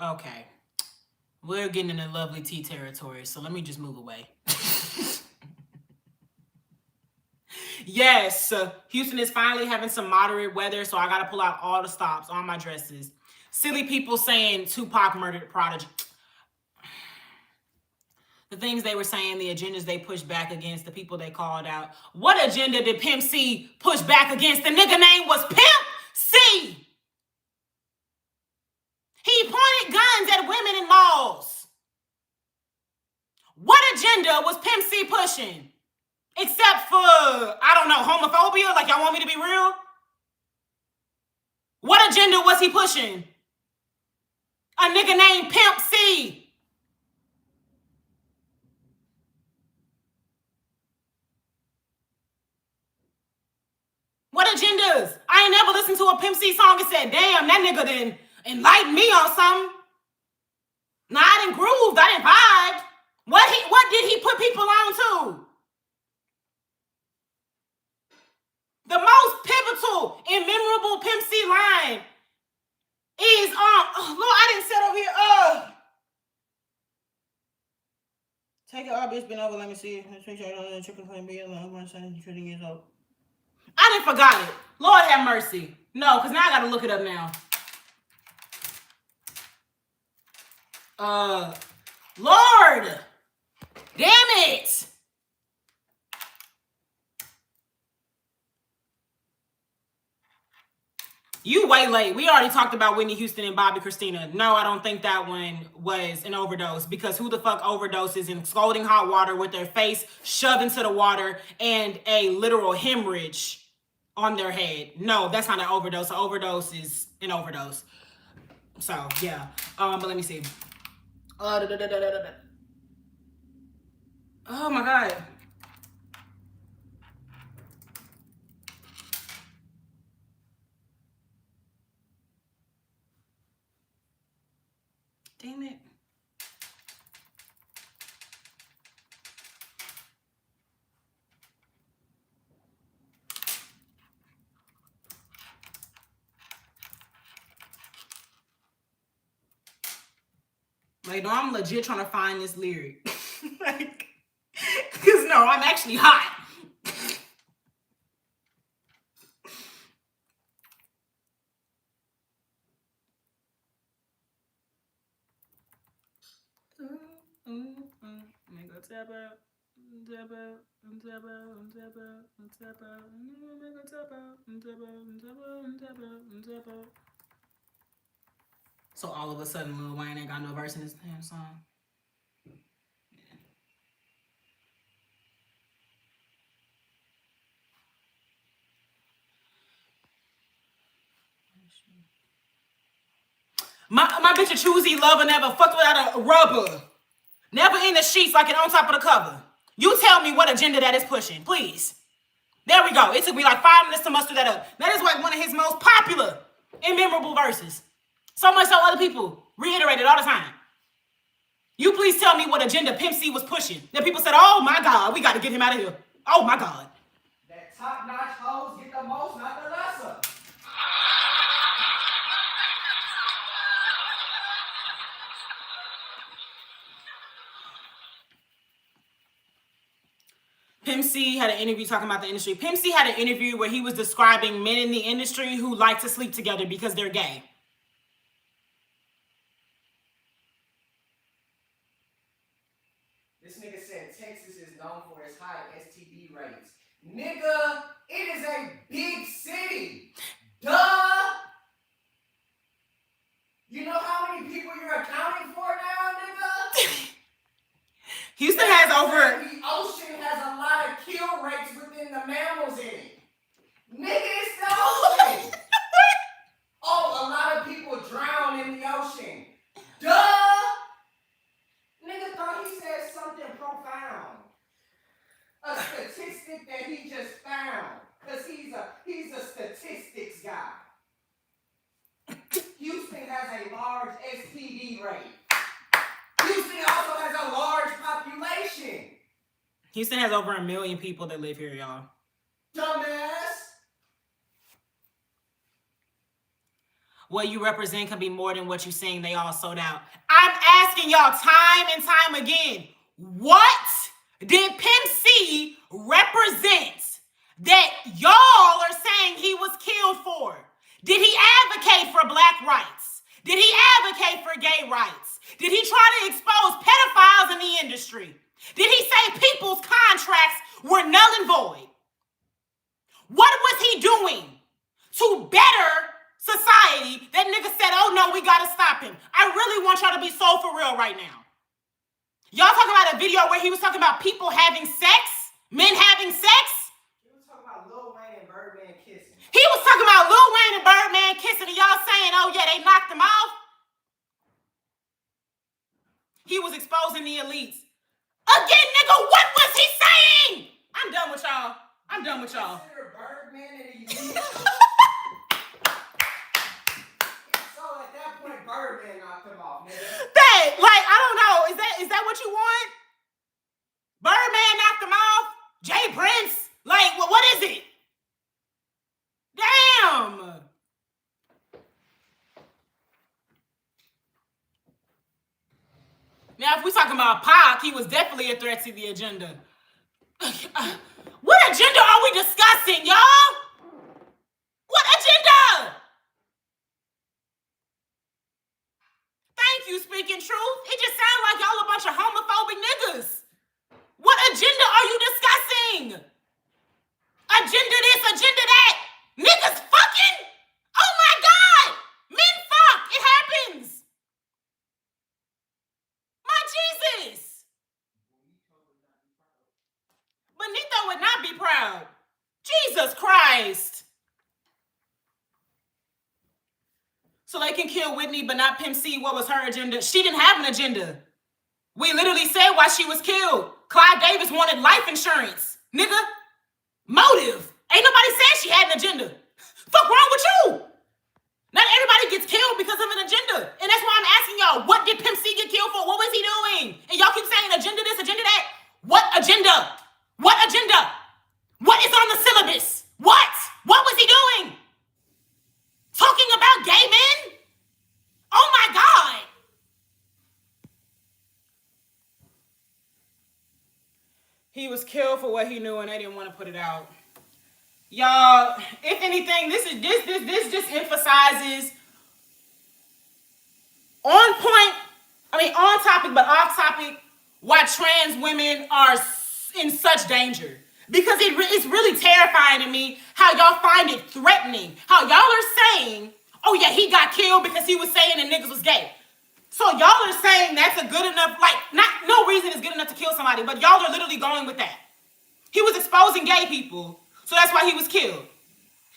Okay. We're getting into lovely tea territory, so let me just move away. Yes, Houston is finally having some moderate weather, so I gotta pull out all the stops on my dresses. Silly people saying Tupac murdered Prodigy. The things they were saying, the agendas they pushed back against, the people they called out. What agenda did Pimp C push back against? The nigga name was Pimp C. He pointed guns at women in malls. What agenda was Pimp C pushing? Except for, I don't know, homophobia? Like, y'all want me to be real? What agenda was he pushing? A nigga named Pimp C. What agendas? I ain't never listened to a Pimp C song and said, damn, that nigga done enlightened me on something. Nah, I done grooved, I done vibed. What did he put people on to? The most pivotal and memorable Pimp C line is, oh, Lord, I didn't sit over here, take it, bitch, been over, let me see. Chicken plain beer, I'm 20 years old. I didn't forgot it. Lord have mercy. No, because now I gotta look it up now. Lord! Damn it! You way late. We already talked about Whitney Houston and Bobby Christina. No, I don't think that one was an overdose, because who the fuck overdoses in scalding hot water with their face shoved into the water and a literal hemorrhage on their head? No, that's not an overdose. An overdose is an overdose. So, yeah. But let me see. Oh my God. Damn it. Like, no, I'm legit trying to find this lyric. Like, because no, I'm actually hot. Tap out. So all of a sudden, Lil Wayne ain't got no verse in his damn song. Yeah. My bitch a choosy lover never fucked without a rubber. Never in the sheets like it on top of the cover. You tell me what agenda that is pushing, please. There we go. It took me like 5 minutes to muster that up. That is like one of his most popular and memorable verses. So much so other people reiterate it all the time. You please tell me what agenda Pimp C was pushing. That people said, oh my God, we got to get him out of here. Oh my God. That top-notch hoes get the most, not the lesser. Pimp C had an interview talking about the industry. Pimp C had an interview where he was describing men in the industry who like to sleep together because they're gay. This nigga said Texas is known for its high STD rates. Nigga, it is a big city. Duh! You know how many people you're accounting for now, nigga? Houston has over... The ocean has a lot of kill rates within the mammals in it. Nigga, it's the ocean. Oh, a lot of people drown in the ocean. Duh! Nigga thought he said something profound. A statistic that he just found. Because he's a statistics guy. Houston has a large STD rate. Houston also has a large population. Houston has over 1 million people that live here, y'all. Dumbass. What you represent can be more than what you sing. They all sold out. I'm asking y'all time and time again, what did Pimp C represent that y'all are saying he was killed for? Did he advocate for black rights? Did he advocate for gay rights? Did he try to expose pedophiles in the industry? Did he say people's contracts were null and void? What was he doing to better society that nigga said, oh no, we gotta stop him? I really want y'all to be so for real right now. Y'all talking about a video where he was talking about people having sex? Men having sex? He was talking about Lil Wayne and Birdman kissing. He was talking about Lil Wayne and Birdman kissing and y'all saying, oh yeah, they knocked him off. He was exposing the elites. Again, nigga, what was he saying? I'm done with y'all. I'm done with y'all. Consider Birdman an elite. So at that point, Birdman knocked him off, nigga. That, like, I don't know. Is that what you want? Birdman knocked him off? Jay Prince? Like, what is it? Damn. Now, if we're talking about Pac, he was definitely a threat to the agenda. What agenda are we discussing, y'all? What agenda? Thank you, speaking truth. It just sounds like y'all a bunch of homophobic niggas. What agenda are you discussing? Agenda this, agenda that. Niggas fucking? Oh my God. Men fuck. It happens. My Jesus. Benito would not be proud. Jesus Christ. So they can kill Whitney, but not Pimp C. What was her agenda? She didn't have an agenda. We literally said why she was killed. Clyde Davis wanted life insurance. Nigga. Motive. Ain't nobody said she had an agenda. Fuck wrong with you? Not everybody gets killed because of an agenda. And that's why I'm asking y'all, what did Pimp C get killed for? What was he doing? And y'all keep saying agenda this, agenda that. What agenda? What agenda? What is on the syllabus? What? What was he doing? Talking about gay men? Oh my God. He was killed for what he knew and they didn't want to put it out. Y'all, if anything, this just emphasizes on topic but off topic why trans women are in such danger. Because it's really terrifying to me how y'all find it threatening. How y'all are saying, oh yeah, he got killed because he was saying that niggas was gay. So y'all are saying that's a good enough, no reason is good enough to kill somebody, but y'all are literally going with that. He was exposing gay people, so that's why he was killed.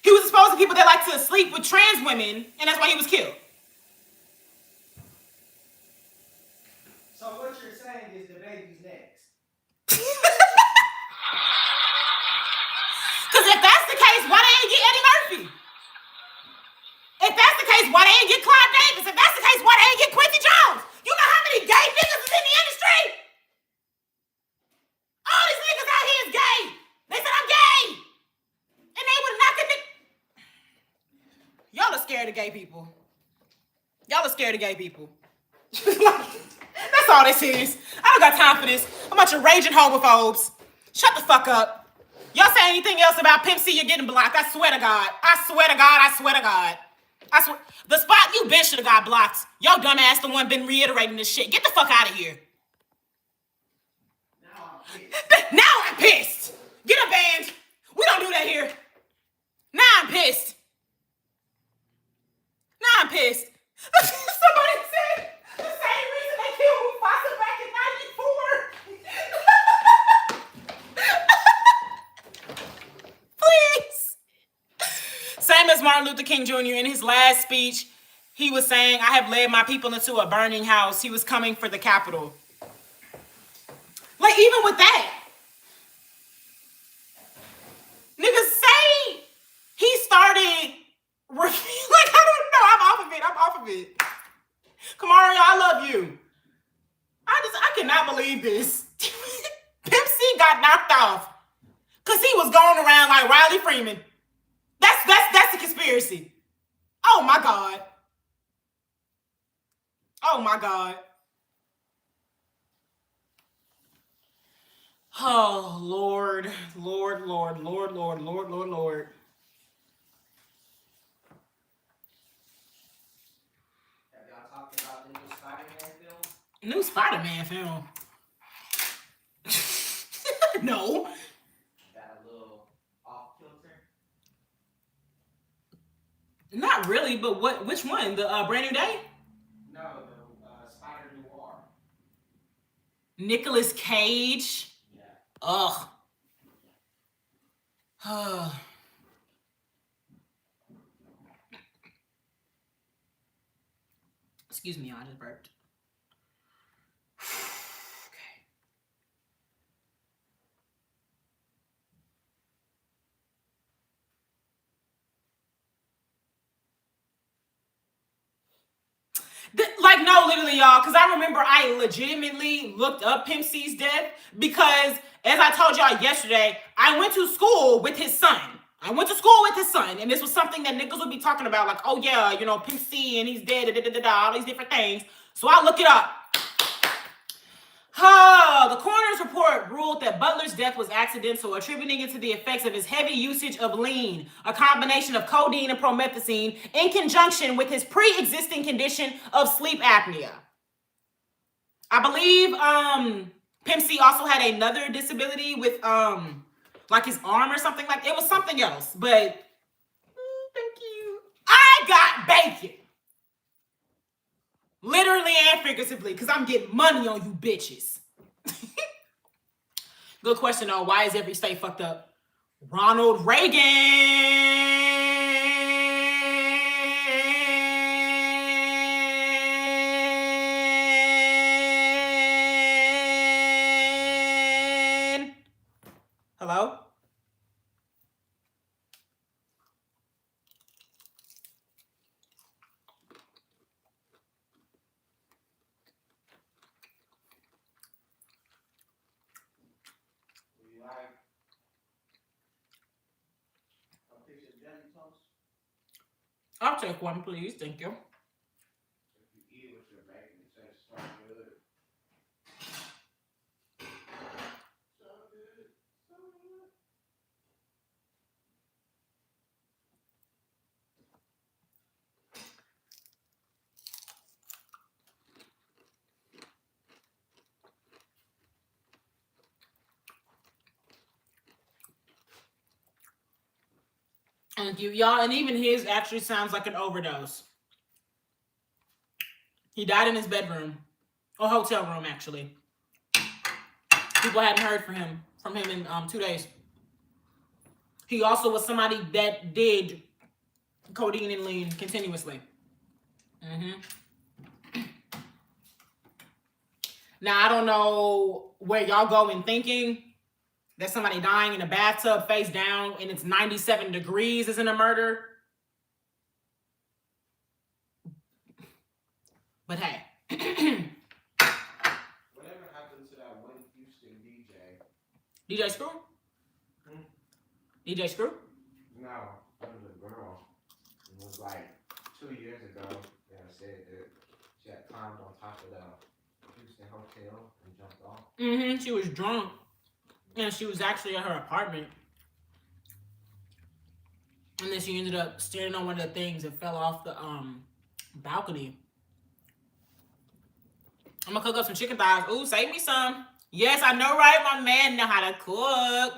He was exposing people that like to sleep with trans women, and that's why he was killed. So what you're saying is the baby's next. Because if that's the case, why they ain't get Eddie Murphy? If that's the case, why they ain't get Clyde Davis? If that's the case, why they ain't get Quincy Jones? You know how many gay niggas is in the scared of gay people. Y'all are scared of gay people. That's all this is. I don't got time for this. A bunch of raging homophobes. Shut the fuck up. Y'all say anything else about Pimp C, you're getting blocked. I swear to God. I swear to God. I swear to God. I swear. The spot you been should have got blocked. Y'all dumbass the one been reiterating this shit. Get the fuck out of here. Now I'm pissed. Get a band. We don't do that here. Now I'm pissed. Now I'm pissed. Somebody said the same reason they killed Mufasa back in 94. Please. Same as Martin Luther King Jr. in his last speech, he was saying, I have led my people into a burning house. He was coming for the Capitol. Like, even with that, niggas say he started, like, I don't know, I'm off of it. Kamaria, I love you. I cannot believe this. Pimp C got knocked off because he was going around like Riley Freeman. That's the conspiracy. Oh my God. Oh my God. Oh, Lord. Lord. Have y'all talked about the new Spider-Man film? New Spider-Man film. No. Got a little off kilter. Not really, but which one? The Brand New Day? No, the Spider Noir. Nicolas Cage. Yeah. Ugh. Excuse me, I just burped. Like, no, literally, y'all, because I remember I legitimately looked up Pimp C's death because, as I told y'all yesterday, I went to school with his son. And this was something that niggas would be talking about, like, oh, yeah, you know, Pimp C, and he's dead, all these different things. So I look it up. The coroner's report ruled that Butler's death was accidental, attributing it to the effects of his heavy usage of lean, a combination of codeine and promethazine, in conjunction with his pre-existing condition of sleep apnea. I believe Pimp C also had another disability with like his arm or something, like it was something else. But thank you. I got bacon. Literally and figuratively, because I'm getting money on you bitches. Good question, though. Why is every state fucked up? Ronald Reagan. Hello? I'll take one, please. Thank you. If you eat with your bacon, it says so good. So good. So good. Thank you, y'all. And even his actually sounds like an overdose. He died in his bedroom, or hotel room, actually. People hadn't heard from him in 2 days. He also was somebody that did codeine and lean continuously. Now, I don't know where y'all go in thinking that somebody dying in a bathtub face down and it's 97 degrees isn't a murder. But hey. Whatever happened to that Whitney Houston DJ? DJ Screw? DJ Screw? No, it was a girl. It was like 2 years ago that said that she had climbed on top of the Houston hotel and jumped off. She was drunk. And she was actually at her apartment. And then she ended up standing on one of the things and fell off the balcony. I'm gonna cook up some chicken thighs. Ooh, save me some. Yes, I know, right? My man know how to cook.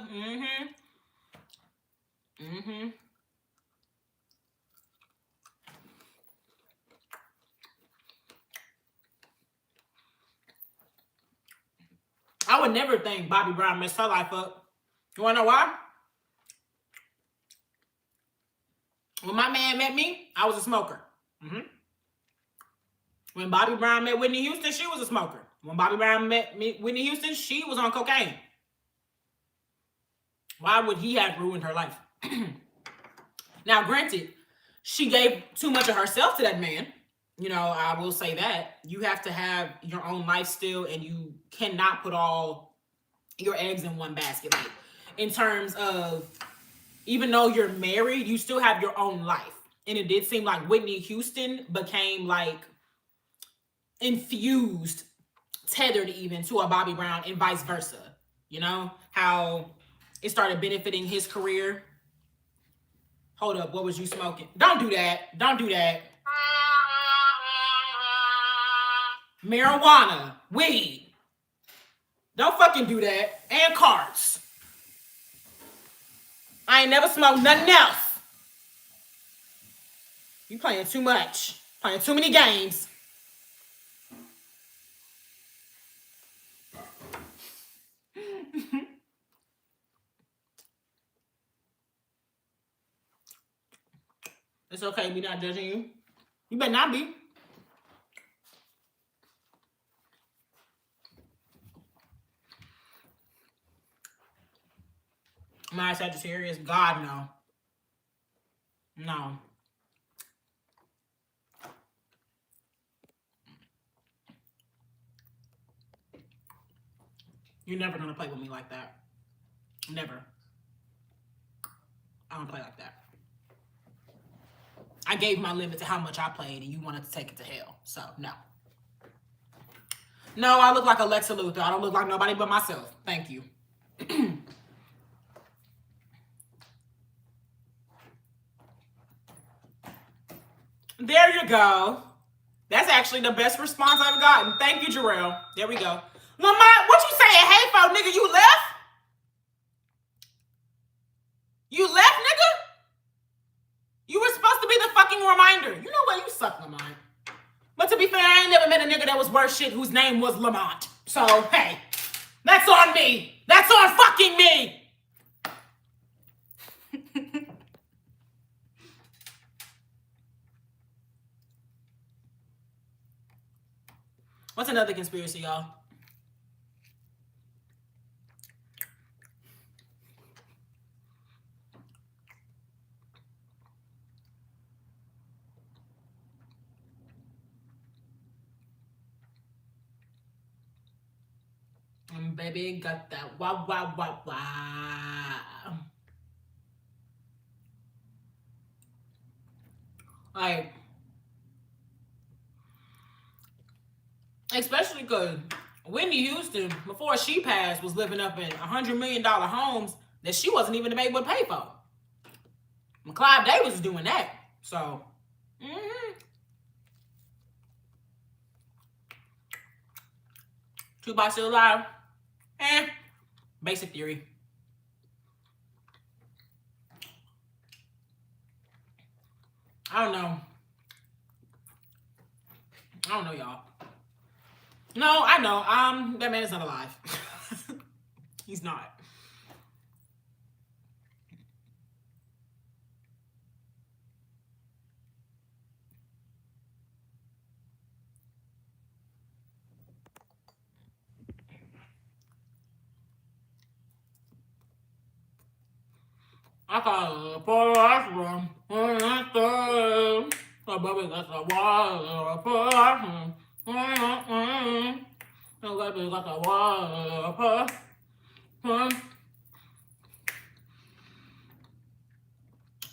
I would never think Bobby Brown messed her life up. You wanna know why? When my man met me, I was a smoker. When Bobby Brown met Whitney Houston, she was a smoker. When Bobby Brown met Whitney Houston, she was on cocaine. Why would he have ruined her life? Now, granted, she gave too much of herself to that man. You know, I will say that. You have to have your own life still, and you cannot put all your eggs in one basket. Like, in terms of, even though you're married, you still have your own life. And it did seem like Whitney Houston became like infused, tethered even to a Bobby Brown, and vice versa. You know, how it started benefiting his career. Hold up, what was you smoking? Don't do that. Don't do that. Marijuana, weed. Don't fucking do that. And cards. I ain't never smoked nothing else. You playing too much. Playing too many games. It's okay, we not judging you. You better not be. My Sagittarius, God, no. No. You're never gonna play with me like that. Never. I don't play like that. I gave my limit to how much I played, and you wanted to take it to hell. So, no. No, I look like Alexa Luthor. I don't look like nobody but myself. Thank you. There you go. That's actually the best response I've gotten. Thank you, Jarrell. There we go. Lamont, what you saying? Hey, for nigga, you left? You left, nigga? You were supposed to be the fucking reminder. You know what? You suck, Lamont. But to be fair, I ain't never met a nigga that was worth shit whose name was Lamont. So, hey, that's on me. That's on fucking me. What's another conspiracy, y'all? Baby got that wow, wow, wow, wow. Like, especially because Whitney Houston, before she passed, was living up in $100 million homes that she wasn't even able to pay for. And Clive Davis was doing that. So, Tupac still alive? Basic theory. I don't know. I don't know, y'all. No, I know. That man is not alive. He's not. I call it a bathroom. My baby got the water. My baby got the water.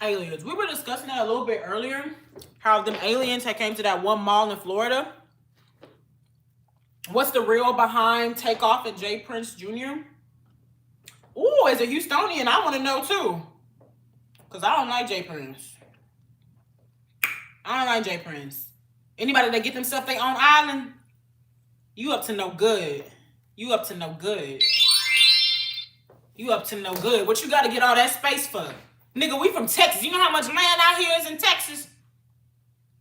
aliens. We were discussing that a little bit earlier. How them aliens had came to that one mall in Florida. What's the real behind Takeoff and Jay Prince Jr.? Ooh, as a Houstonian, I want to know too. Because I don't like Jay Prince. I don't like Jay Prince. Anybody that get themselves their own island, you up to no good. You up to no good. You up to no good. What you got to get all that space for? Nigga, we from Texas. You know how much land out here is in Texas?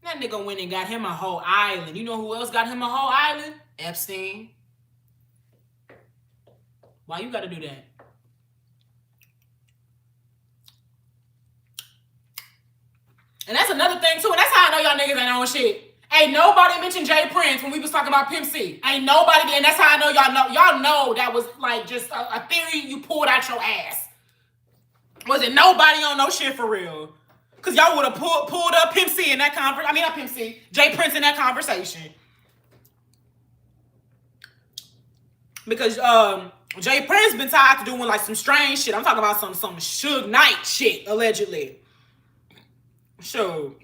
That nigga went and got him a whole island. You know who else got him a whole island? Epstein. Why you got to do that? And that's another thing too. And that's how I know y'all niggas ain't on shit. Ain't nobody mentioned Jay Prince when we was talking about Pimp C. Ain't nobody, and that's how I know y'all know that was like just a theory you pulled out your ass. Wasn't nobody on no shit for real. Cause y'all would have pulled up Pimp C in that conversation. I mean, not Pimp C, Jay Prince in that conversation. Because Jay Prince been tied to doing like some strange shit. I'm talking about some Suge Knight shit, allegedly. So,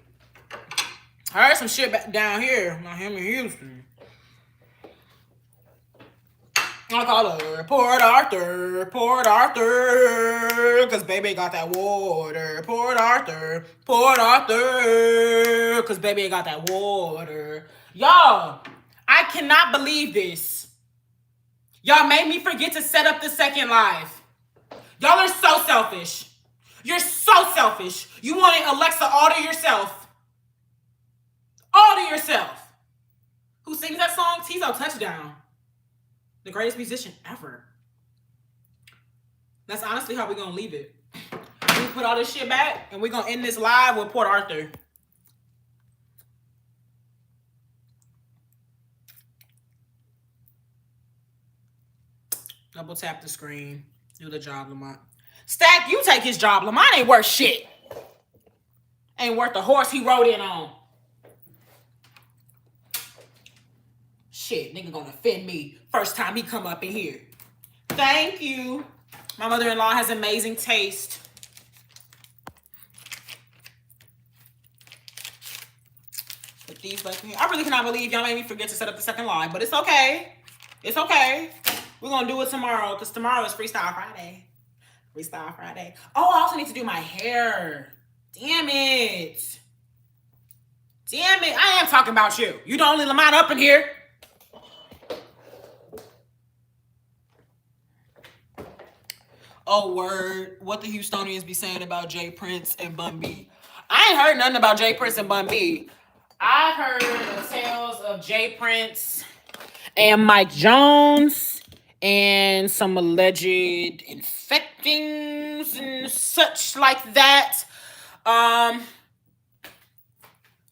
I heard some shit back down here, not him in Houston. I call her Port Arthur, cause baby got that water. Port Arthur, cause baby got that water. Y'all, I cannot believe this. Y'all made me forget to set up the second live. Y'all are so selfish. You're so selfish. You wanted Alexa all to yourself. All to yourself. Who sings that song? Tizo Touchdown. The greatest musician ever. That's honestly how we're going to leave it. We put all this shit back and we're going to end this live with Port Arthur. Double tap the screen. Do the job, Lamont. Stack, you take his job. Lamont ain't worth shit. Ain't worth the horse he rode in on. Shit, nigga gonna offend me first time he come up in here. Thank you. My mother-in-law has amazing taste. Put these back in here. I really cannot believe y'all made me forget to set up the second line, but it's okay. It's okay. We're gonna do it tomorrow, because tomorrow is Freestyle Friday. Freestyle Friday. Oh, I also need to do my hair. Damn it. Damn it. I am talking about you. You the only Lamont up in here. Oh, word. What the Houstonians be saying about Jay Prince and Bun B. I ain't heard nothing about Jay Prince and Bun B. I've heard the tales of Jay Prince and Mike Jones and some alleged infectings and such like that. Ha!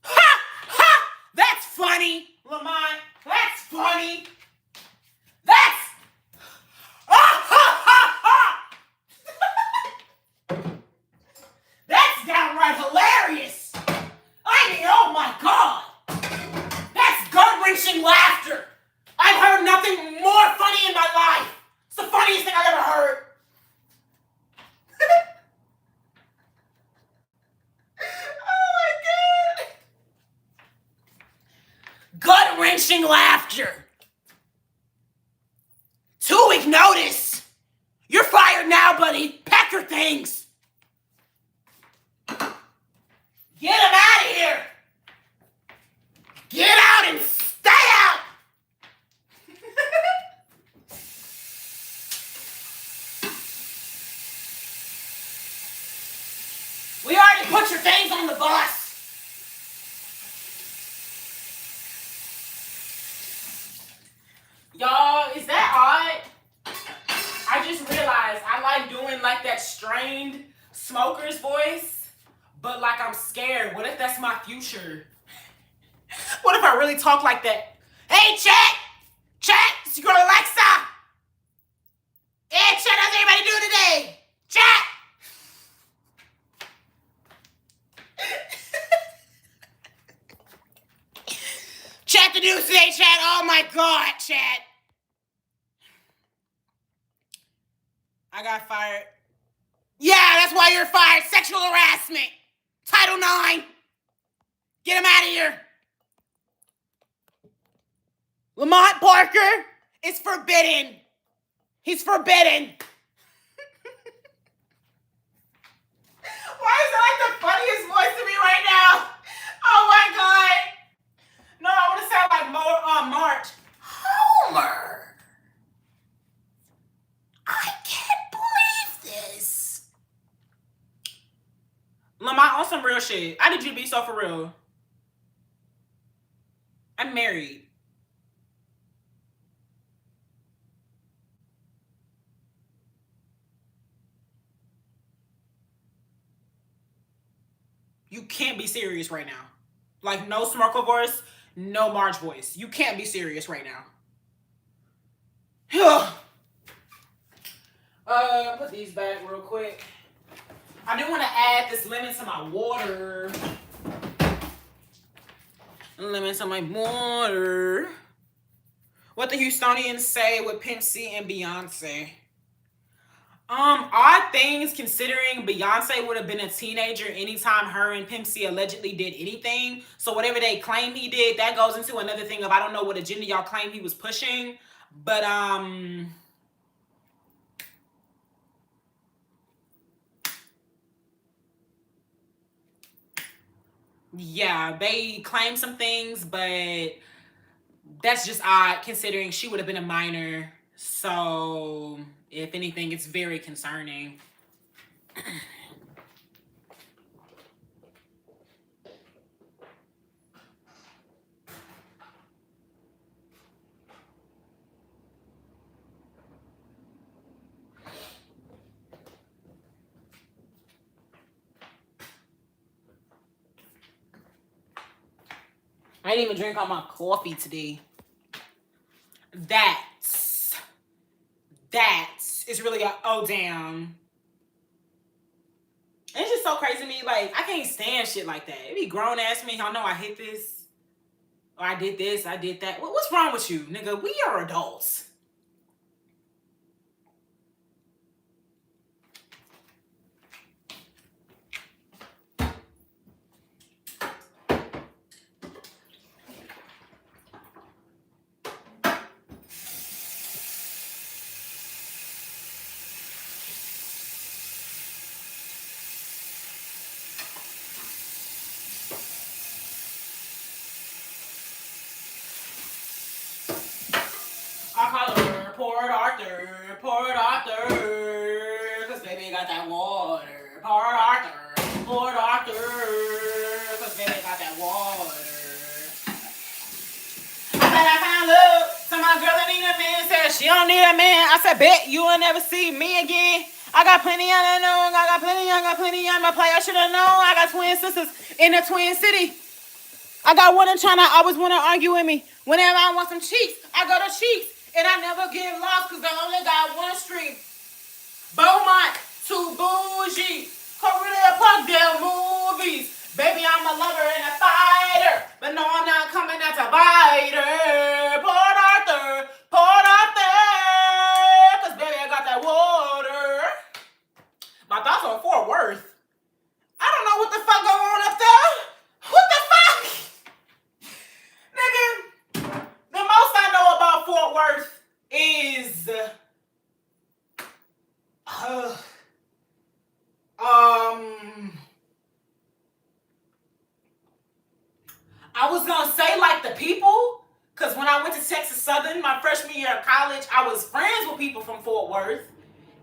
Ha! That's funny, Lamont. That's funny. That's... Ah, ha, ha, ha! That's downright hilarious. I mean, oh my God. That's gut-wrenching laughter. I've heard nothing more funny in my life. It's the funniest thing I've ever heard. Oh my God. Gut-wrenching laughter. 2-week notice. You're fired now, buddy. Pack your things. Get him out of here. Get out and stay out. We already put your things on the bus. Y'all, is that odd? I just realized I like doing like that strained smoker's voice, but like I'm scared. What if that's my future? What if I really talk like that? Hey, chat! Chat! It's your girl Alexa! Hey, chat, how's everybody doing today? Chat! Chat the news today, chat. Oh my God, chat. I got fired. Yeah, that's why you're fired. Sexual harassment. Title IX. Get him out of here. Lamont Parker is forbidden. He's forbidden. Why is it like the funniest voice to me right now? Oh my God. No, I want to sound like March. Homer. I can't believe this. Lamont, on some real shit. I need you to be so for real. I'm married. You can't be serious right now. Like, no Smirkle voice, no Marge voice. You can't be serious right now. Put these back real quick. I do want to add this lemon to my water. Lemon to my water. What the Houstonians say with Pimp C and Beyonce. Odd things considering Beyonce would have been a teenager anytime her and Pimp C allegedly did anything. So whatever they claim he did, that goes into another thing of I don't know what agenda y'all claim he was pushing. But yeah, they claim some things, but that's just odd considering she would have been a minor. So if anything, it's very concerning. I didn't even drink all my coffee today. That is really oh damn. It's just so crazy to me. Like, I can't stand shit like that. It be grown ass me. Y'all know I hit this. Or I did this. I did that. What's wrong with you, nigga? We are adults. I call her Port Arthur, cause baby got that water. Port Arthur, cause baby got that water. I said I found love, so my girl that need a man said she don't need a man. I said, bet you will never see me again. I got plenty on the know, I got plenty on my play. I should have known. I got twin sisters in the Twin City. I got one in China, always want to argue with me. Whenever I want some cheeks, I go to cheeks. And I never get lost because I only got one street. Beaumont to bougie. Korea Parkdale movies. Baby, I'm a lover and a fighter. But no, I'm not coming out to bite her. Port Arthur. Because baby, I got that water. My thoughts on Fort Worth. I don't know what the fuck going on up there. What the fuck? Nigga. The most I know about Fort Worth is I was gonna say like the people, because when I went to Texas Southern my freshman year of college, I was friends with people from Fort Worth,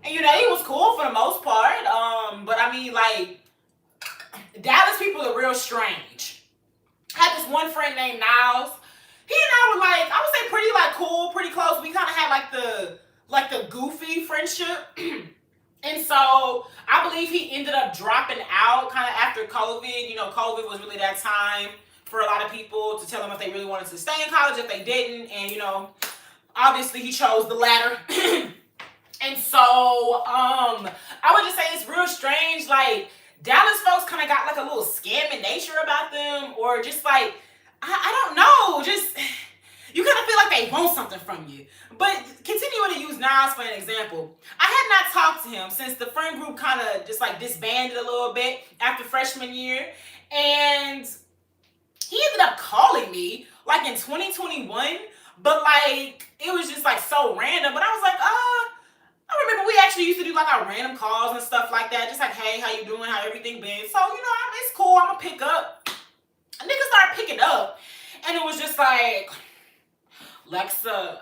and you know it was cool for the most part. But I mean like Dallas people are real strange. I had this one friend named Niles. He and I were like, I would say pretty like cool, pretty close. We kind of had like the goofy friendship. And so I believe he ended up dropping out kind of after COVID. You know, COVID was really that time for a lot of people to tell them if they really wanted to stay in college, if they didn't. And, you know, obviously he chose the latter. And so I would just say it's real strange. Like, Dallas folks kind of got like a little scammy nature about them, or just like, I don't know, just, you kind of feel like they want something from you. But continuing to use Niles for an example, I had not talked to him since the friend group kind of just like disbanded a little bit after freshman year. And he ended up calling me like in 2021, but like it was just like so random. But I was like, I remember we actually used to do like our random calls and stuff like that. Just like, hey, how you doing? How everything been? So, it's cool. I'm gonna pick up. A nigga started picking up. And it was just like, Lexa,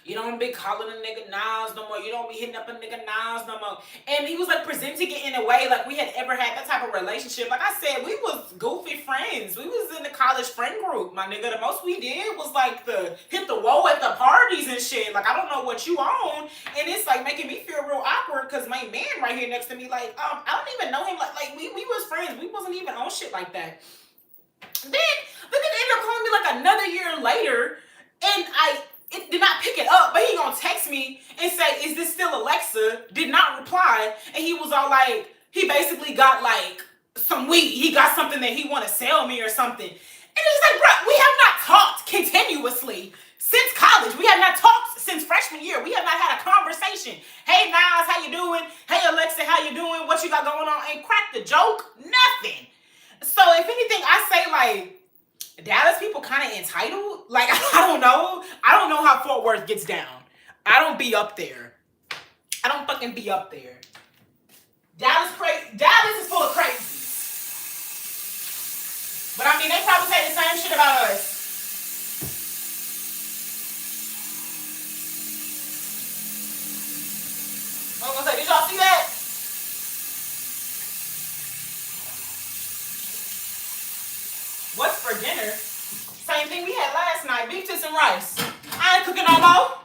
you don't be calling a nigga Niles no more. You don't be hitting up a nigga Niles no more. And he was like presenting it in a way like we had ever had that type of relationship. Like I said, we was goofy friends. We was in the college friend group, my nigga. The most we did was like the hit the whoa at the parties and shit. Like I don't know what you on. And it's like making me feel real awkward because my man right here next to me, like, I don't even know him. Like we was friends. We wasn't even on shit like that. Then the nigga ended up calling me like another year later, and it did not pick it up, but he gonna text me and say, is this still Alexa? Did not reply. And he was all like, he basically got like some weed. He got something that he want to sell me or something. And it's like, bro, we have not talked continuously since college. We have not talked since freshman year. We have not had a conversation. Hey, Niles, how you doing? Hey, Alexa, how you doing? What you got going on? Ain't cracked the joke. Nothing. So if anything, I say like, Dallas people kind of entitled. Like, I don't know. I don't know how Fort Worth gets down. I don't be up there. I don't fucking be up there. Dallas is full of crazies. But I mean, they probably say the same shit about us. I was gonna say, did y'all see that? What's for dinner? Same thing we had last night. Beef to some rice. I ain't cooking no more.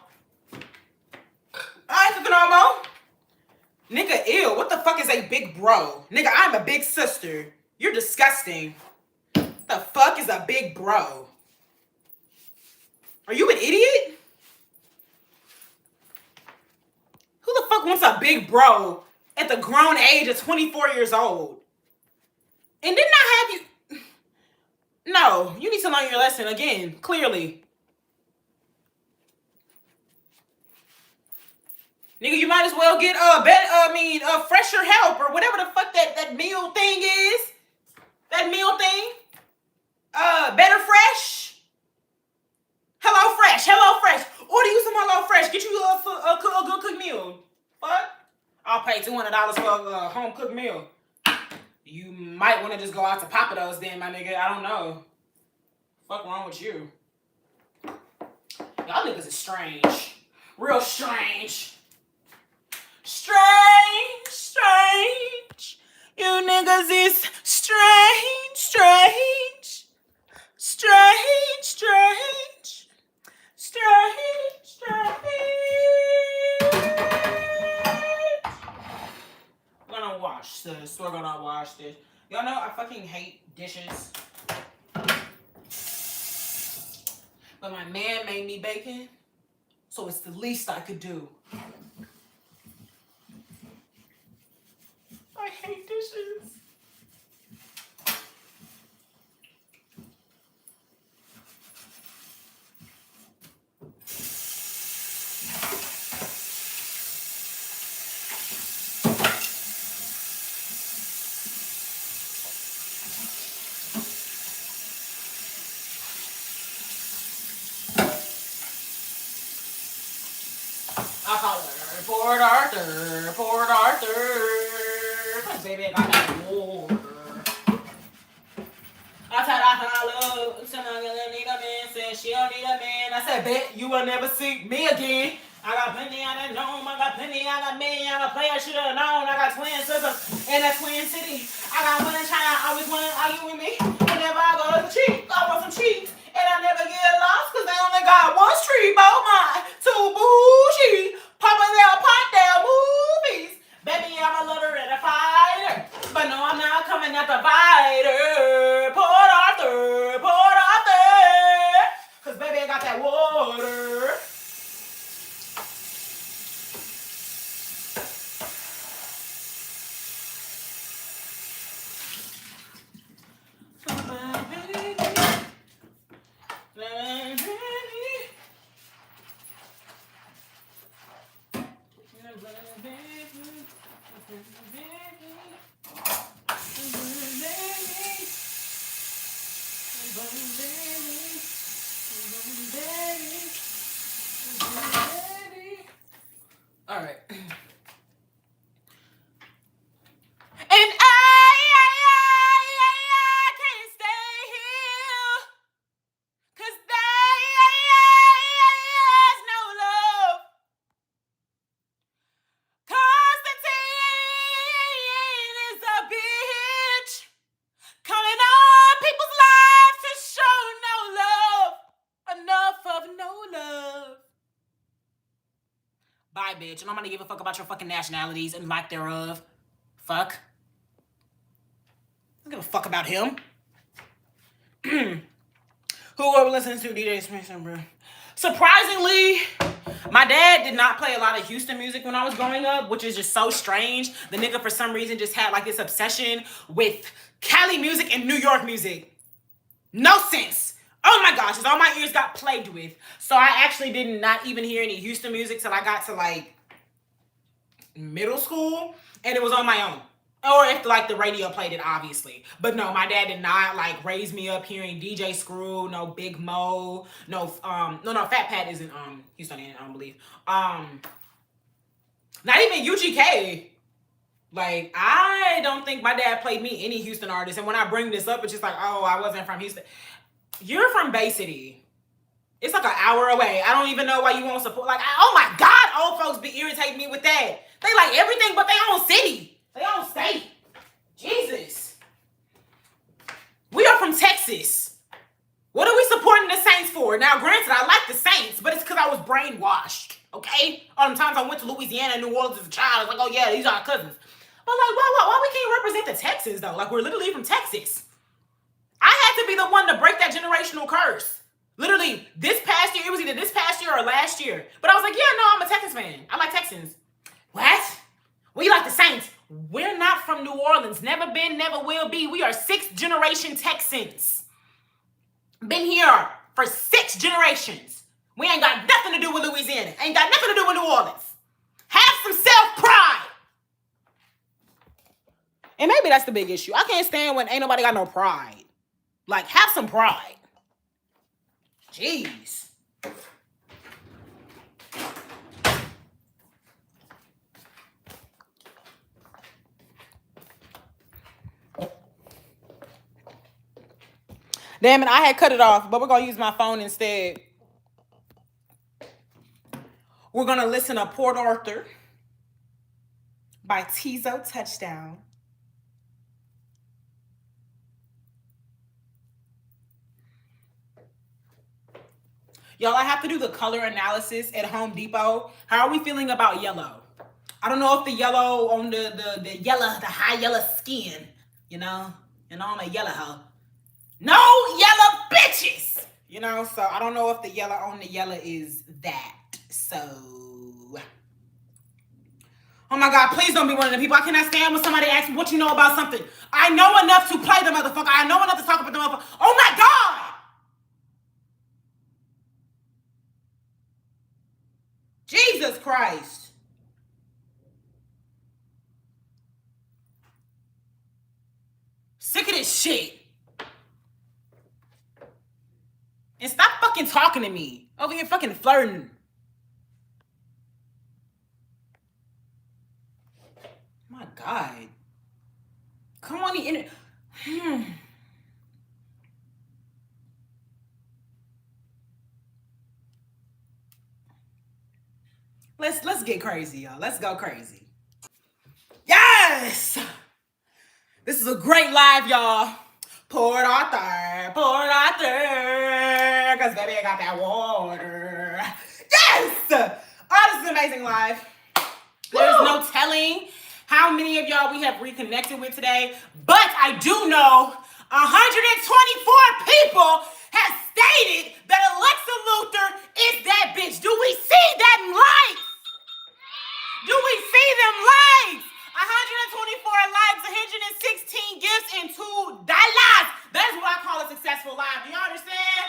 Nigga, ew. What the fuck is a big bro? Nigga, I'm a big sister. You're disgusting. The fuck is a big bro? Are you an idiot? Who the fuck wants a big bro at the grown age of 24 years old? And didn't I have you... No, you need to learn your lesson again, clearly. Nigga, you might as well get fresher help or whatever the fuck that meal thing is. That meal thing. Better fresh. Hello Fresh. Order you some Hello Fresh. Get you a good cooked meal. Fuck. I'll pay $200 for a home cooked meal. You might want to just go out to Papados then, my nigga. I don't know. Fuck wrong with you? Y'all niggas is strange. Real strange. Strange. You niggas is strange. We're gonna wash this. We're gonna wash this. Y'all know I fucking hate dishes. But my man made me bacon, so it's the least I could do. I hate dishes. I call her Port Arthur. Cause baby, I got that water. I told her I love, she don't need a man, said she don't need a man. I said, bet you will never see me again. I got plenty I done known, I got me, I'm a player, should've known. I got twin sisters in that Twin City. I got one in China, always want to argue with me. Whenever I go to the cheap, I want some cheap. And I never get lost, cause they only got one street, oh my, two bougie. Papa there, pot there, movies. Baby, I'm a lover and a fighter. But no, I'm not coming at the fighter. Port Arthur. Cause baby, I got that water. All right. And I can't stay here, 'cause there's no love. Constantine is a bitch, coming on people's lives to show no love. Enough of no love. Bye, bitch. And I'm gonna give a fuck about your fucking nationalities and lack thereof. Fuck. I don't give a fuck about him. Who are we listening to? DJ Smith, bro. Surprisingly, my dad did not play a lot of Houston music when I was growing up, which is just so strange. The nigga, for some reason, just had like this obsession with Cali music and New York music. No sense. Oh my gosh, all my ears got plagued with. So I actually did not even hear any Houston music till I got to like middle school, and it was on my own. Or if like the radio played it, obviously. But no, my dad did not like raise me up hearing DJ Screw, no Big Mo, no Fat Pat isn't Houstonian, I don't believe. Not even UGK. Like, I don't think my dad played me any Houston artists. And when I bring this up, it's just like, oh, I wasn't from Houston. You're from Bay City. It's like an hour away. I don't even know why you won't support. Like, oh my God, old folks be irritating me with that. They like everything but their own city. They own state. Jesus. We are from Texas. What are we supporting the Saints for? Now, granted, I like the Saints, but it's because I was brainwashed, okay? All the times I went to Louisiana and New Orleans as a child, I was like, oh yeah, these are our cousins. But like, why we can't represent the Texans, though? Like, we're literally from Texas. I had to be the one to break that generational curse. Literally, this past year, it was either this past year or last year. But I was like, yeah, no, I'm a Texans fan. I like Texans. What? We like the Saints. We're not from New Orleans. Never been, never will be. We are 6th generation Texans. Been here for 6 generations. We ain't got nothing to do with Louisiana. Ain't got nothing to do with New Orleans. Have some self-pride. And maybe that's the big issue. I can't stand when ain't nobody got no pride. Like, have some pride. Jeez. Damn it, I had cut it off, but we're going to use my phone instead. We're going to listen to Port Arthur by Tizo Touchdown. Y'all, I have to do the color analysis at Home Depot. How are we feeling about yellow? I don't know if the yellow on the yellow, the high yellow skin, you know, I'm a yellow hoe. No yellow bitches, you know, so I don't know if the yellow on the yellow is that. So, oh my God, please don't be one of the people. I cannot stand when somebody asks me what you know about something. I know enough to play the motherfucker. I know enough to talk about the motherfucker. Oh my God! Jesus Christ. Sick of this shit. And stop fucking talking to me. Over here fucking flirting. My God. Come on the internet. Let's get crazy, y'all. Let's go crazy. Yes! This is a great live, y'all. Port Arthur. Because baby, I got that water. Yes! Oh, this is an amazing live. There's no telling how many of y'all we have reconnected with today, but I do know 124 people have stated that Alexa Luthor is that bitch. Do we see that in life? Do we see them likes? 124 likes, 116 gifts, and $2. That's what I call a successful live. Do you understand?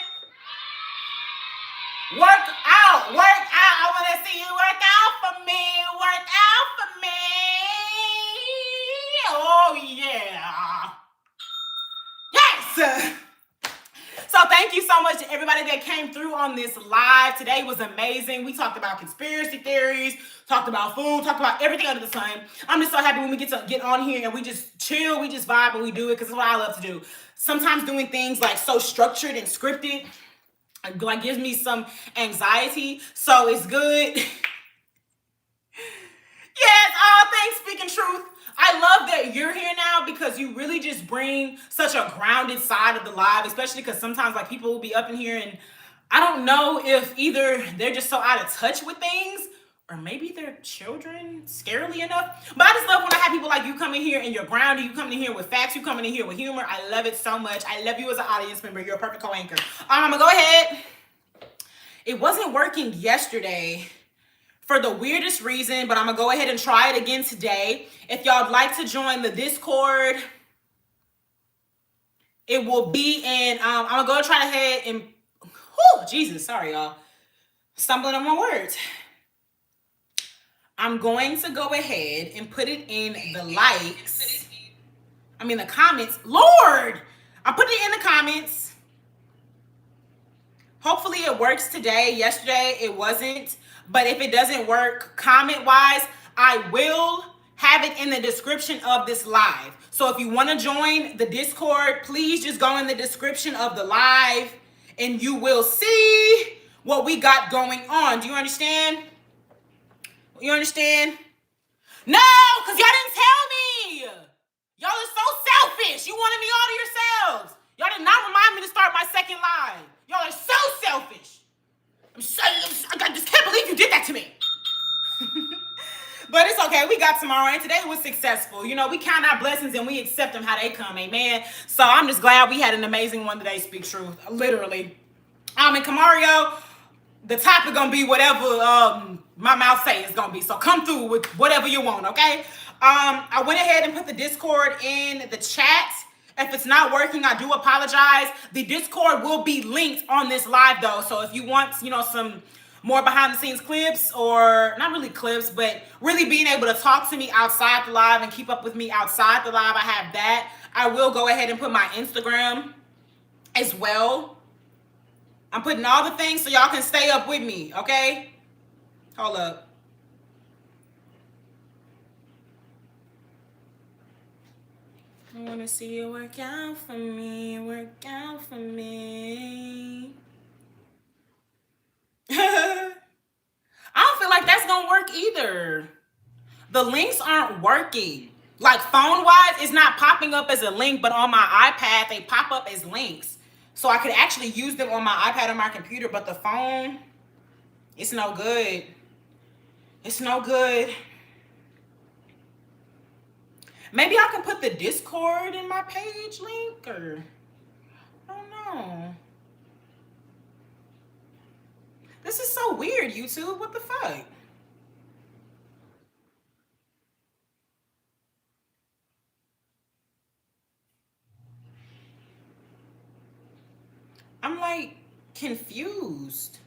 Work out. I want to see you work out for me. Work out. so much to everybody that came through on this live. Today was amazing. We talked about conspiracy theories, talked about food, talked about everything under the sun. I'm just so happy when we get on here and we just chill, we just vibe and we do it because it's what I love to do. Sometimes doing things like so structured and scripted like gives me some anxiety. So it's good. Yes, all things speaking truth. I love that you're here now because you really just bring such a grounded side of the live, especially because sometimes like people will be up in here and I don't know if either they're just so out of touch with things or maybe they're children, scarily enough. But I just love when I have people like you come in here and you're grounded, you come in here with facts, you come in here with humor. I love it so much. I love you as an audience member. You're a perfect co-anchor. I'm gonna go ahead. It wasn't working yesterday for the weirdest reason, but I'm gonna go ahead and try it again today. If y'all would like to join the Discord, it will be in, I'm gonna go try to head and, Jesus, sorry y'all. Stumbling on my words. I'm going to go ahead and put it in the the comments. Lord, I'm putting it in the comments. Hopefully it works today. Yesterday it wasn't. But if it doesn't work comment-wise, I will have it in the description of this live. So if you want to join the Discord, please just go in the description of the live and you will see what we got going on. Do you understand? You understand? No, because y'all didn't tell me. Y'all are so selfish. You wanted me all to yourselves. Y'all did not remind me to start my second live. Y'all are so selfish. I just can't believe you did that to me. But it's okay. We got tomorrow, and today was successful. You know, we count our blessings and we accept them how they come. Amen. So I'm just glad we had an amazing one today. Speak truth, literally. And Kamario, the topic gonna be whatever my mouth say it's gonna be. So come through with whatever you want. Okay. I went ahead and put the Discord in the chat. If it's not working, I do apologize. The Discord will be linked on this live though. So if you want, some more behind the scenes clips, or not really clips, but really being able to talk to me outside the live and keep up with me outside the live, I have that. I will go ahead and put my Instagram as well. I'm putting all the things so y'all can stay up with me, okay? Hold up. I want to see you work out for me, work out for me. I don't feel like that's going to work either. The links aren't working. Like phone-wise, it's not popping up as a link, but on my iPad, they pop up as links. So I could actually use them on my iPad or my computer, but the phone, it's no good. It's no good. Maybe I can put the Discord in my page link, or I don't know. This is so weird, YouTube. What the fuck? I'm like confused.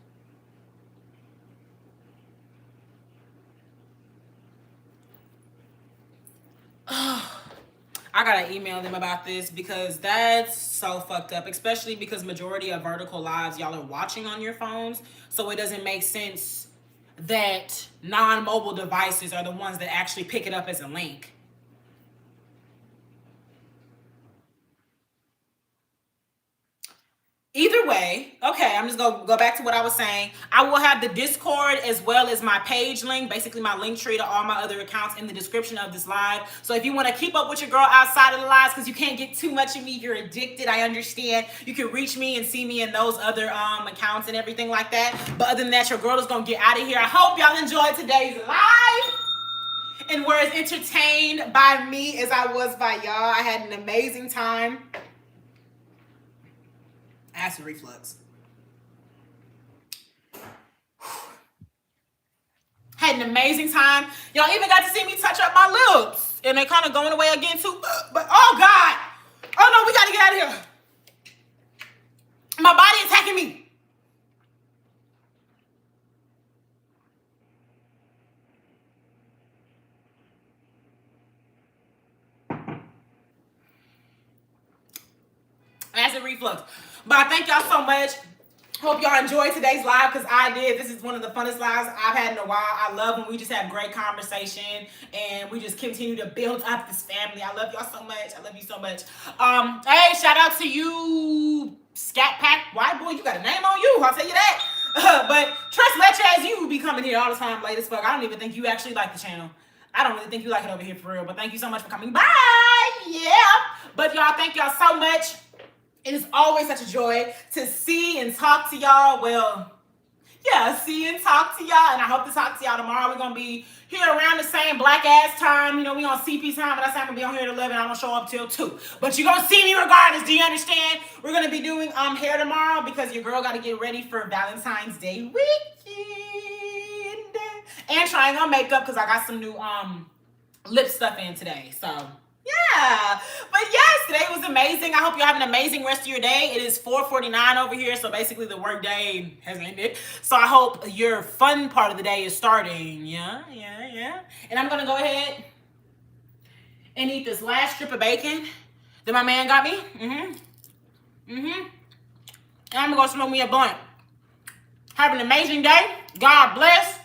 I gotta email them about this because that's so fucked up, especially because majority of vertical lives y'all are watching on your phones, so it doesn't make sense that non-mobile devices are the ones that actually pick it up as a link. Either way, okay, I'm just gonna go back to what I was saying. I will have the Discord as well as my page link, basically my link tree to all my other accounts in the description of this live. So if you want to keep up with your girl outside of the lives, because you can't get too much of me, you're addicted, I understand. You can reach me and see me in those other accounts and everything like that. But other than that, your girl is gonna get out of here. I hope y'all enjoyed today's live and were as entertained by me as I was by y'all. I had an amazing time. Acid reflux. Had an amazing time. Y'all even got to see me touch up my lips. And they're kind of going away again too. But oh God. Oh no, we got to get out of here. My body attacking me. acid reflux. But I thank y'all so much. Hope y'all enjoyed today's live because I did. This is one of the funnest lives I've had in a while. I love when we just have great conversation and we just continue to build up this family. I love y'all so much. I love you so much. Hey, shout out to you, Scat Pack White Boy. You got a name on you. I'll tell you that. But Trust Leche, as you be coming here all the time late as fuck. I don't even think you actually like the channel. I don't really think you like it over here for real. But thank you so much for coming by. Yeah. But y'all, thank y'all so much. It is always such a joy to see and talk to y'all. Well, yeah, see and talk to y'all. And I hope to talk to y'all tomorrow. We're going to be here around the same black ass time. You know, we on CP time, but I say I'm going to be on here at 11. I'm going to show up till 2. But you're going to see me regardless. Do you understand? We're going to be doing hair tomorrow because your girl got to get ready for Valentine's Day weekend. And trying on makeup because I got some new lip stuff in today. So... yeah, but yes, today was amazing. I hope you have an amazing rest of your day. It is 4:49 over here, so basically the work day has ended. So I hope your fun part of the day is starting. Yeah. And I'm going to go ahead and eat this last strip of bacon that my man got me. And I'm going to go smoke me a blunt. Have an amazing day. God bless.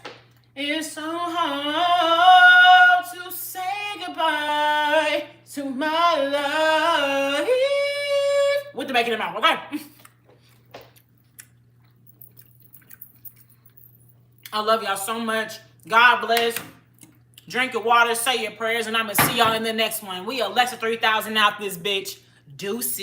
It's so hard to say goodbye to my life. With the bacon in my mouth, okay? I love y'all so much. God bless. Drink your water, say your prayers, and I'm going to see y'all in the next one. We Alexa 3000 out this bitch. Deuces.